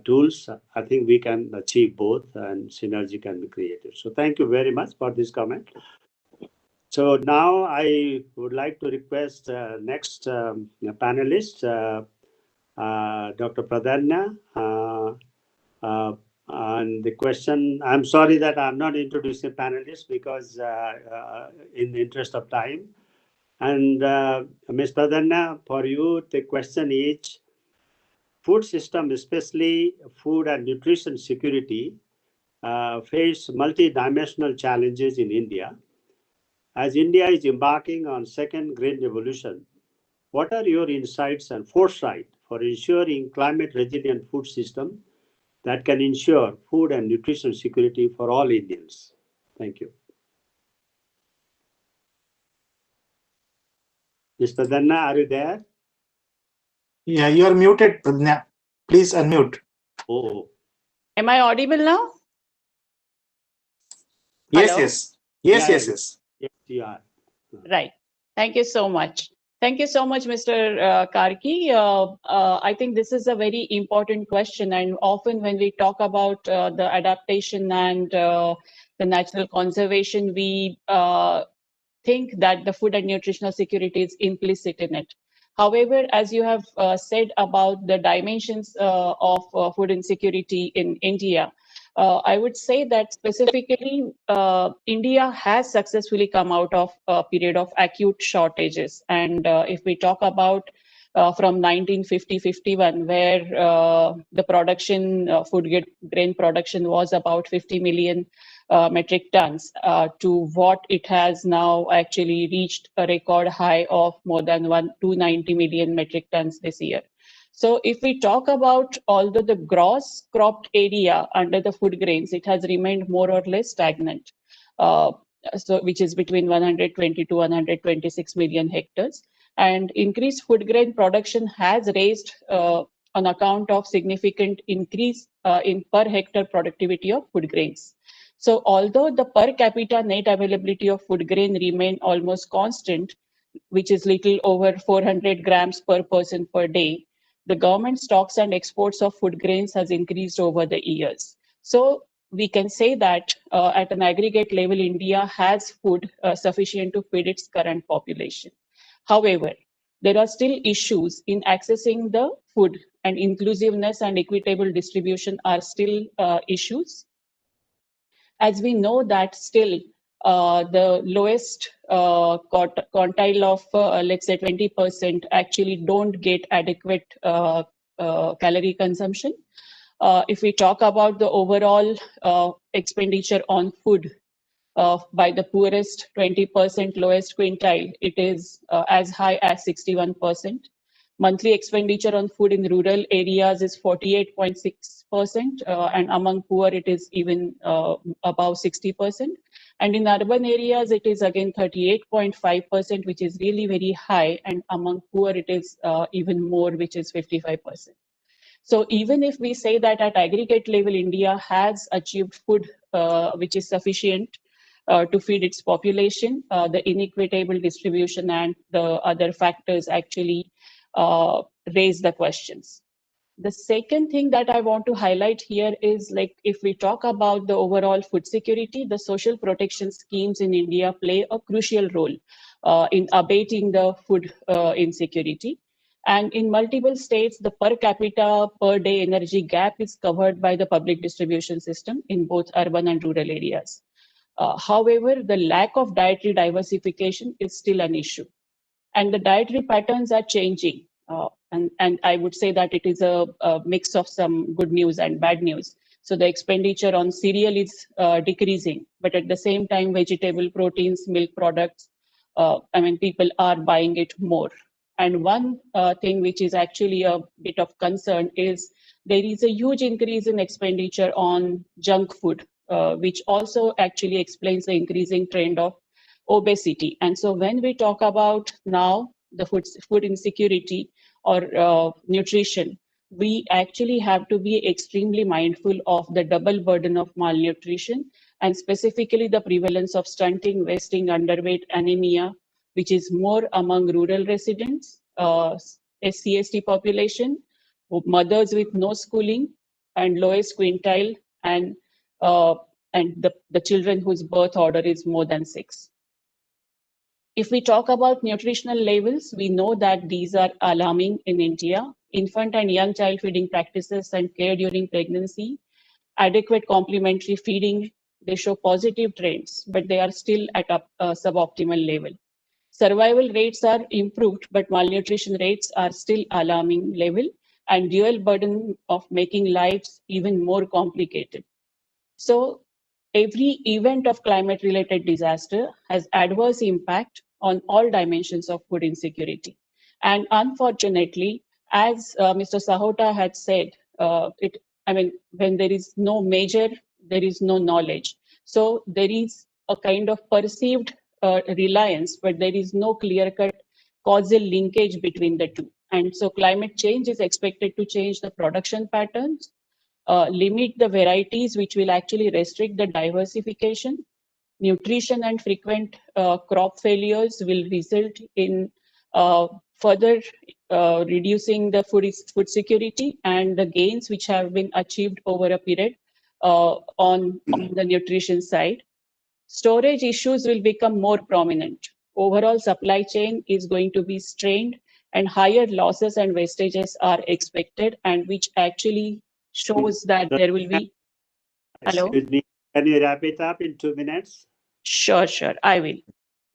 tools, I think we can achieve both and synergy can be created. So thank you very much for this comment. So now I would like to request next panelist, Dr. Pradanya. And the question, I'm sorry that I'm not introducing panelists because in the interest of time. And Ms. Pradanya, for you, the question is, food system, especially food and nutrition security, face multi-dimensional challenges in India. As India is embarking on second green revolution, what are your insights and foresight for ensuring climate resilient food system that can ensure food and nutrition security for all Indians? Thank you. Mr. Danna, are you there? Yeah, you are muted, Pradnya. Please unmute. Oh. Am I audible now? Yes, Hello? yes. Yes, Yeah, yes, yes. Yes, you are. Right. Thank you so much. Thank you so much, Mr. Karki. I think this is a very important question, and often when we talk about the adaptation and the natural conservation, we think that the food and nutritional security is implicit in it. However, as you have said about the dimensions of food insecurity in India, I would say that specifically India has successfully come out of a period of acute shortages. And if we talk about from 1950-51, where the production, food grain production was about 50 million metric tons to what it has now actually reached a record high of more than 290 million metric tons this year. So if we talk about, although the gross cropped area under the food grains, it has remained more or less stagnant, so which is between 120 to 126 million hectares. And increased food grain production has raised on account of significant increase in per hectare productivity of food grains. So although the per capita net availability of food grain remained almost constant, which is little over 400 grams per person per day, the government stocks and exports of food grains has increased over the years. So we can say that at an aggregate level, India has food sufficient to feed its current population. However, there are still issues in accessing the food, and inclusiveness and equitable distribution are still issues. As we know that still the lowest quantile of let's say 20% actually don't get adequate calorie consumption. If we talk about the overall expenditure on food by the poorest 20% lowest quintile, it is as high as 61%. Monthly expenditure on food in rural areas is 48.6%, and among poor it is even above 60%. And in urban areas, it is again 38.5%, which is really very high, and among poor it is even more, which is 55%. So even if we say that at aggregate level, India has achieved food which is sufficient to feed its population, the inequitable distribution and the other factors actually raise the questions. The second thing that I want to highlight here is, like, if we talk about the overall food security, the social protection schemes in India play a crucial role in abating the food insecurity. And in multiple states, the per capita per day energy gap is covered by the public distribution system in both urban and rural areas. However, the lack of dietary diversification is still an issue. And the dietary patterns are changing. And I would say that it is a mix of some good news and bad news. So the expenditure on cereal is decreasing, but at the same time, vegetable proteins, milk products, people are buying it more. And one thing which is actually a bit of concern is there is a huge increase in expenditure on junk food, which also actually explains the increasing trend of obesity. And so when we talk about now the food insecurity or nutrition, we actually have to be extremely mindful of the double burden of malnutrition, and specifically the prevalence of stunting, wasting, underweight, anemia, which is more among rural residents, SC/ST population, mothers with no schooling, and lowest quintile, and the children whose birth order is more than 6. If we talk about nutritional levels, we know that these are alarming in India. Infant and young child feeding practices and care during pregnancy, adequate complementary feeding, they show positive trends, but they are still at a suboptimal level. Survival rates are improved, but malnutrition rates are still alarming level, and dual burden of making lives even more complicated. So every event of climate-related disaster has adverse impact on all dimensions of food insecurity. And unfortunately, as Mr. Sahota had said, when there is no measure, there is no knowledge. So there is a kind of perceived reliance, but there is no clear-cut causal linkage between the two. And so climate change is expected to change the production patterns, limit the varieties, which will actually restrict the diversification. Nutrition and frequent crop failures will result in further reducing the food security and the gains which have been achieved over a period on the nutrition side. Storage issues will become more prominent. Overall supply chain is going to be strained, and higher losses and wastages are expected, and which actually shows that there will be. Hello? Can you wrap it up in 2 minutes? Sure, I will. Yeah.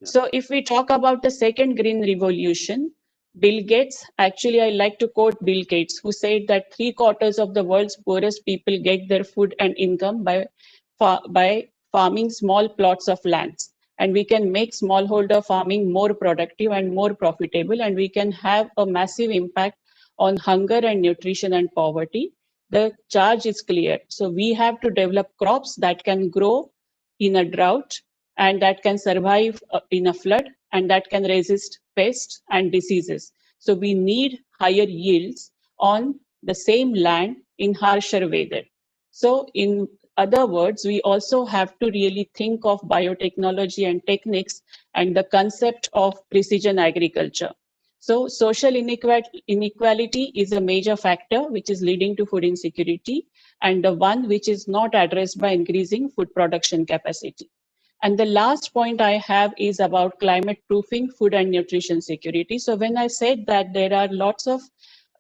So if we talk about the second green revolution, Bill Gates, actually I like to quote Bill Gates, who said that 3/4 of the world's poorest people get their food and income by farming small plots of lands. And we can make smallholder farming more productive and more profitable, and we can have a massive impact on hunger and nutrition and poverty. The charge is clear. So we have to develop crops that can grow in a drought, and that can survive in a flood, and that can resist pests and diseases. So we need higher yields on the same land in harsher weather. So in other words, we also have to really think of biotechnology and techniques and the concept of precision agriculture. So social inequality is a major factor which is leading to food insecurity, and the one which is not addressed by increasing food production capacity. And the last point I have is about climate proofing food and nutrition security. So when I said that there are lots of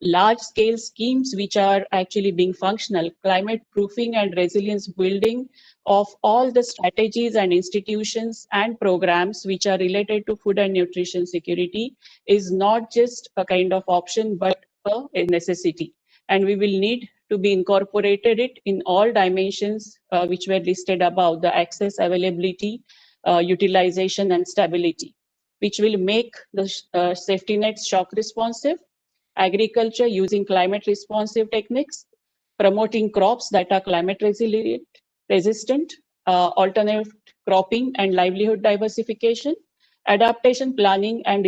large scale schemes which are actually being functional, climate proofing and resilience building of all the strategies and institutions and programs which are related to food and nutrition security is not just a kind of option, but a necessity. And we will need to be incorporated it in all dimensions which were listed above: the access, availability, utilization, and stability, which will make the safety nets shock responsive, agriculture using climate responsive techniques, promoting crops that are climate resistant, alternate cropping and livelihood diversification, adaptation planning and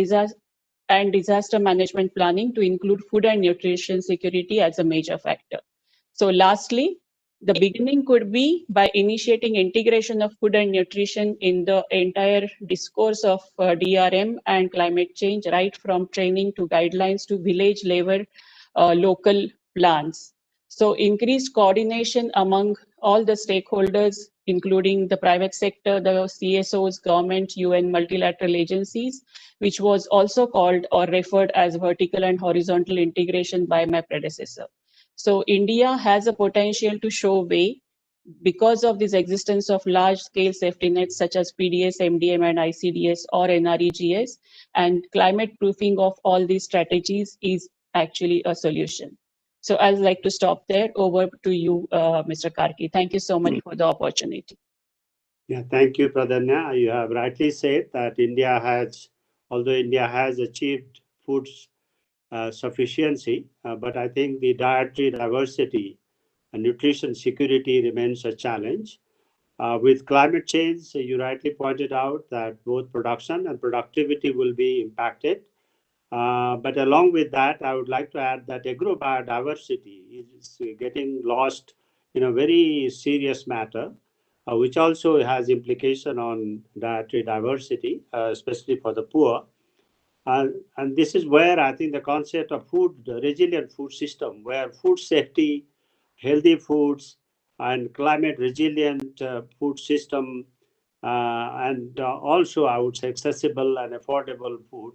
disaster management planning to include food and nutrition security as a major factor. So lastly, the beginning could be by initiating integration of food and nutrition in the entire discourse of DRM and climate change, right from training to guidelines to village level local plans. So increased coordination among all the stakeholders, including the private sector, the CSOs, government, UN, multilateral agencies, which was also called or referred as vertical and horizontal integration by my predecessor. So India has a potential to show way because of this existence of large-scale safety nets such as PDS, MDM, and ICDS or NREGS, and climate proofing of all these strategies is actually a solution. So I'd like to stop there. Over to you, Mr. Karki. Thank you so much for the opportunity. Yeah, thank you, Pradanya. You have rightly said that India has, although India has achieved food sufficiency, but I think the dietary diversity and nutrition security remains a challenge. With climate change, you rightly pointed out that both production and productivity will be impacted. But along with that, I would like to add that agrobiodiversity is getting lost in a very serious matter, which also has implication on dietary diversity, especially for the poor. And this is where I think the concept of the resilient food system, where food safety, healthy foods, and climate resilient food system, and also I would say accessible and affordable food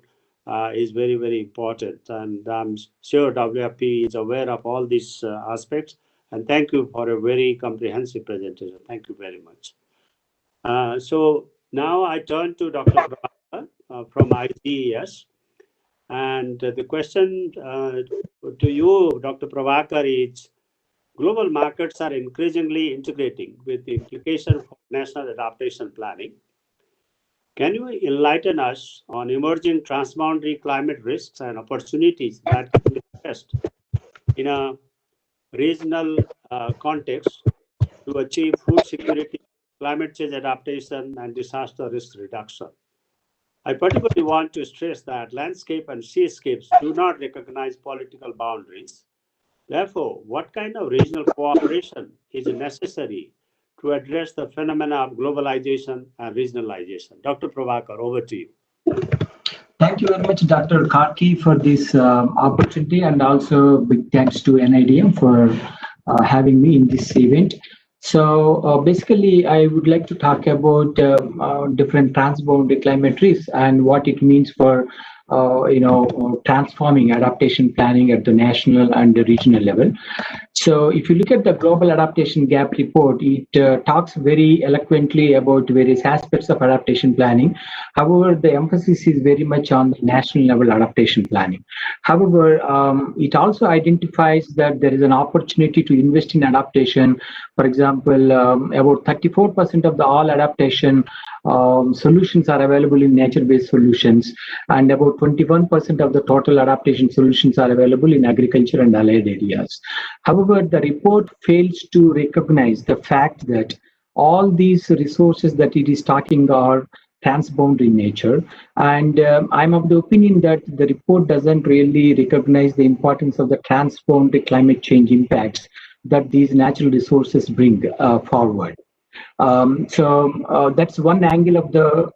is very, very important. And I'm sure WFP is aware of all these aspects. And thank you for a very comprehensive presentation. Thank you very much. So now I turn to Dr. Prabhakar from IGES. And the question to you, Dr. Prabhakar, is global markets are increasingly integrating with the implication for national adaptation planning. Can you enlighten us on emerging transboundary climate risks and opportunities that can be addressed in a regional context to achieve food security, climate change adaptation, and disaster risk reduction? I particularly want to stress that landscape and seascapes do not recognize political boundaries. Therefore, what kind of regional cooperation is necessary to address the phenomena of globalization and regionalization? Dr. Prabhakar, over to you. Thank you very much, Dr. Karki, for this opportunity, and also big thanks to NIDM for having me in this event. So basically, I would like to talk about different transboundary climate risks and what it means for transforming adaptation planning at the national and the regional level. So if you look at the Global Adaptation Gap Report, it talks very eloquently about various aspects of adaptation planning. However, the emphasis is very much on the national level adaptation planning. However, it also identifies that there is an opportunity to invest in adaptation. For example, about 34% of the all adaptation solutions are available in nature-based solutions, and about 21% of the total adaptation solutions are available in agriculture and allied areas. However, the report fails to recognize the fact that all these resources that it is talking are transboundary in nature. And I'm of the opinion that the report doesn't really recognize the importance of the transboundary climate change impacts that these natural resources bring forward. So that's one angle of the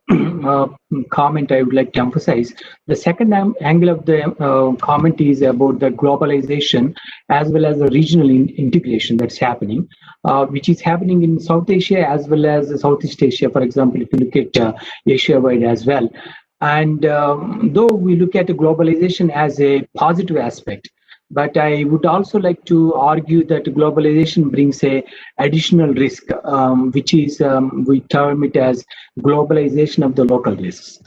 comment I would like to emphasize. The second angle of the comment is about the globalization as well as the regional integration that's happening, which is happening in South Asia as well as Southeast Asia. For example, if you look at Asia-wide as well. And though we look at globalization as a positive aspect, but I would also like to argue that globalization brings a additional risk, which is, we term it as globalization of the local risks.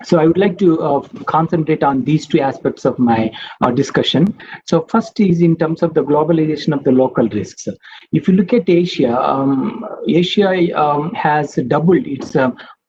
So I would like to concentrate on these two aspects of my discussion. So first is in terms of the globalization of the local risks. If you look at Asia, Asia has doubled its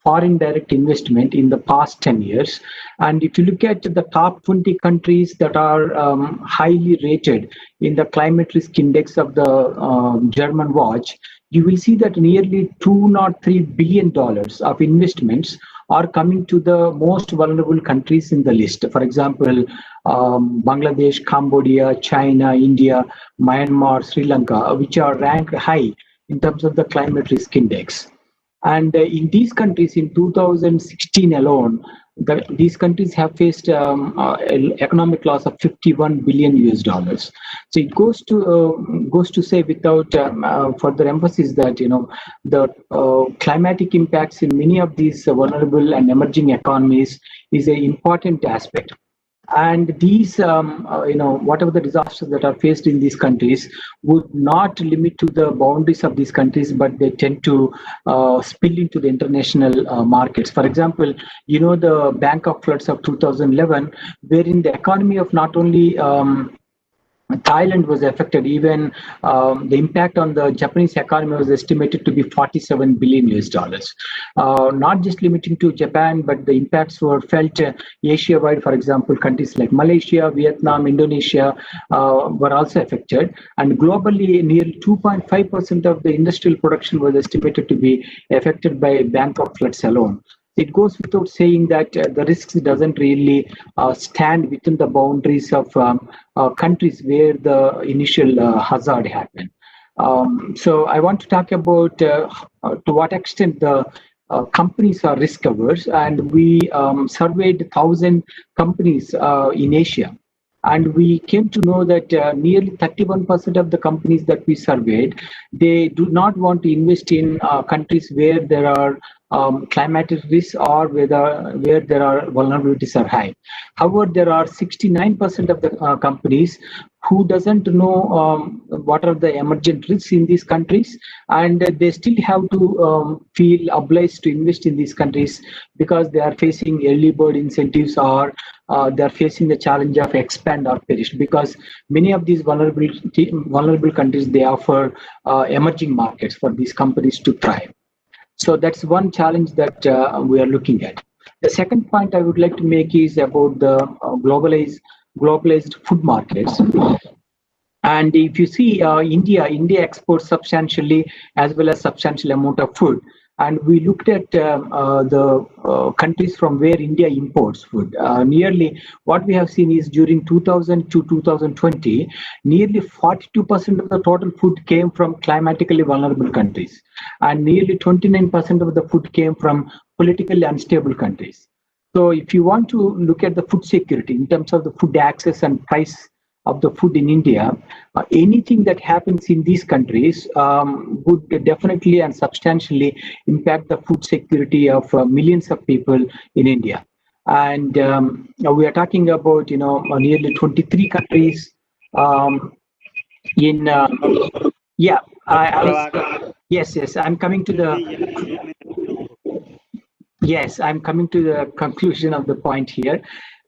foreign direct investment in the past 10 years. And if you look at the top 20 countries that are highly rated in the climate risk index of the German watch, you will see that nearly $203 billion of investments are coming to the most vulnerable countries in the list. For example, Bangladesh, Cambodia, China, India, Myanmar, Sri Lanka, which are ranked high in terms of the climate risk index. And in these countries, in 2016 alone, these countries have faced economic loss of $51 billion US. So it goes to say, without further emphasis, that the climatic impacts in many of these vulnerable and emerging economies is an important aspect. And these, whatever the disasters that are faced in these countries would not limit to the boundaries of these countries, but they tend to spill into the international markets. For example, the Bangkok floods of 2011, wherein the economy of not only Thailand was affected. Even the impact on the Japanese economy was estimated to be $47 billion US. Not just limiting to Japan, but the impacts were felt Asia-wide. For example, countries like Malaysia, Vietnam, Indonesia were also affected. And globally, nearly 2.5% of the industrial production was estimated to be affected by Bangkok floods alone. It goes without saying that the risks doesn't really stand within the boundaries of countries where the initial hazard happened. So I want to talk about to what extent the companies are risk averse, and we surveyed 1,000 companies in Asia. And we came to know that nearly 31% of the companies that we surveyed, they do not want to invest in countries where there are climatic risks or where there are vulnerabilities are high. However, there are 69% of the companies who doesn't know what are the emergent risks in these countries, and they still have to feel obliged to invest in these countries because they are facing early bird incentives, or they are facing the challenge of expand or perish, because many of these vulnerable countries, they offer emerging markets for these companies to thrive. So that's one challenge that we are looking at. The second point I would like to make is about the globalized food markets. And if you see India exports substantially as well as substantial amount of food. And we looked at the countries from where India imports food. Nearly what we have seen is during 2000 to 2020, nearly 42% of the total food came from climatically vulnerable countries. And nearly 29% of the food came from politically unstable countries. So if you want to look at the food security in terms of the food access and price of the food in India, anything that happens in these countries would definitely and substantially impact the food security of millions of people in India. And we are talking about nearly 23 countries in yes, I'm coming to the I'm coming to the conclusion of the point here.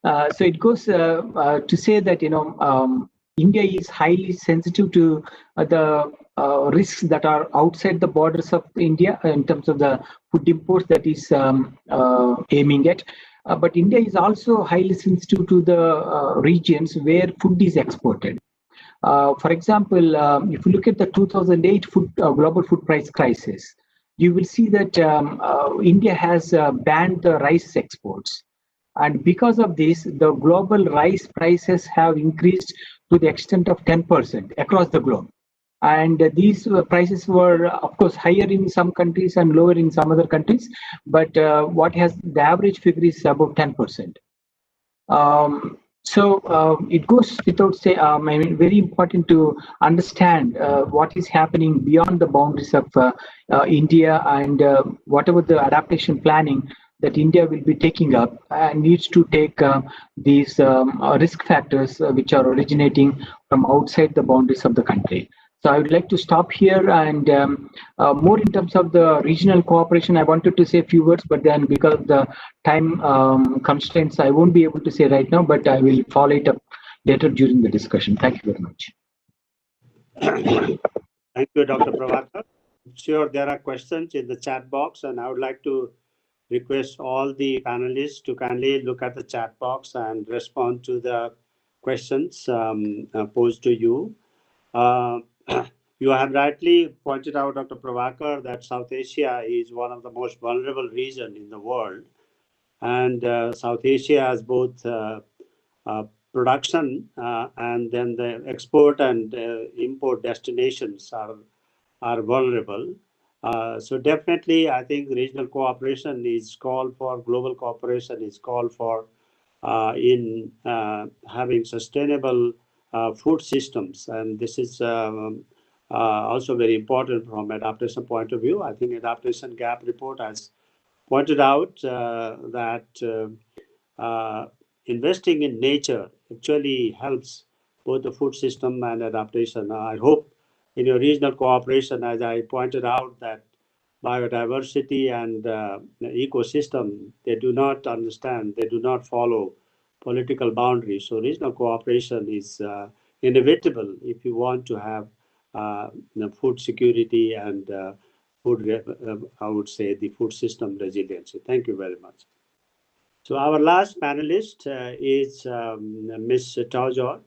So it goes to say that India is highly sensitive to the risks that are outside the borders of India in terms of the food imports that is aiming at. But India is also highly sensitive to the regions where food is exported. For example, if you look at the 2008 global food price crisis, you will see that India has banned the rice exports. And because of this, the global rice prices have increased to the extent of 10% across the globe. And these prices were, of course, higher in some countries and lower in some other countries. But the average figure is about 10%. It goes without saying, I mean, very important to understand what is happening beyond the boundaries of India, and whatever the adaptation planning that India will be taking up needs to take these risk factors which are originating from outside the boundaries of the country. So I would like to stop here, and more in terms of the regional cooperation, I wanted to say a few words, but then because of the time constraints, I won't be able to say right now, but I will follow it up later during the discussion. Thank you very much. Thank you, Dr. Prabhakar. I'm sure there are questions in the chat box, and I would like to request all the panelists to kindly look at the chat box and respond to the questions posed to you. You have rightly pointed out, Dr. Prabhakar, that South Asia is one of the most vulnerable regions in the world. And South Asia has both production and then the export and import destinations are vulnerable. So definitely, I think regional cooperation is called for, global cooperation is called for in having sustainable food systems. And this is also very important from adaptation point of view. I think Adaptation Gap Report has pointed out that investing in nature actually helps both the food system and adaptation. I hope in your regional cooperation, as I pointed out, that biodiversity and ecosystem, they do not understand, they do not follow political boundaries. So regional cooperation is inevitable if you want to have food security and food, I would say, the food system resiliency. Thank you very much. So our last panelist is Ms. Taujor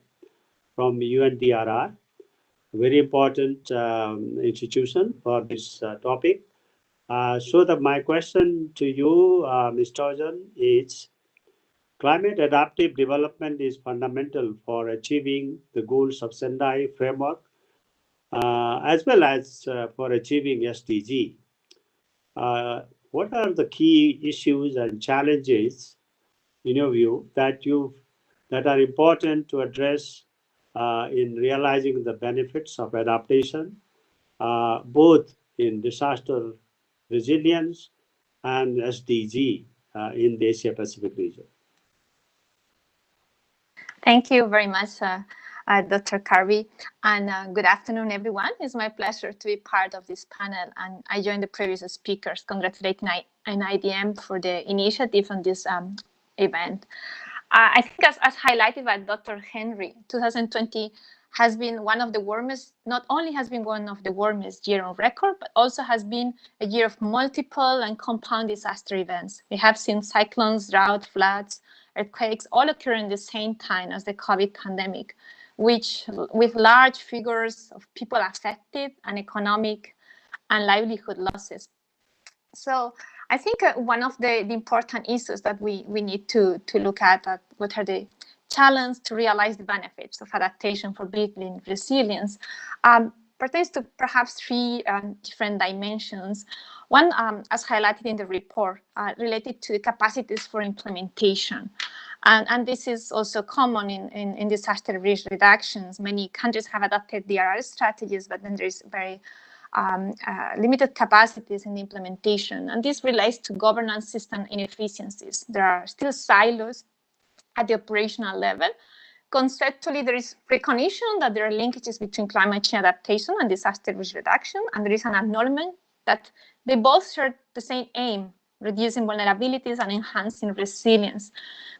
from UNDRR, a very important institution for this topic. So my question to you, Ms. Taujor, is climate adaptive development is fundamental for achieving the goals of Sendai framework, as well as for achieving SDG. What are the key issues and challenges, in your view, that are important to address in realizing the benefits of adaptation, both in disaster resilience and SDG in the Asia Pacific region? Thank you very much, Dr. Karvi, and good afternoon, everyone. It's my pleasure to be part of this panel, and I join the previous speakers congratulating NIDM for the initiative on this event. I think as highlighted by Dr. Henry, 2020 has been one of the warmest, not only has been one of the warmest year on record, but also has been a year of multiple and compound disaster events. We have seen cyclones, drought, floods, earthquakes all occur in the same time as the COVID pandemic, which with large figures of people affected and economic and livelihood losses. So I think one of the important issues that we need to look at what are the challenges to realize the benefits of adaptation for building resilience pertains to perhaps three different dimensions. One, as highlighted in the report, related to the capacities for implementation. And this is also common in disaster risk reductions. Many countries have adopted DRR strategies, but then there is very limited capacities in the implementation. And this relates to governance system inefficiencies. There are still silos at the operational level. Conceptually, there is recognition that there are linkages between climate change adaptation and disaster risk reduction, and there is an acknowledgement that they both share the same aim, reducing vulnerabilities and enhancing resilience.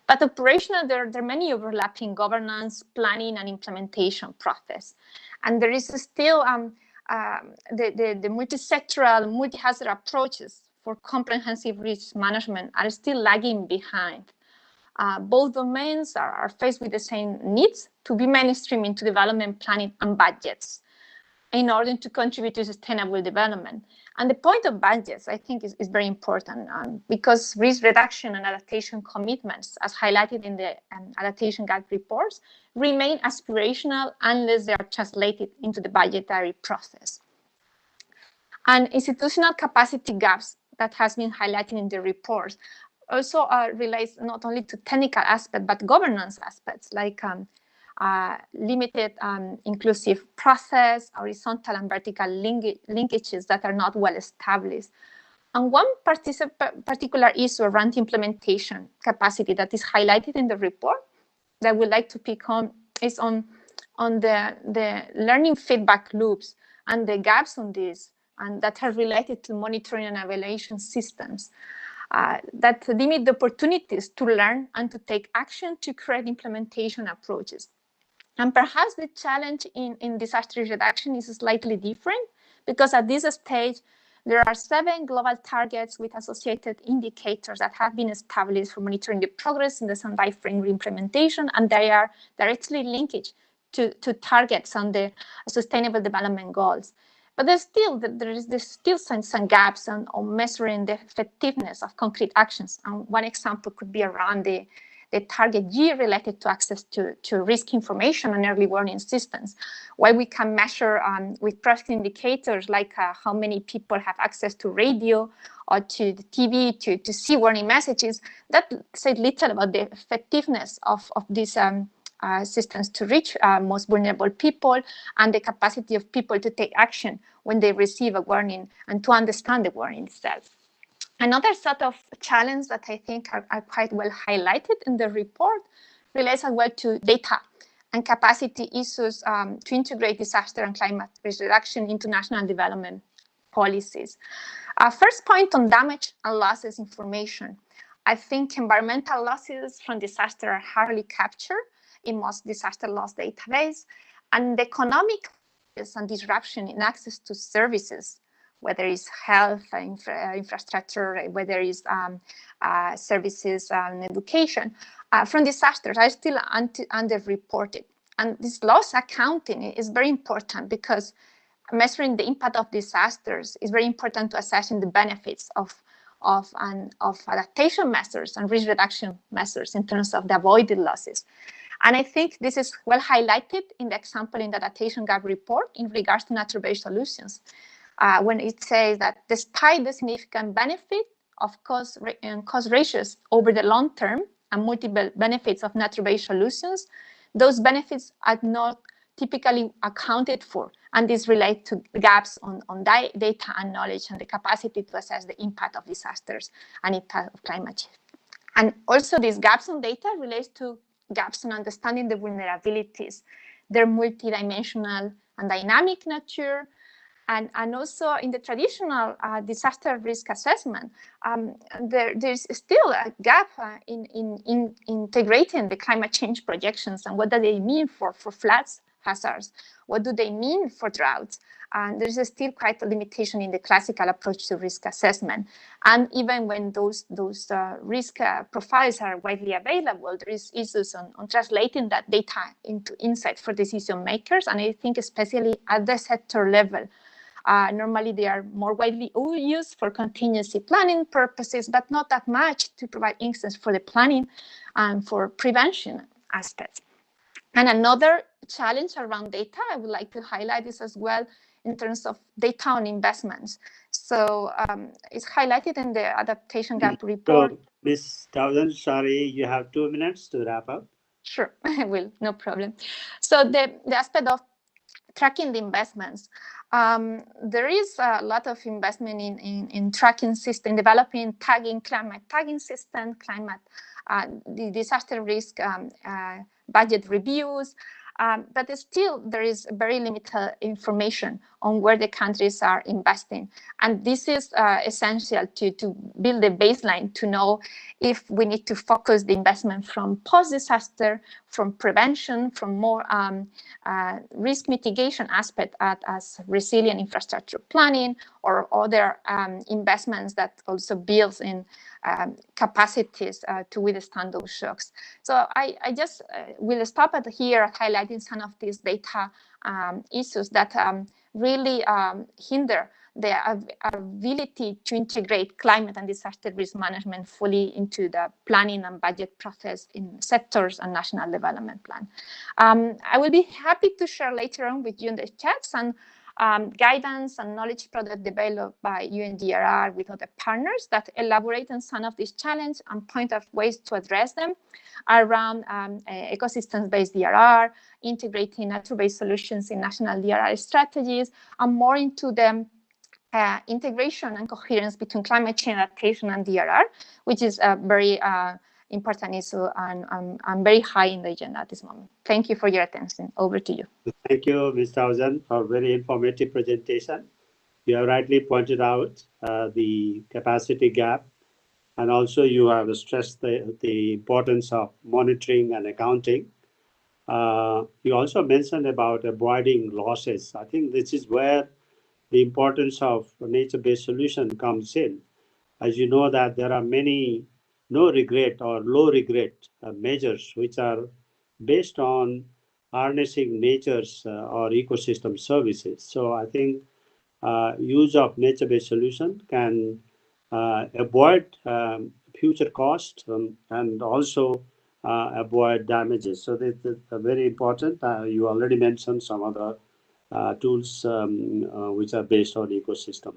But operational, there are many overlapping governance, planning, and implementation process. And there is still the multi-sectoral, multi-hazard approaches for comprehensive risk management are still lagging behind. Both domains are faced with the same needs to be mainstream into development planning and budgets. in order to contribute to sustainable development. And the point of budgets, I think, is very important because risk reduction and adaptation commitments, as highlighted in the Adaptation Gap reports, remain aspirational unless they are translated into the budgetary process. And institutional capacity gaps that has been highlighted in the reports also relates not only to technical aspects, but governance aspects, like limited inclusive process, horizontal and vertical linkages that are not well established. And one particular issue around implementation capacity that is highlighted in the report that I would like to pick on is on the learning feedback loops and the gaps on this, and that are related to monitoring and evaluation systems that limit the opportunities to learn and to take action to create implementation approaches. And perhaps the challenge in disaster reduction is slightly different, because at this stage, there are 7 global targets with associated indicators that have been established for monitoring the progress in the Sendai framework implementation, and they are directly linked to targets on the Sustainable Development Goals. But there's still some gaps on measuring the effectiveness of concrete actions. And one example could be around the target G related to access to risk information and early warning systems, where we can measure with project indicators like how many people have access to radio or to the TV to see warning messages. That said little about the effectiveness of these systems to reach most vulnerable people and the capacity of people to take action when they receive a warning and to understand the warning itself. Another set of challenges that I think are quite well highlighted in the report relates as well to data and capacity issues to integrate disaster and climate risk reduction into national development policies. First point on damage and losses information. I think environmental losses from disaster are hardly captured in most disaster loss database, and the economic and disruption in access to services, whether it's health, infrastructure, whether it's services and education, from disasters are still underreported. And this loss accounting is very important because measuring the impact of disasters is very important to assessing the benefits of adaptation measures and risk reduction measures in terms of the avoided losses. And I think this is well highlighted in the example in the Adaptation Gap Report in regards to nature-based solutions. When it says that despite the significant benefit of cost ratios over the long term and multiple benefits of nature-based solutions, those benefits are not typically accounted for, and this relates to gaps on data and knowledge and the capacity to assess the impact of disasters and impact of climate change. And also these gaps on data relates to gaps in understanding the vulnerabilities, their multidimensional and dynamic nature, and also in the traditional disaster risk assessment, there's still a gap in integrating the climate change projections and what do they mean for floods hazards, what do they mean for droughts. And there's still quite a limitation in the classical approach to risk assessment. And even when those risk profiles are widely available, there is issues on translating that data into insight for decision makers. And I think especially at the sector level, normally they are more widely used for contingency planning purposes, but not that much to provide instance for the planning and for prevention aspects. And another challenge around data I would like to highlight this as well in terms of data on investments. So it's highlighted in the Adaptation Gap Report. So, Ms. Townsend, sorry, you have 2 minutes to wrap up. Sure, I will, no problem. So the aspect of tracking the investments. There is a lot of investment in tracking system, developing climate tagging system, the disaster risk budget reviews, but still there is very limited information on where the countries are investing. And this is essential to build a baseline to know if we need to focus the investment from post-disaster, from prevention, from more risk mitigation aspect as resilient infrastructure planning or other investments that also builds in capacities to withstand those shocks. So I just will stop at here highlighting some of these data issues that really hinder the ability to integrate climate and disaster risk management fully into the planning and budget process in sectors and national development plan. I will be happy to share later on with you in the chats and guidance and knowledge product developed by UNDRR with other partners that elaborate on some of these challenges and point out ways to address them around ecosystems-based DRR, integrating nature-based solutions in national DRR strategies, and more into the integration and coherence between climate change adaptation and DRR, which is a very important issue and very high in the agenda at this moment. Thank you for your attention. Over to you. Thank you, Ms. Townsend, for a very informative presentation. You have rightly pointed out the capacity gap, and also you have stressed the importance of monitoring and accounting. You also mentioned about avoiding losses. I think this is where the importance of nature-based solution comes in. As you know that there are many no regret or low regret measures which are based on harnessing nature's or ecosystem services. So I think use of nature-based solution can avoid future costs and also avoid damages. So that's very important. You already mentioned some other tools which are based on ecosystem.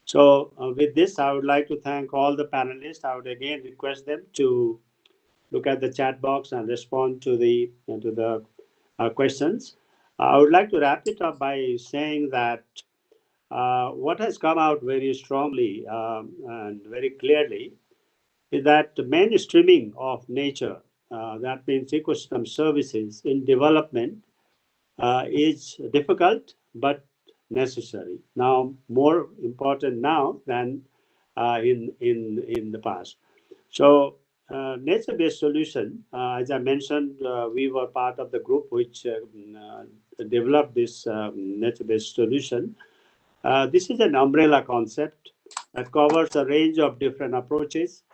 So with this, I would like to thank all the panelists. I would again request them to look at the chat box and respond to the questions. I would like to wrap it up by saying that what has come out very strongly and very clearly is that the mainstreaming of nature, that means ecosystem services in development, is difficult but necessary. Now, more important now than in the past. So, nature-based solution, as I mentioned, we were part of the group which developed this nature-based solution. This is an umbrella concept that covers a range of different approaches.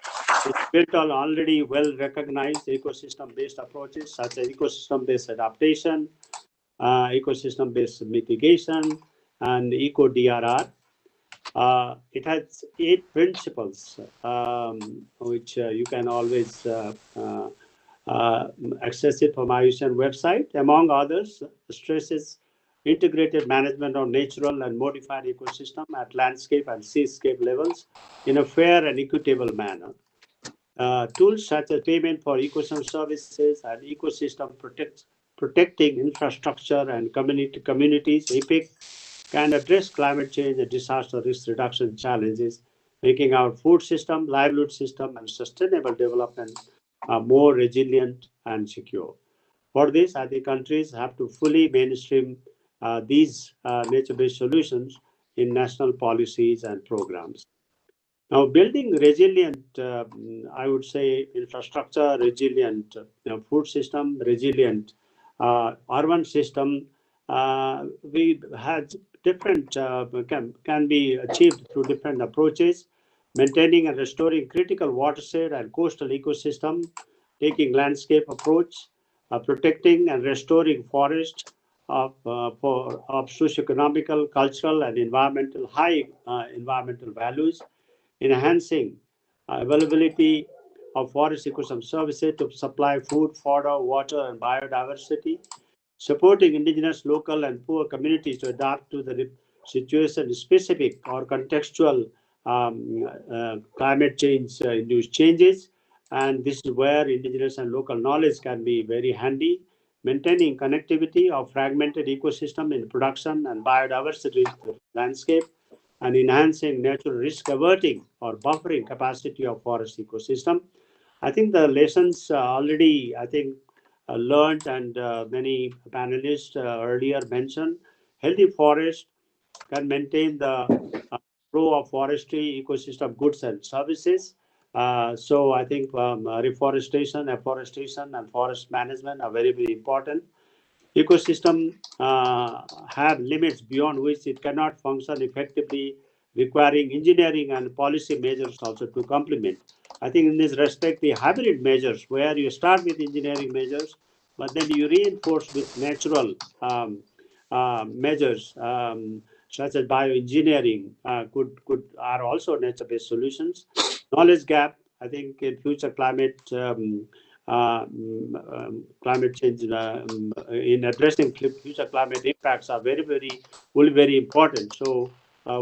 It's built on already well-recognized ecosystem-based approaches such as ecosystem-based adaptation, ecosystem-based mitigation, and eco-DRR. It has 8 principles, which you can always access it from IUCN website. Among others, stresses integrated management of natural and modified ecosystem at landscape and seascape levels in a fair and equitable manner. Tools such as payment for ecosystem services and ecosystem protecting infrastructure and communities, EPIC, can address climate change and disaster risk reduction challenges, making our food system, livelihood system, and sustainable development more resilient and secure. For this, I think countries have to fully mainstream these nature-based solutions in national policies and programs. Now, building resilient, I would say, infrastructure, resilient food system, resilient urban system, we had different, can be achieved through different approaches, maintaining and restoring critical watershed and coastal ecosystem, taking landscape approach, protecting and restoring forest of socioeconomical, cultural, and environmental high environmental values, enhancing availability of forest ecosystem services to supply food, fodder, water, and biodiversity, supporting indigenous, local, and poor communities to adapt to the situation-specific or contextual climate change-induced changes. And this is where indigenous and local knowledge can be very handy, maintaining connectivity of fragmented ecosystem in production and biodiversity landscape, and enhancing natural risk averting or buffering capacity of forest ecosystem. I think the lessons already, learned, and many panelists earlier mentioned, healthy forest can maintain the flow of forestry, ecosystem goods and services. So I think reforestation, afforestation, and forest management are very, very important. Ecosystem have limits beyond which it cannot function effectively, requiring engineering and policy measures also to complement. I think in this respect, the hybrid measures, where you start with engineering measures, but then you reinforce with natural measures such as bioengineering are also nature-based solutions. Knowledge gap, I think in future climate change, in addressing future climate impacts are will be very important. So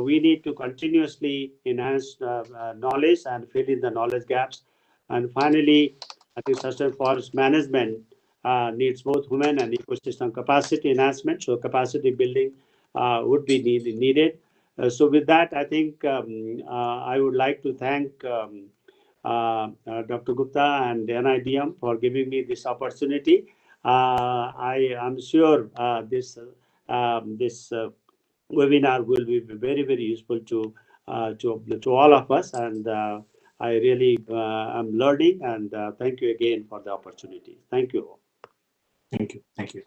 we need to continuously enhance knowledge and fill in the knowledge gaps. And finally, I think sustainable forest management needs both human and ecosystem capacity enhancement. So capacity building would be needed. So with that, I think I would like to thank Dr. Gupta and NIDM for giving me this opportunity. I am sure this webinar will be very, very useful to all of us, and I really am learning, and thank you again for the opportunity. Thank you. Thank you. Thank you.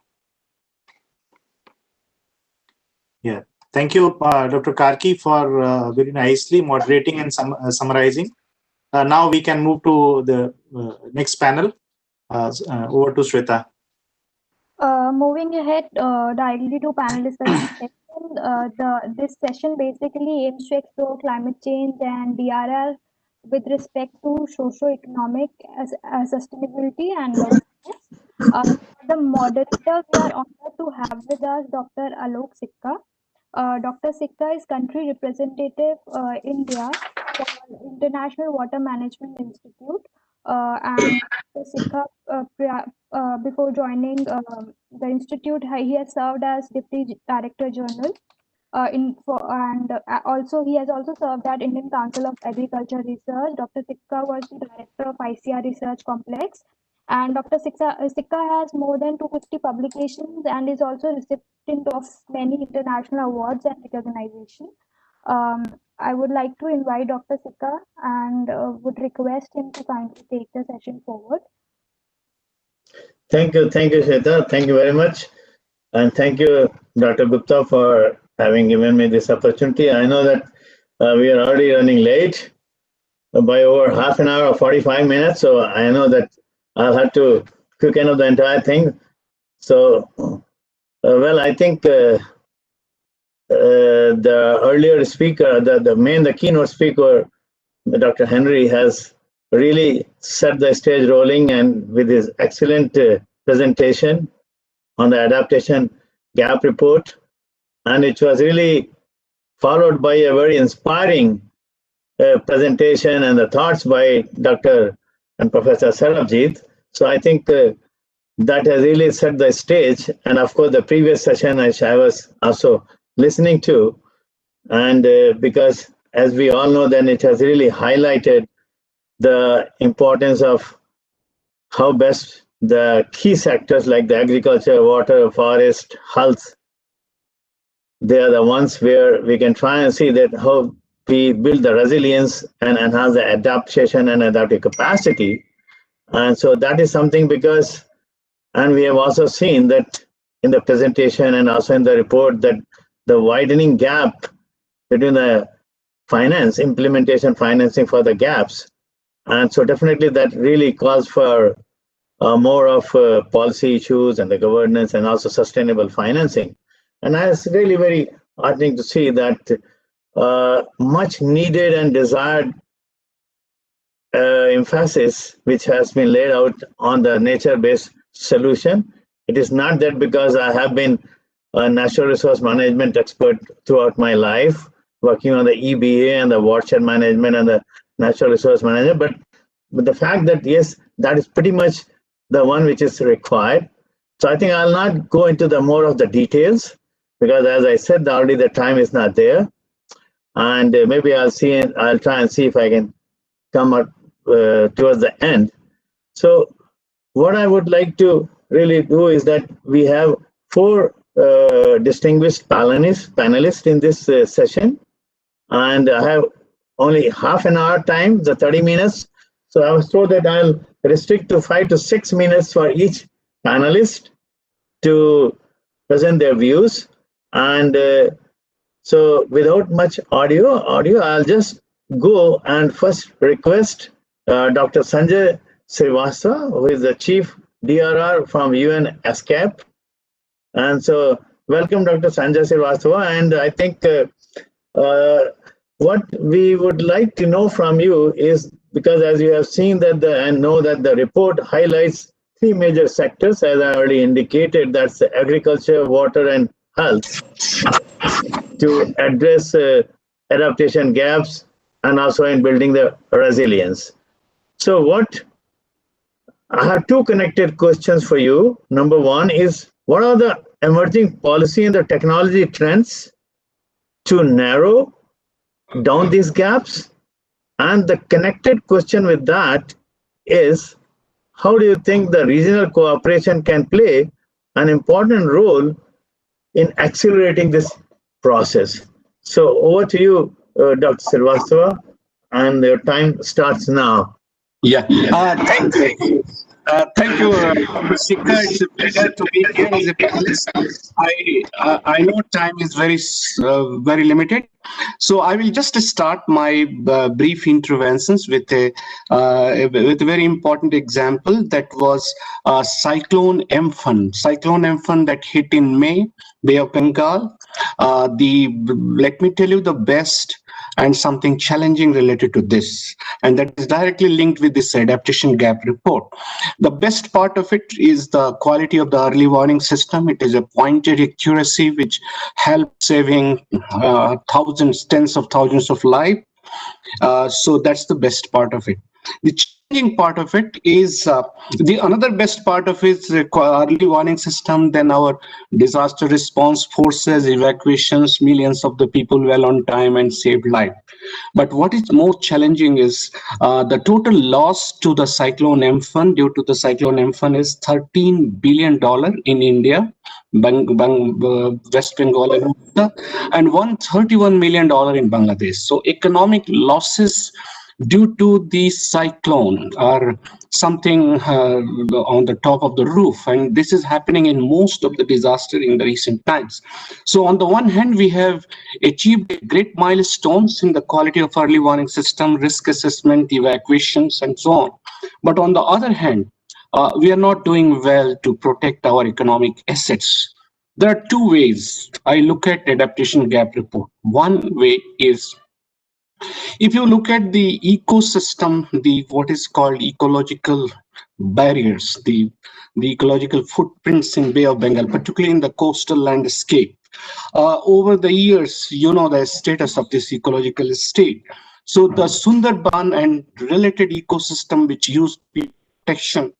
Yeah. Thank you, Dr. Karki, for very nicely moderating and summarizing. Now we can move to the next panel. Over to Shweta. Moving ahead directly to panel discussion section, this session basically aims to explore climate change and DRR with respect to socio-economic sustainability and governance. The moderator, we are honored to have with us Dr. Alok Sikka. Dr. Sikka is country representative India for International Water Management Institute, and Dr. Sikka, before joining the institute, he has served as Deputy Director General also he has also served at Indian Council of Agriculture Research. Dr. Sikka was the director of ICR Research Complex, and Dr. Sikka has more than 250 publications and is also recipient of many international awards and recognition. I would like to invite Dr. Sikka and would request him to kindly take the session forward. Thank you, Shweta. Thank you very much. And thank you, Dr. Gupta, for having given me this opportunity. I know that we are already running late by over half an hour or 45 minutes. So I know that I'll have to quicken up the entire thing. So, well, I think the earlier speaker, the keynote speaker, Dr. Henry, has really set the stage rolling, and with his excellent presentation on the Adaptation Gap Report, and it was really followed by a very inspiring presentation and the thoughts by Dr. and Professor Sarabjit. So I think that has really set the stage, and of course the previous session which I was also listening to, and because as we all know, then it has really highlighted the importance of how best the key sectors like the agriculture, water, forest, health, they are the ones where we can try and see that how we build the resilience and enhance the adaptation and adaptive capacity. And so that is something because, and we have also seen that in the presentation and also in the report, that the widening gap between the implementation financing for the gaps. And so definitely that really calls for more of policy issues and the governance and also sustainable financing. And it's really very heartening to see that much needed and desired emphasis which has been laid out on the nature-based solution. It is not that because I have been a natural resource management expert throughout my life, working on the EBA and the watershed management and the natural resource management, but the fact that yes, that is pretty much the one which is required. So I think I'll not go into the more of the details because, as I said, already the time is not there, and maybe I'll try and see if I can come up towards the end. So what I would like to really do is that we have 4 distinguished panelists in this session, and I have only half an hour time, the 30 minutes. So I was told that I'll restrict to 5 to 6 minutes for each panelist to present their views. And so without much audio, I'll just go and first request Dr. Sanjay Srivastava, who is the Chief DRR from UNEP. And so welcome Dr. Sanjay Srivastava, and I think what we would like to know from you is, because as you have seen that and know that the report highlights three major sectors, as I already indicated, that's agriculture, water, and health, to address adaptation gaps and also in building the resilience. So I have two connected questions for you. Number one is, what are the emerging policy and the technology trends to narrow down these gaps? And the connected question with that is, how do you think the regional cooperation can play an important role in accelerating this process? So over to you, Dr. Srivastava, and your time starts now. Yeah, thank you. Thank you, Sika. It's a pleasure to be here as a panelist. I know time is very limited, so I will just start my brief interventions with a very important example, that was Cyclone Amphan. Cyclone Amphan that hit in May, Bay of Bengal. Let me tell you the best and something challenging related to this, and that is directly linked with this adaptation gap report. The best part of it is the quality of the early warning system. It is a pointed accuracy which helps saving thousands, tens of thousands of lives. So that's the best part of it. The challenging part of it is another best part of it is the early warning system, then our disaster response forces, evacuations, millions of the people well on time and saved life. But what is more challenging is the total loss to the Cyclone Amphan due to the Cyclone Amphan is $13 billion in India, West Bengal, and $131 million in Bangladesh. So economic losses due to the cyclone are something on the top of the roof, and this is happening in most of the disaster in the recent times. So on the one hand, we have achieved great milestones in the quality of early warning system, risk assessment, evacuations, and so on. But on the other hand, we are not doing well to protect our economic assets. There are two ways I look at adaptation gap report. One way is, if you look at the ecosystem, what is called ecological barriers, the ecological footprints in Bay of Bengal, particularly in the coastal landscape. Over the years, you know the status of this ecological state. So the Sundarban and related ecosystem which used protection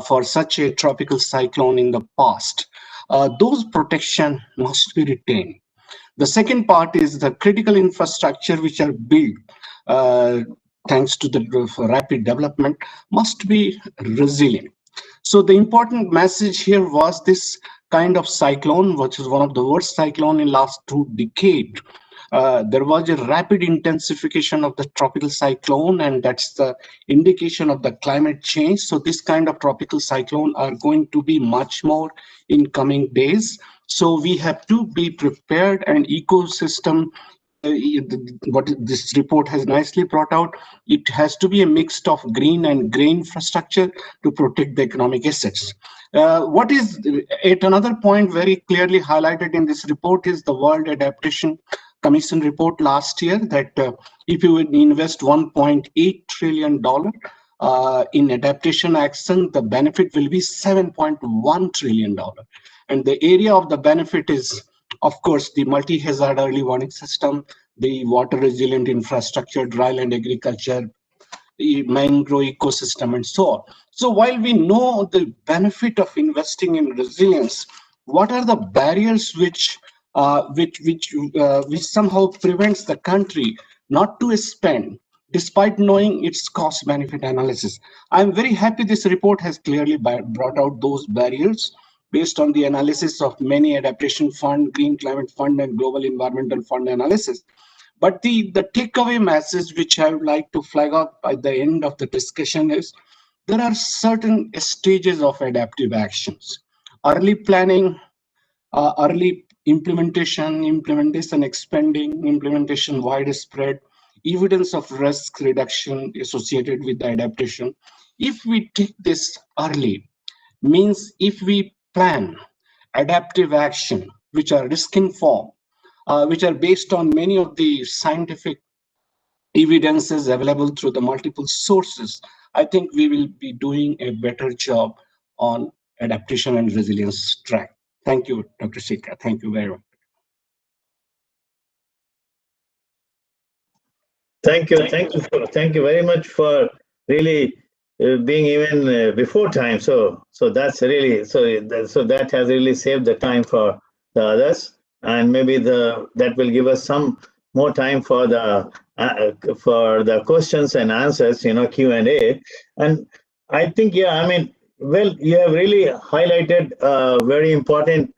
for such a tropical cyclone in the past, those protection must be retained. The second part is the critical infrastructure which are built thanks to the rapid development must be resilient. So the important message here was this kind of cyclone, which is one of the worst cyclone in last 2 decades. There was a rapid intensification of the tropical cyclone, and that's the indication of the climate change. So this kind of tropical cyclone are going to be much more in coming days. So we have to be prepared, and ecosystem, what this report has nicely brought out, it has to be a mix of green and gray infrastructure to protect the economic assets. What is at another point very clearly highlighted in this report is the World Adaptation Commission report last year, that if you would invest $1.8 trillion in adaptation action, the benefit will be $7.1 trillion. And the area of the benefit is, of course, the multi-hazard early warning system, the water resilient infrastructure, dryland agriculture, the mangrove ecosystem, and so on. So while we know the benefit of investing in resilience, what are the barriers which somehow prevents the country not to spend despite knowing its cost benefit analysis? I'm very happy this report has clearly brought out those barriers based on the analysis of many adaptation fund, green climate fund, and global environmental fund analysis. But the takeaway message which I would like to flag up by the end of the discussion is, there are certain stages of adaptive actions. Early planning, early implementation expanding, implementation widespread, evidence of risk reduction associated with the adaptation. If we take this early, means if we plan adaptive action which are risk-informed, which are based on many of the scientific evidences available through the multiple sources, I think we will be doing a better job on adaptation and resilience track. Thank you, Dr. Sikka. Thank you very much. Thank you very much for really being even before time. So that's really so that has really saved the time for the others, and maybe that will give us some more time for the questions and answers, Q&A. And I think, I mean, well, you have really highlighted a very important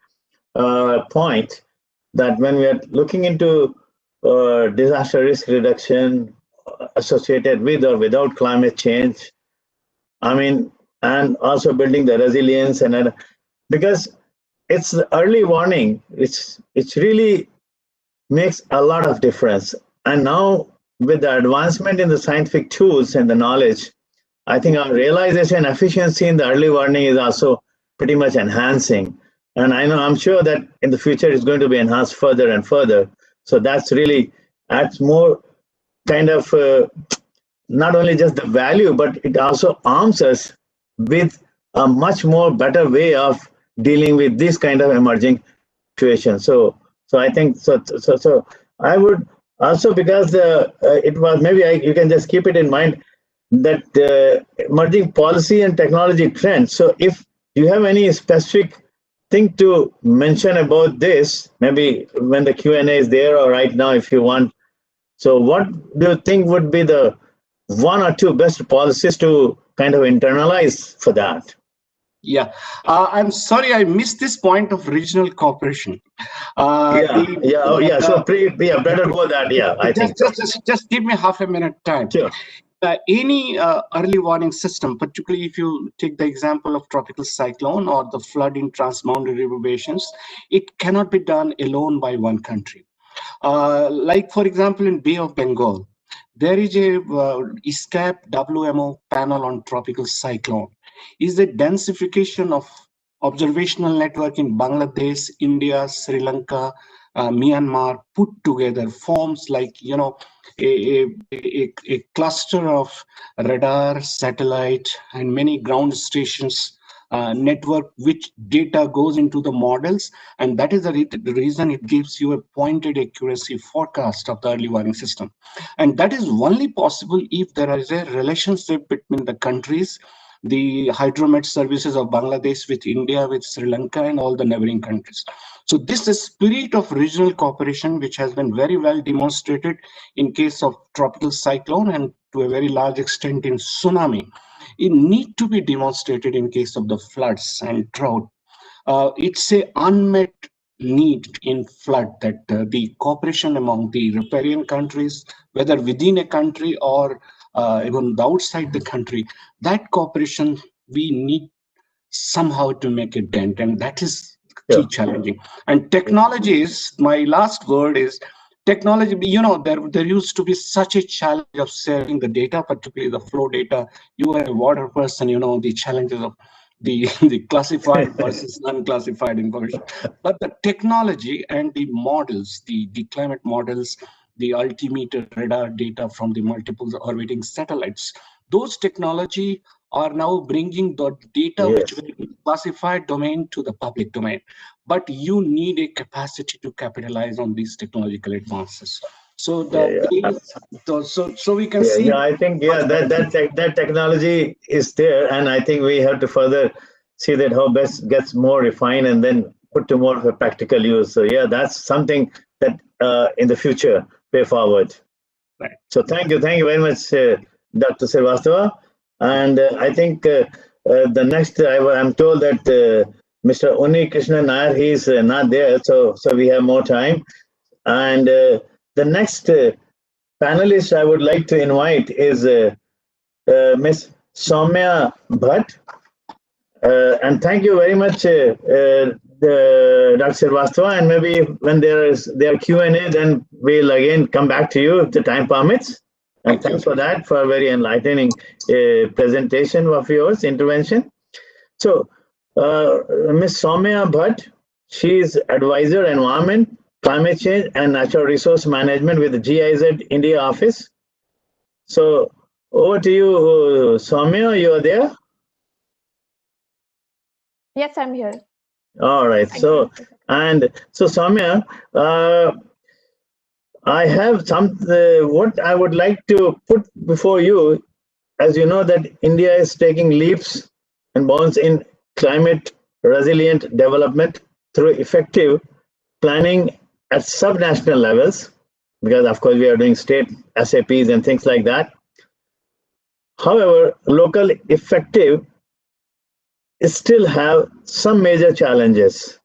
point that when we are looking into disaster risk reduction associated with or without climate change, I mean, and also building the resilience, and because it's the early warning, it's really makes a lot of difference. And now with the advancement in the scientific tools and the knowledge, I think our realization efficiency in the early warning is also pretty much enhancing. And I'm sure that in the future it's going to be enhanced further and further. So that's really adds more kind of not only just the value, but it also arms us with a much more better way of dealing with this kind of emerging situation. So I think so I would also, because it was maybe you can just keep it in mind that emerging policy and technology trends. So if you have any specific thing to mention about this, maybe when the Q&A is there or right now if you want. So what do you think would be the one or two best policies to kind of internalize for that? Yeah, I'm sorry I missed this point of regional cooperation. So better go that. Yeah, I think. Just give me half a minute time. Sure. Any early warning system, particularly if you take the example of tropical cyclone or the flood in transboundary river basins, it cannot be done alone by one country. Like, for example, in Bay of Bengal, there is a ISCAP WMO panel on tropical cyclone. Is the densification of observational network in Bangladesh, India, Sri Lanka, Myanmar put together forms like, a cluster of radar, satellite, and many ground stations network, which data goes into the models, and that is the reason it gives you a pointed accuracy forecast of the early warning system. And that is only possible if there is a relationship between the countries, the hydromet services of Bangladesh with India, with Sri Lanka, and all the neighboring countries. So this is spirit of regional cooperation, which has been very well demonstrated in case of tropical cyclone and to a very large extent in tsunami. It need to be demonstrated in case of the floods and drought. It's a unmet need in flood that the cooperation among the riparian countries, whether within a country or even outside the country, that cooperation we need somehow to make a dent, and that is key challenging. And technology is, my last word is technology. There used to be such a challenge of sharing the data, particularly the flow data. You are a water person, the challenges of the classified versus unclassified information. But the technology and the models, the climate models, the altimeter radar data from the multiple orbiting satellites, those technology are now bringing the data which will be classified domain to the public domain. But you need a capacity to capitalize on these technological advances. So so we can see. Yeah, I think that technology is there, and I think we have to further see that how best gets more refined and then put to more of a practical use. So yeah, that's something that in the future way forward. Right. So thank you very much, Dr. Srivastava. And I think the next, I'm told that Mr. Unikrishnan Nair, he's not there, so we have more time. And the next panelist I would like to invite is Ms. Soumya Bhatt. And thank you very much, Dr. Srivastava. And maybe when there Q&A, then we'll again come back to you if the time permits. And thanks for that, for a very enlightening presentation of yours, intervention. So, Ms. Soumya Bhatt, She is Advisor Environment, Climate Change and Natural Resource Management with the GIZ India office. So over to you, Soumya, you are there? Yes, I'm here. All right. So Soumya, I have what I would like to put before you. As you know that India is taking leaps and bounds in climate resilient development through effective planning at subnational levels, because of course we are doing state SAPs and things like that. However, local effective still have some major challenges.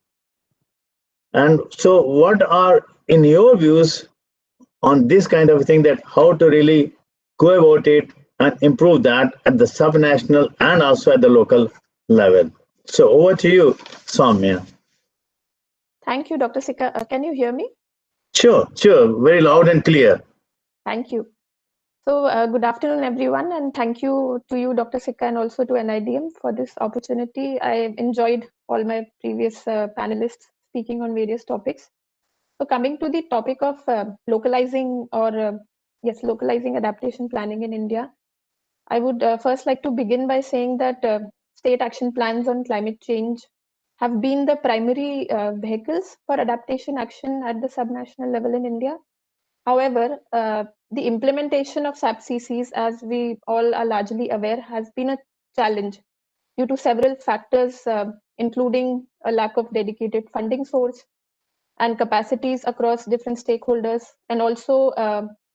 And so what are, in your views, on this kind of thing, that how to really go about it and improve that at the subnational and also at the local level? So over to you, Soumya. Thank you, Dr. Sikka. Can you hear me? Sure, very loud and clear. Thank you. So good afternoon, everyone, and thank you to you, Dr. Sikka, and also to NIDM for this opportunity. I enjoyed all my previous panelists speaking on various topics. So coming to the topic of localizing adaptation planning in India, I would first like to begin by saying that state action plans on climate change have been the primary vehicles for adaptation action at the subnational level in India. However, the implementation of SAP-CCs, as we all are largely aware, has been a challenge due to several factors, including a lack of dedicated funding source and capacities across different stakeholders, and also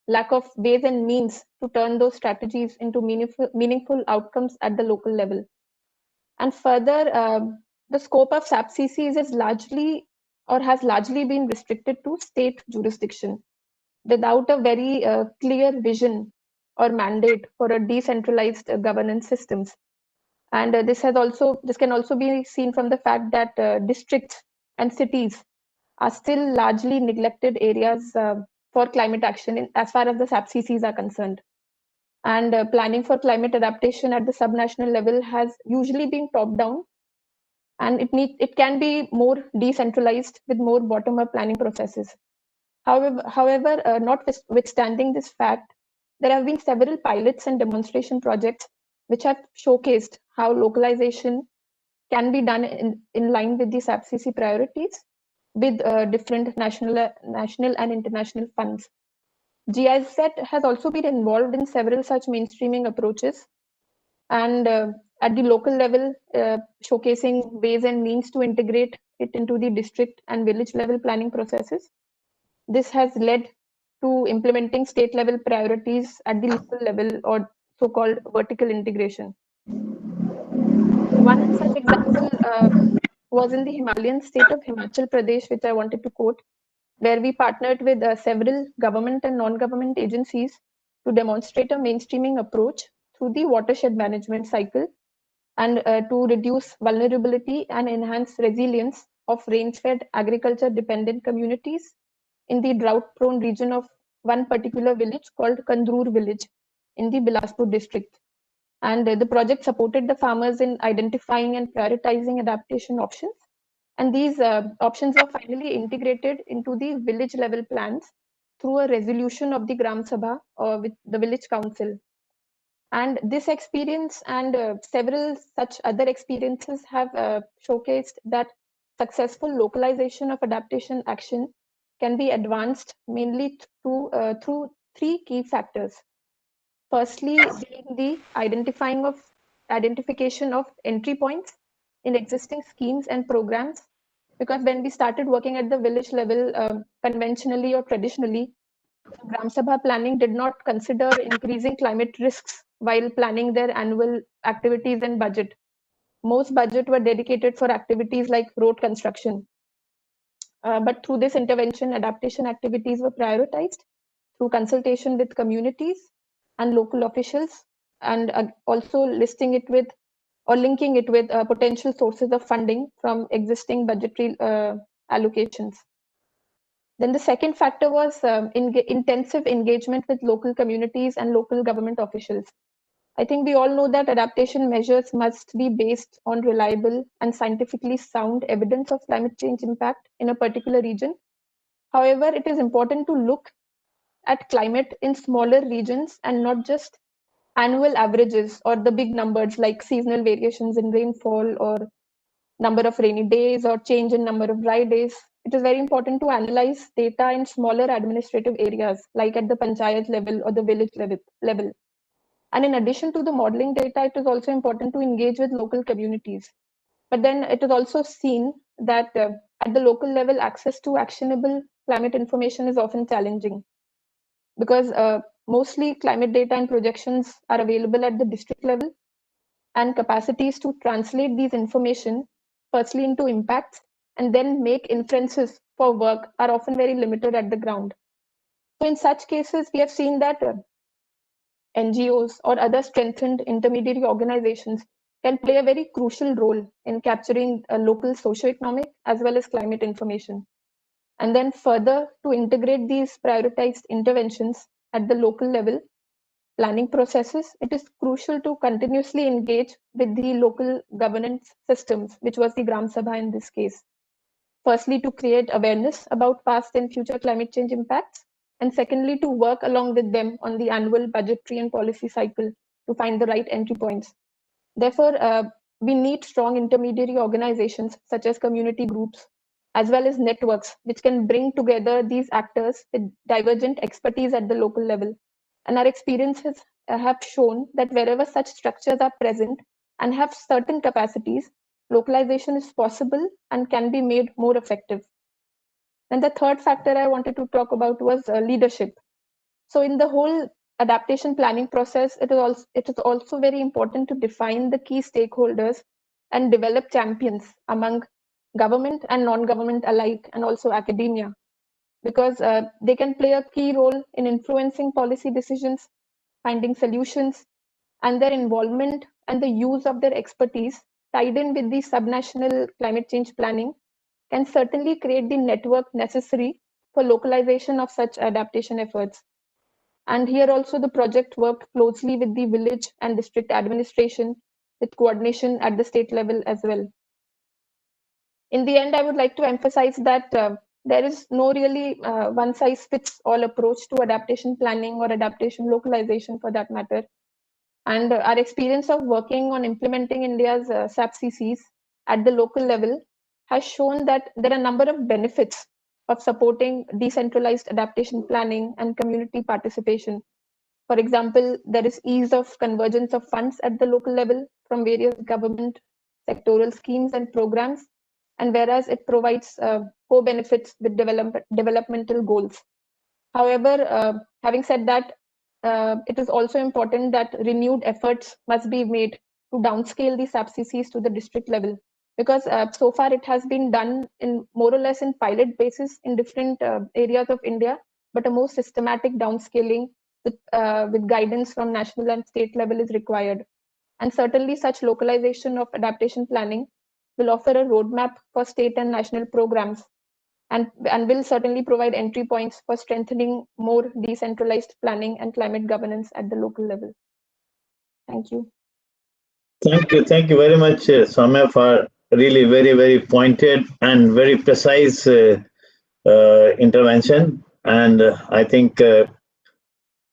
lack of ways and means to turn those strategies into meaningful outcomes at the local level. And further, the scope of SAP-CCs is largely or has largely been restricted to state jurisdiction, without a very clear vision or mandate for a decentralized governance systems. And this can also be seen from the fact that districts and cities are still largely neglected areas for climate action as far as the SAP-CCs are concerned. And planning for climate adaptation at the subnational level has usually been top-down, and it can be more decentralized with more bottom-up planning processes. However, notwithstanding this fact, there have been several pilots and demonstration projects which have showcased how localization can be done in line with the SAP-CC priorities with different national and international funds. GIZ has also been involved in several such mainstreaming approaches, and at the local level, showcasing ways and means to integrate it into the district and village level planning processes. This has led to implementing state level priorities at the local level, or so-called vertical integration. One such example was in the Himalayan state of Himachal Pradesh, which I wanted to quote, where we partnered with several government and non-government agencies to demonstrate a mainstreaming approach through the watershed management cycle, and to reduce vulnerability and enhance resilience of rain-fed agriculture-dependent communities in the drought-prone region of one particular village called Kandroor village in the Bilaspur district. And the project supported the farmers in identifying and prioritizing adaptation options. And these options were finally integrated into the village level plans through a resolution of the Gram Sabha with the village council. And this experience and several such other experiences have showcased that successful localization of adaptation action can be advanced mainly through three key factors. Firstly, being the identification of entry points in existing schemes and programs, because when we started working at the village level, conventionally or traditionally, Gram Sabha planning did not consider increasing climate risks while planning their annual activities and budget. Most budget were dedicated for activities like road construction. But through this intervention, adaptation activities were prioritized through consultation with communities and local officials, and also linking it with potential sources of funding from existing budgetary allocations. Then the second factor was intensive engagement with local communities and local government officials. I think we all know that adaptation measures must be based on reliable and scientifically sound evidence of climate change impact in a particular region. However, it is important to look at climate in smaller regions and not just annual averages or the big numbers like seasonal variations in rainfall or number of rainy days or change in number of dry days. It is very important to analyze data in smaller administrative areas like at the panchayat level or the village level. And in addition to the modeling data, it is also important to engage with local communities. But then it is also seen that at the local level, access to actionable climate information is often challenging because mostly climate data and projections are available at the district level, and capacities to translate these information firstly into impacts and then make inferences for work are often very limited at the ground. So in such cases, we have seen that NGOs or other strengthened intermediary organizations can play a very crucial role in capturing local socioeconomic as well as climate information. And then further, to integrate these prioritized interventions at the local level planning processes, it is crucial to continuously engage with the local governance systems, which was the Gram Sabha in this case. Firstly, to create awareness about past and future climate change impacts, and secondly, to work along with them on the annual budgetary and policy cycle to find the right entry points. Therefore, we need strong intermediary organizations such as community groups, as well as networks, which can bring together these actors with divergent expertise at the local level. And our experiences have shown that wherever such structures are present and have certain capacities, localization is possible and can be made more effective. And the third factor I wanted to talk about was leadership. So in the whole adaptation planning process, it is also very important to define the key stakeholders and develop champions among government and non-government alike, and also academia, because they can play a key role in influencing policy decisions, finding solutions, and their involvement and the use of their expertise tied in with the subnational climate change planning can certainly create the network necessary for localization of such adaptation efforts. And here also the project worked closely with the village and district administration with coordination at the state level as well. In the end, I would like to emphasize that there is no really one-size-fits-all approach to adaptation planning or adaptation localization for that matter. And our experience of working on implementing India's SAP-CCs at the local level has shown that there are a number of benefits of supporting decentralized adaptation planning and community participation. For example, there is ease of convergence of funds at the local level from various government sectoral schemes and programs, and whereas it provides co-benefits with developmental goals. However, having said that, it is also important that renewed efforts must be made to downscale the SAP-CCs to the district level, because so far it has been done in more or less in pilot basis in different areas of India, but a more systematic downscaling with guidance from national and state level is required. And certainly such localization of adaptation planning will offer a roadmap for state and national programs, and will certainly provide entry points for strengthening more decentralized planning and climate governance at the local level. Thank you. Thank you very much, Soumya, for really very pointed and very precise intervention. And I think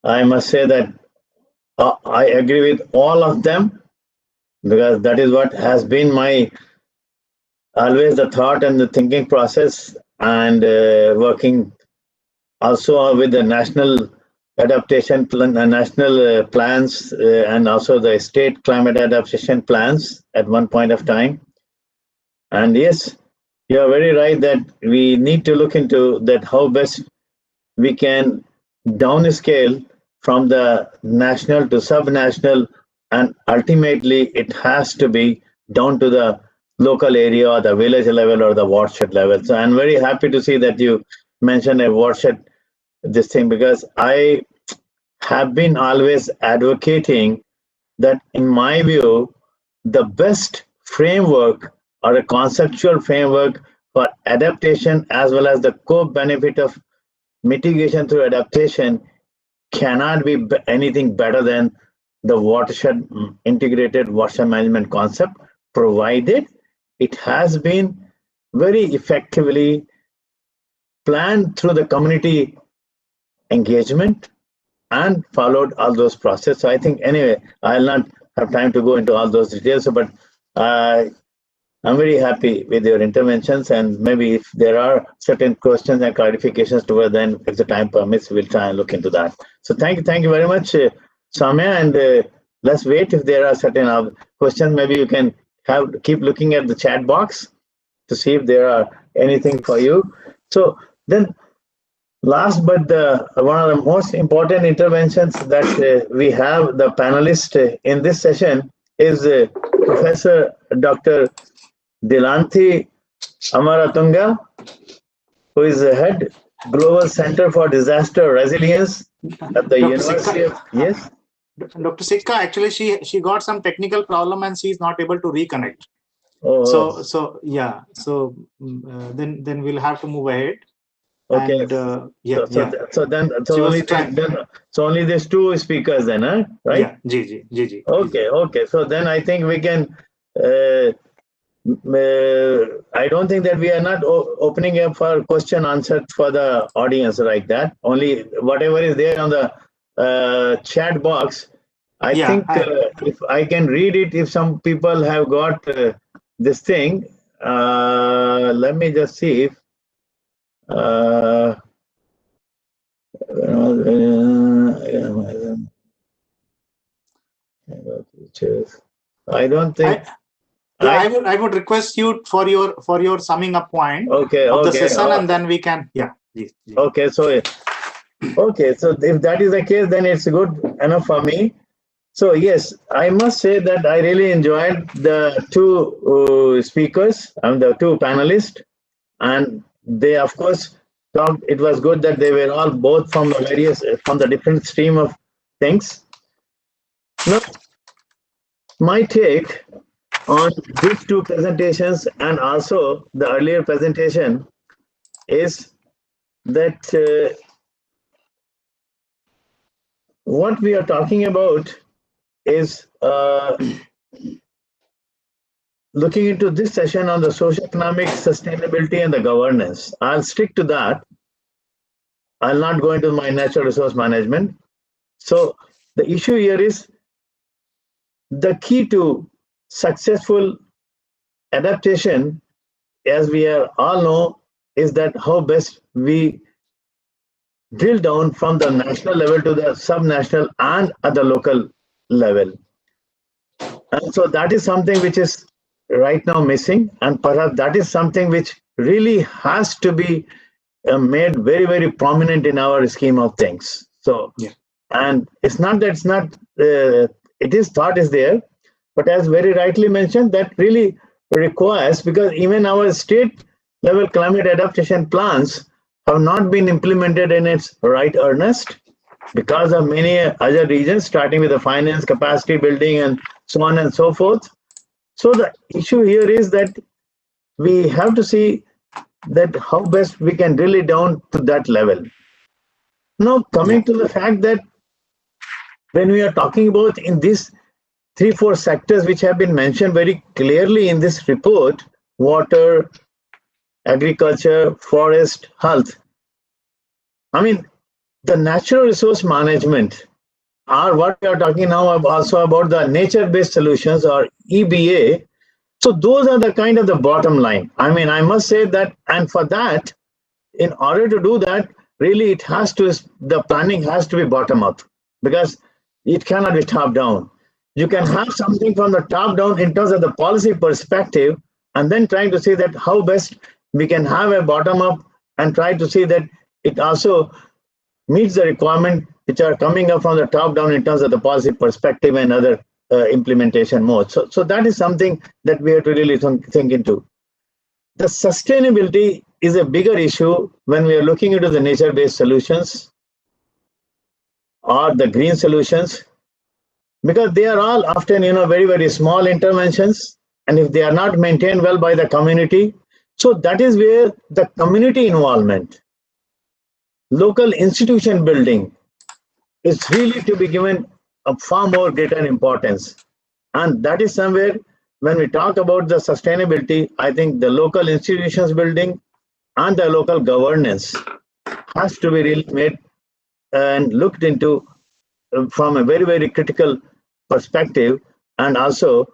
I must say that I agree with all of them, because that is what has been my always the thought and the thinking process, and working also with the national adaptation plan, national plans, and also the state climate adaptation plans at one point of time. And yes, you are very right that we need to look into that, how best we can downscale from the national to subnational, and ultimately it has to be down to the local area or the village level or the watershed level. So I'm very happy to see that you mentioned a watershed this thing, because I have been always advocating that, in my view, the best framework or a conceptual framework for adaptation as well as the co-benefit of mitigation through adaptation cannot be anything better than the watershed integrated watershed management concept, provided it has been very effectively planned through the community engagement and followed all those processes. So I think, anyway, I'll not have time to go into all those details, but I'm very happy with your interventions, and maybe if there are certain questions and clarifications toward then, if the time permits, we'll try and look into that. So thank you very much, Samya, and let's wait if there are certain questions. Maybe you can keep looking at the chat box to see if there are anything for you. So then, last but one of the most important interventions that we have the panelist in this session is Professor Dr. Dilanthi Amaratunga, who is the head Global Center for Disaster Resilience at the University of... Yes? Dr. Sikka, actually, she got some technical problem and she is not able to reconnect. Oh. So yeah. So then we'll have to move ahead. Okay. And, so only there's two speakers then, huh? Right? Yeah. G. Okay. So then I think we can. I don't think that we are not opening up for question answer for the audience like that. Only whatever is there on the chat box. I think if I can read it, if some people have got this thing, let me just see if I don't think. I would request you for your summing up point of the session, and then we can. Okay, so if that is the case, then it's good enough for me. So yes, I must say that I really enjoyed the two speakers and the two panelists, and they of course talked. It was good that they were all both from the different stream of things. Now, my take on these two presentations and also the earlier presentation is that what we are talking about is looking into this session on the socioeconomic sustainability and the governance. I'll stick to that. I'll not go into my natural resource management. So the issue here is the key to successful adaptation, as we all know, is that how best we drill down from the national level to the subnational and at the local level. And so that is something which is right now missing, and perhaps that is something which really has to be made very, very prominent in our scheme of things. So, and it's not that it's not, it is thought is there, but as very rightly mentioned, that really requires, because even our state level climate adaptation plans have not been implemented in its right earnest because of many other regions, starting with the finance, capacity building, and so on and so forth. So the issue here is that we have to see that how best we can drill it down to that level. Now, coming to the fact that when we are talking about in these 3-4 sectors which have been mentioned very clearly in this report: water, agriculture, forest, health. I mean, the natural resource management, or what we are talking now also about the nature-based solutions, or EBA. So those are the kind of the bottom line. I mean, I must say that, and for that, in order to do that, really it has to, the planning has to be bottom up, because it cannot be top down. You can have something from the top down in terms of the policy perspective, and then trying to see that how best we can have a bottom up and try to see that it also meets the requirement which are coming up from the top down in terms of the policy perspective and other implementation modes. So that is something that we have to really think into. The sustainability is a bigger issue when we are looking into the nature-based solutions or the green solutions, because they are all often, very, very small interventions, and if they are not maintained well by the community, so that is where the community involvement, local institution building is really to be given a far more greater importance. And that is somewhere when we talk about the sustainability, I think the local institutions building and the local governance has to be really made and looked into from a very, very critical perspective. And also,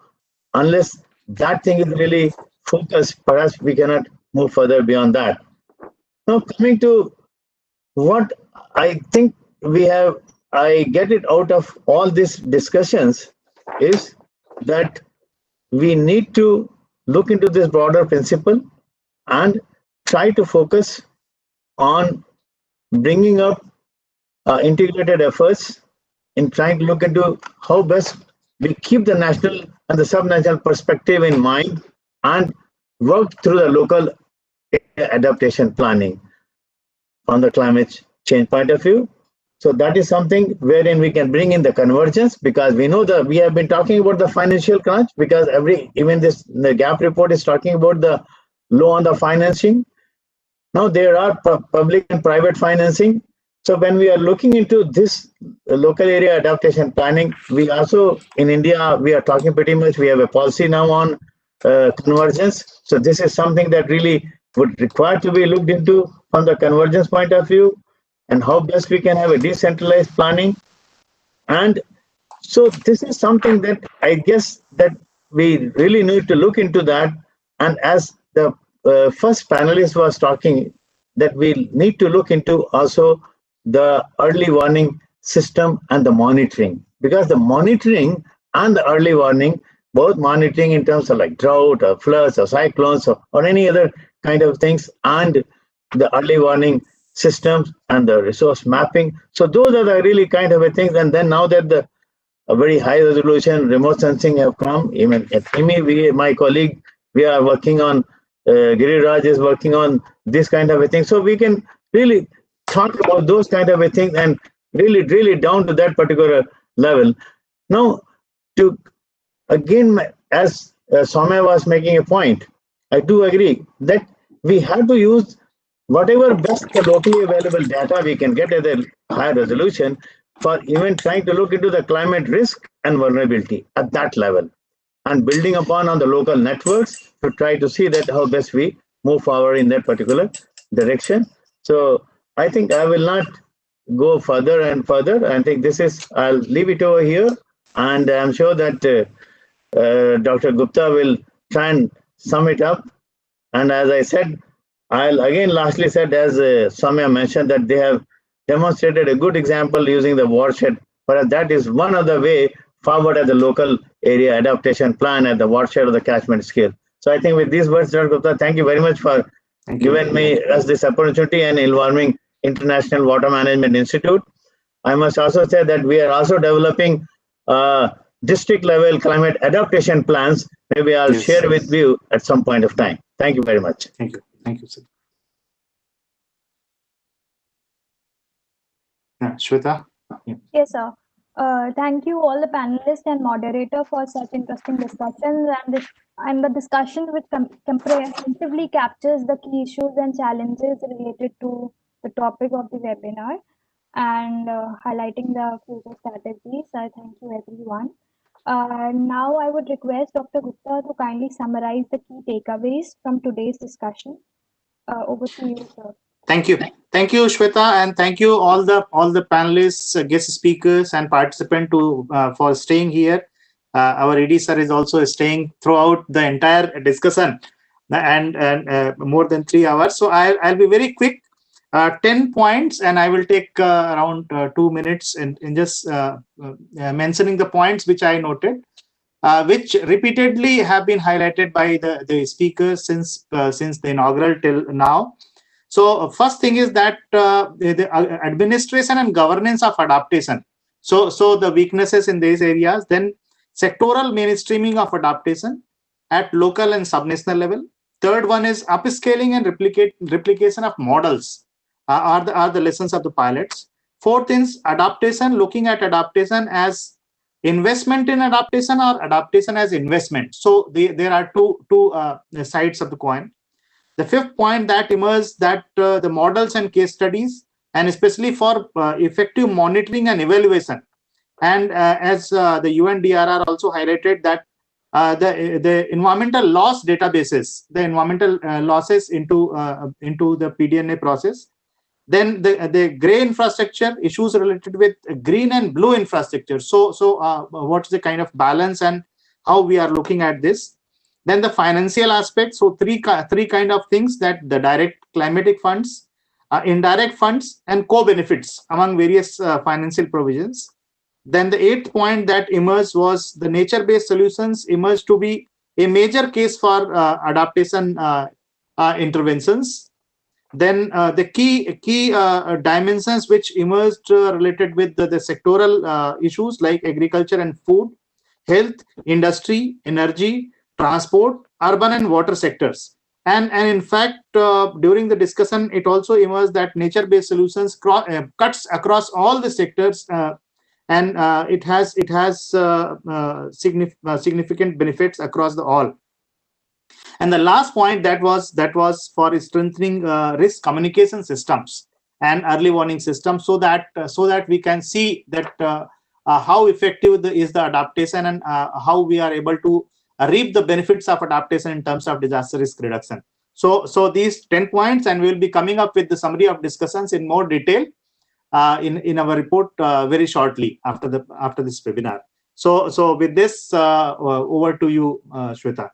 unless that thing is really focused, perhaps we cannot move further beyond that. Now, coming to what I think I get it out of all these discussions is that we need to look into this broader principle and try to focus on bringing up integrated efforts in trying to look into how best we keep the national and the subnational perspective in mind and work through the local adaptation planning from the climate change point of view. So that is something wherein we can bring in the convergence, because we know that we have been talking about the financial crunch, because the gap report is talking about the low on the financing. Now there are public and private financing. So when we are looking into this local area adaptation planning, we also in India, we are talking pretty much, we have a policy now on convergence. So this is something that really would require to be looked into from the convergence point of view, and how best we can have a decentralized planning. And so this is something that I guess that we really need to look into that. And as the first panelist was talking, that we need to look into also the early warning system and the monitoring, because the monitoring and the early warning, both monitoring in terms of like drought or floods or cyclones or any other kind of things, and the early warning systems and the resource mapping. So those are the really kind of things. And then now that a very high resolution remote sensing have come, even at IMI, my colleague, we are working on, Giriraj is working on this kind of a thing. So we can really talk about those kind of a thing and really drill it down to that particular level. Now, to again, as Soumya was making a point, I do agree that we have to use whatever best the locally available data we can get at a higher resolution for even trying to look into the climate risk and vulnerability at that level, and building upon on the local networks to try to see that how best we move forward in that particular direction. So I think I will not go further and further. I think I'll leave it over here, and I'm sure that Dr. Gupta will try and sum it up. And as I said, I'll again lastly said, as Soumya mentioned, that they have demonstrated a good example using the watershed, but that is one of the way forward at the local area adaptation plan at the watershed of the catchment scale. So I think with these words, Dr. Gupta, thank you very much for giving us this opportunity and involving International Water Management Institute. I must also say that we are also developing district level climate adaptation plans. Maybe I'll share with you at some point of time. Thank you very much. Thank you. Thank you, sir. Shweta? Yes, sir. Thank you all the panelists and moderator for such interesting discussions, and the discussion which comprehensively captures the key issues and challenges related to the topic of the webinar, and highlighting the future strategies. I thank you everyone. Now I would request Dr. Gupta to kindly summarize the key takeaways from today's discussion. Over to you, sir. Thank you, Shweta, and thank you all the panelists, guest speakers, and participants for staying here. Our ED sir is also staying throughout the entire discussion, and more than 3 hours. So I'll be very quick. 10 points, and I will take around 2 minutes in just mentioning the points which I noted, which repeatedly have been highlighted by the speakers since the inaugural till now. So first thing is that the administration and governance of adaptation. So the weaknesses in these areas. Then sectoral mainstreaming of adaptation at local and subnational level. Third one is upscaling and replication of models are the lessons of the pilots. Fourth is adaptation, looking at adaptation as investment in adaptation or adaptation as investment. So there are two sides of the coin. The fifth point that emerged, that the models and case studies, and especially for effective monitoring and evaluation, And as the UNDRR also highlighted that the environmental loss databases, the environmental losses into the PDNA process. Then the gray infrastructure issues related with green and blue infrastructure. So what's the kind of balance and how we are looking at this? Then the financial aspect. So three kind of things, that the direct climatic funds, indirect funds, and co-benefits among various financial provisions. Then the eighth point that emerged was the nature-based solutions emerged to be a major case for adaptation interventions. Then the key dimensions which emerged related with the sectoral issues like agriculture and food, health, industry, energy, transport, urban and water sectors. And in fact, during the discussion, it also emerged that nature-based solutions cuts across all the sectors, and it has significant benefits across the all. And the last point that was for strengthening risk communication systems and early warning systems, so that we can see that how effective is the adaptation, and how we are able to reap the benefits of adaptation in terms of disaster risk reduction. So these 10 points, and we will be coming up with the summary of discussions in more detail in our report very shortly after this webinar. So with this, over to you, Shweta.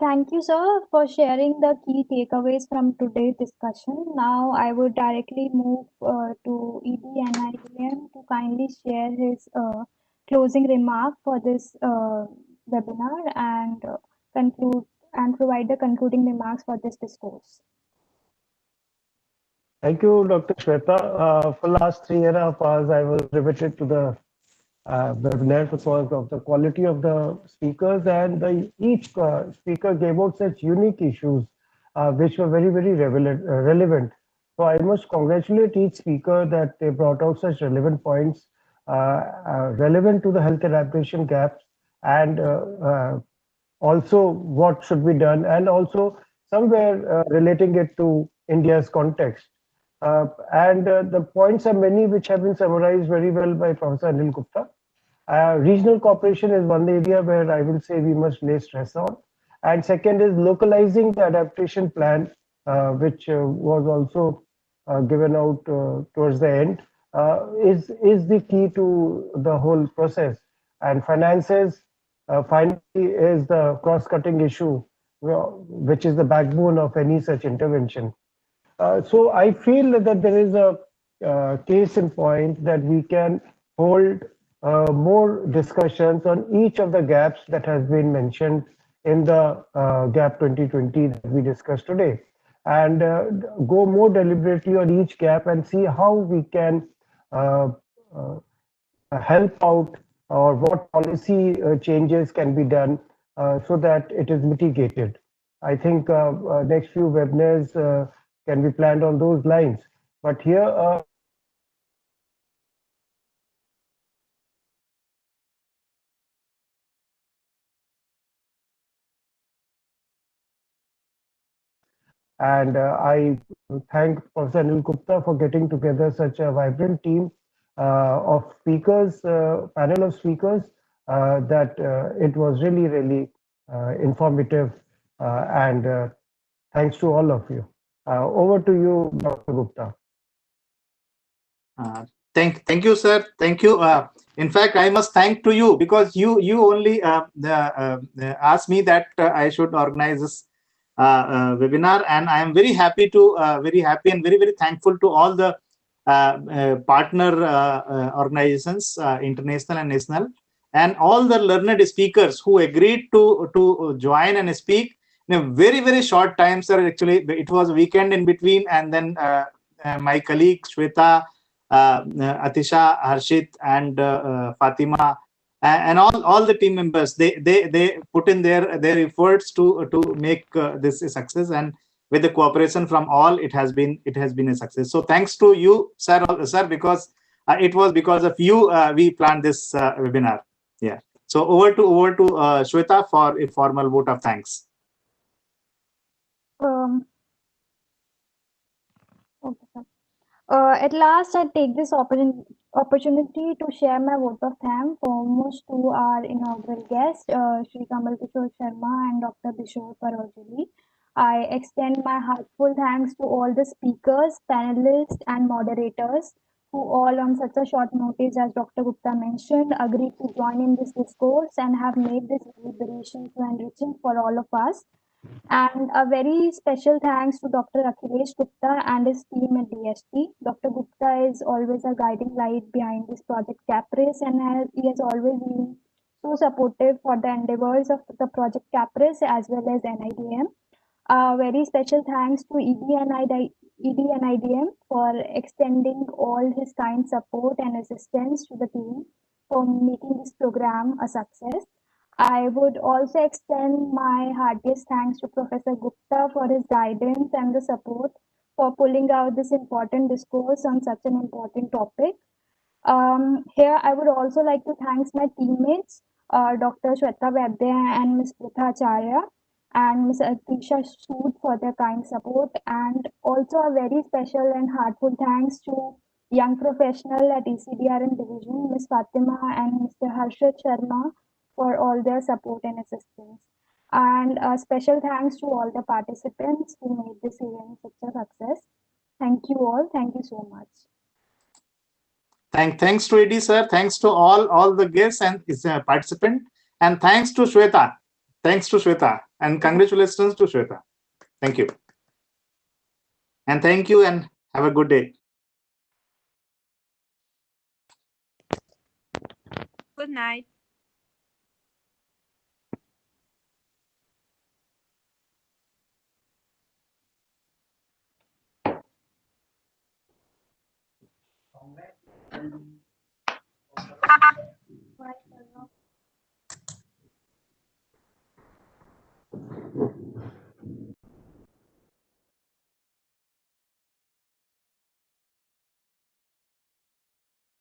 Thank you, sir, for sharing the key takeaways from today's discussion. Now, I would directly move to ED NIDM to kindly share his closing remark for this webinar and provide the concluding remarks for this discourse. Thank you, Dr. Shweta. For the last 3.5 hours, I was riveted to the webinar because of the quality of the speakers, and each speaker gave out such unique issues which were very, very relevant. So I must congratulate each speaker that they brought out such relevant points relevant to the health adaptation gaps, and also what should be done, and also somewhere relating it to India's context. The points are many which have been summarized very well by Professor Anil Gupta. Regional cooperation is one area where I will say we must lay stress on. And second is localizing the adaptation plan, which was also given out towards the end, is the key to the whole process. And finances, finally, is the cross-cutting issue, which is the backbone of any such intervention. So I feel that there is a case in point that we can hold more discussions on each of the gaps that has been mentioned in the GAP 2020 that we discussed today, and go more deliberately on each gap and see how we can help out, or what policy changes can be done so that it is mitigated. I think next few webinars can be planned on those lines. But here, and I thank Professor Anil Gupta for getting together such a vibrant team of speakers, panel of speakers, that it was really, really informative, and thanks to all of you. Over to you, Dr. Gupta. Thank you, sir. Thank you. In fact, I must thank to you, because you only asked me that I should organize this webinar, and I am very happy and very thankful to all the partner organizations, international and national, and all the learned speakers who agreed to join and speak in a very short time, sir. Actually, it was a weekend in between, and then my colleague Shweta, Atisha, Harshit, and Fatima, and all the team members, they put in their efforts to make this a success, and with the cooperation from all, it has been a success. So thanks to you, sir, because it was because of you we planned this webinar. Yeah. So over to Shweta for a formal vote of thanks. Okay, sir. At last, I take this opportunity opportunity to share my vote of thanks foremost to our inaugural guest, Shri Kamal Kishore Sharma and Dr. Bishore Parojali. I extend my heartfelt thanks to all the speakers, panelists, and moderators who all on such a short notice, as Dr. Gupta mentioned, agreed to join in this discourse and have made this deliberation so enriching for all of us. And a very special thanks to Dr. Akhilesh Gupta and his team at DST. Dr. Gupta is always a guiding light behind this project Capris, and he has always been so supportive for the endeavors of the project Capris as well as NIDM. Very special thanks to ED&IDM for extending all his kind support and assistance to the team for making this program a success. I would also extend my heartiest thanks to Professor Gupta for his guidance and the support for pulling out this important discourse on such an important topic. Here, I would also like to thank my teammates, Dr. Shweta Vaidya and Ms. Pritha Acharya and Ms. Atisha Sood for their kind support, and also a very special and heartfelt thanks to young professional at ECDRM division, Ms. Fatima and Mr. Harshad Sharma for all their support and assistance. And a special thanks to all the participants who made this event such a success. Thank you all. Thank you so much. Thanks to Eddie sir. Thanks to all the guests and participant. And thanks to Shweta. Thanks to Shweta. And congratulations to Shweta. Thank you. And thank you and have a good day. Good night.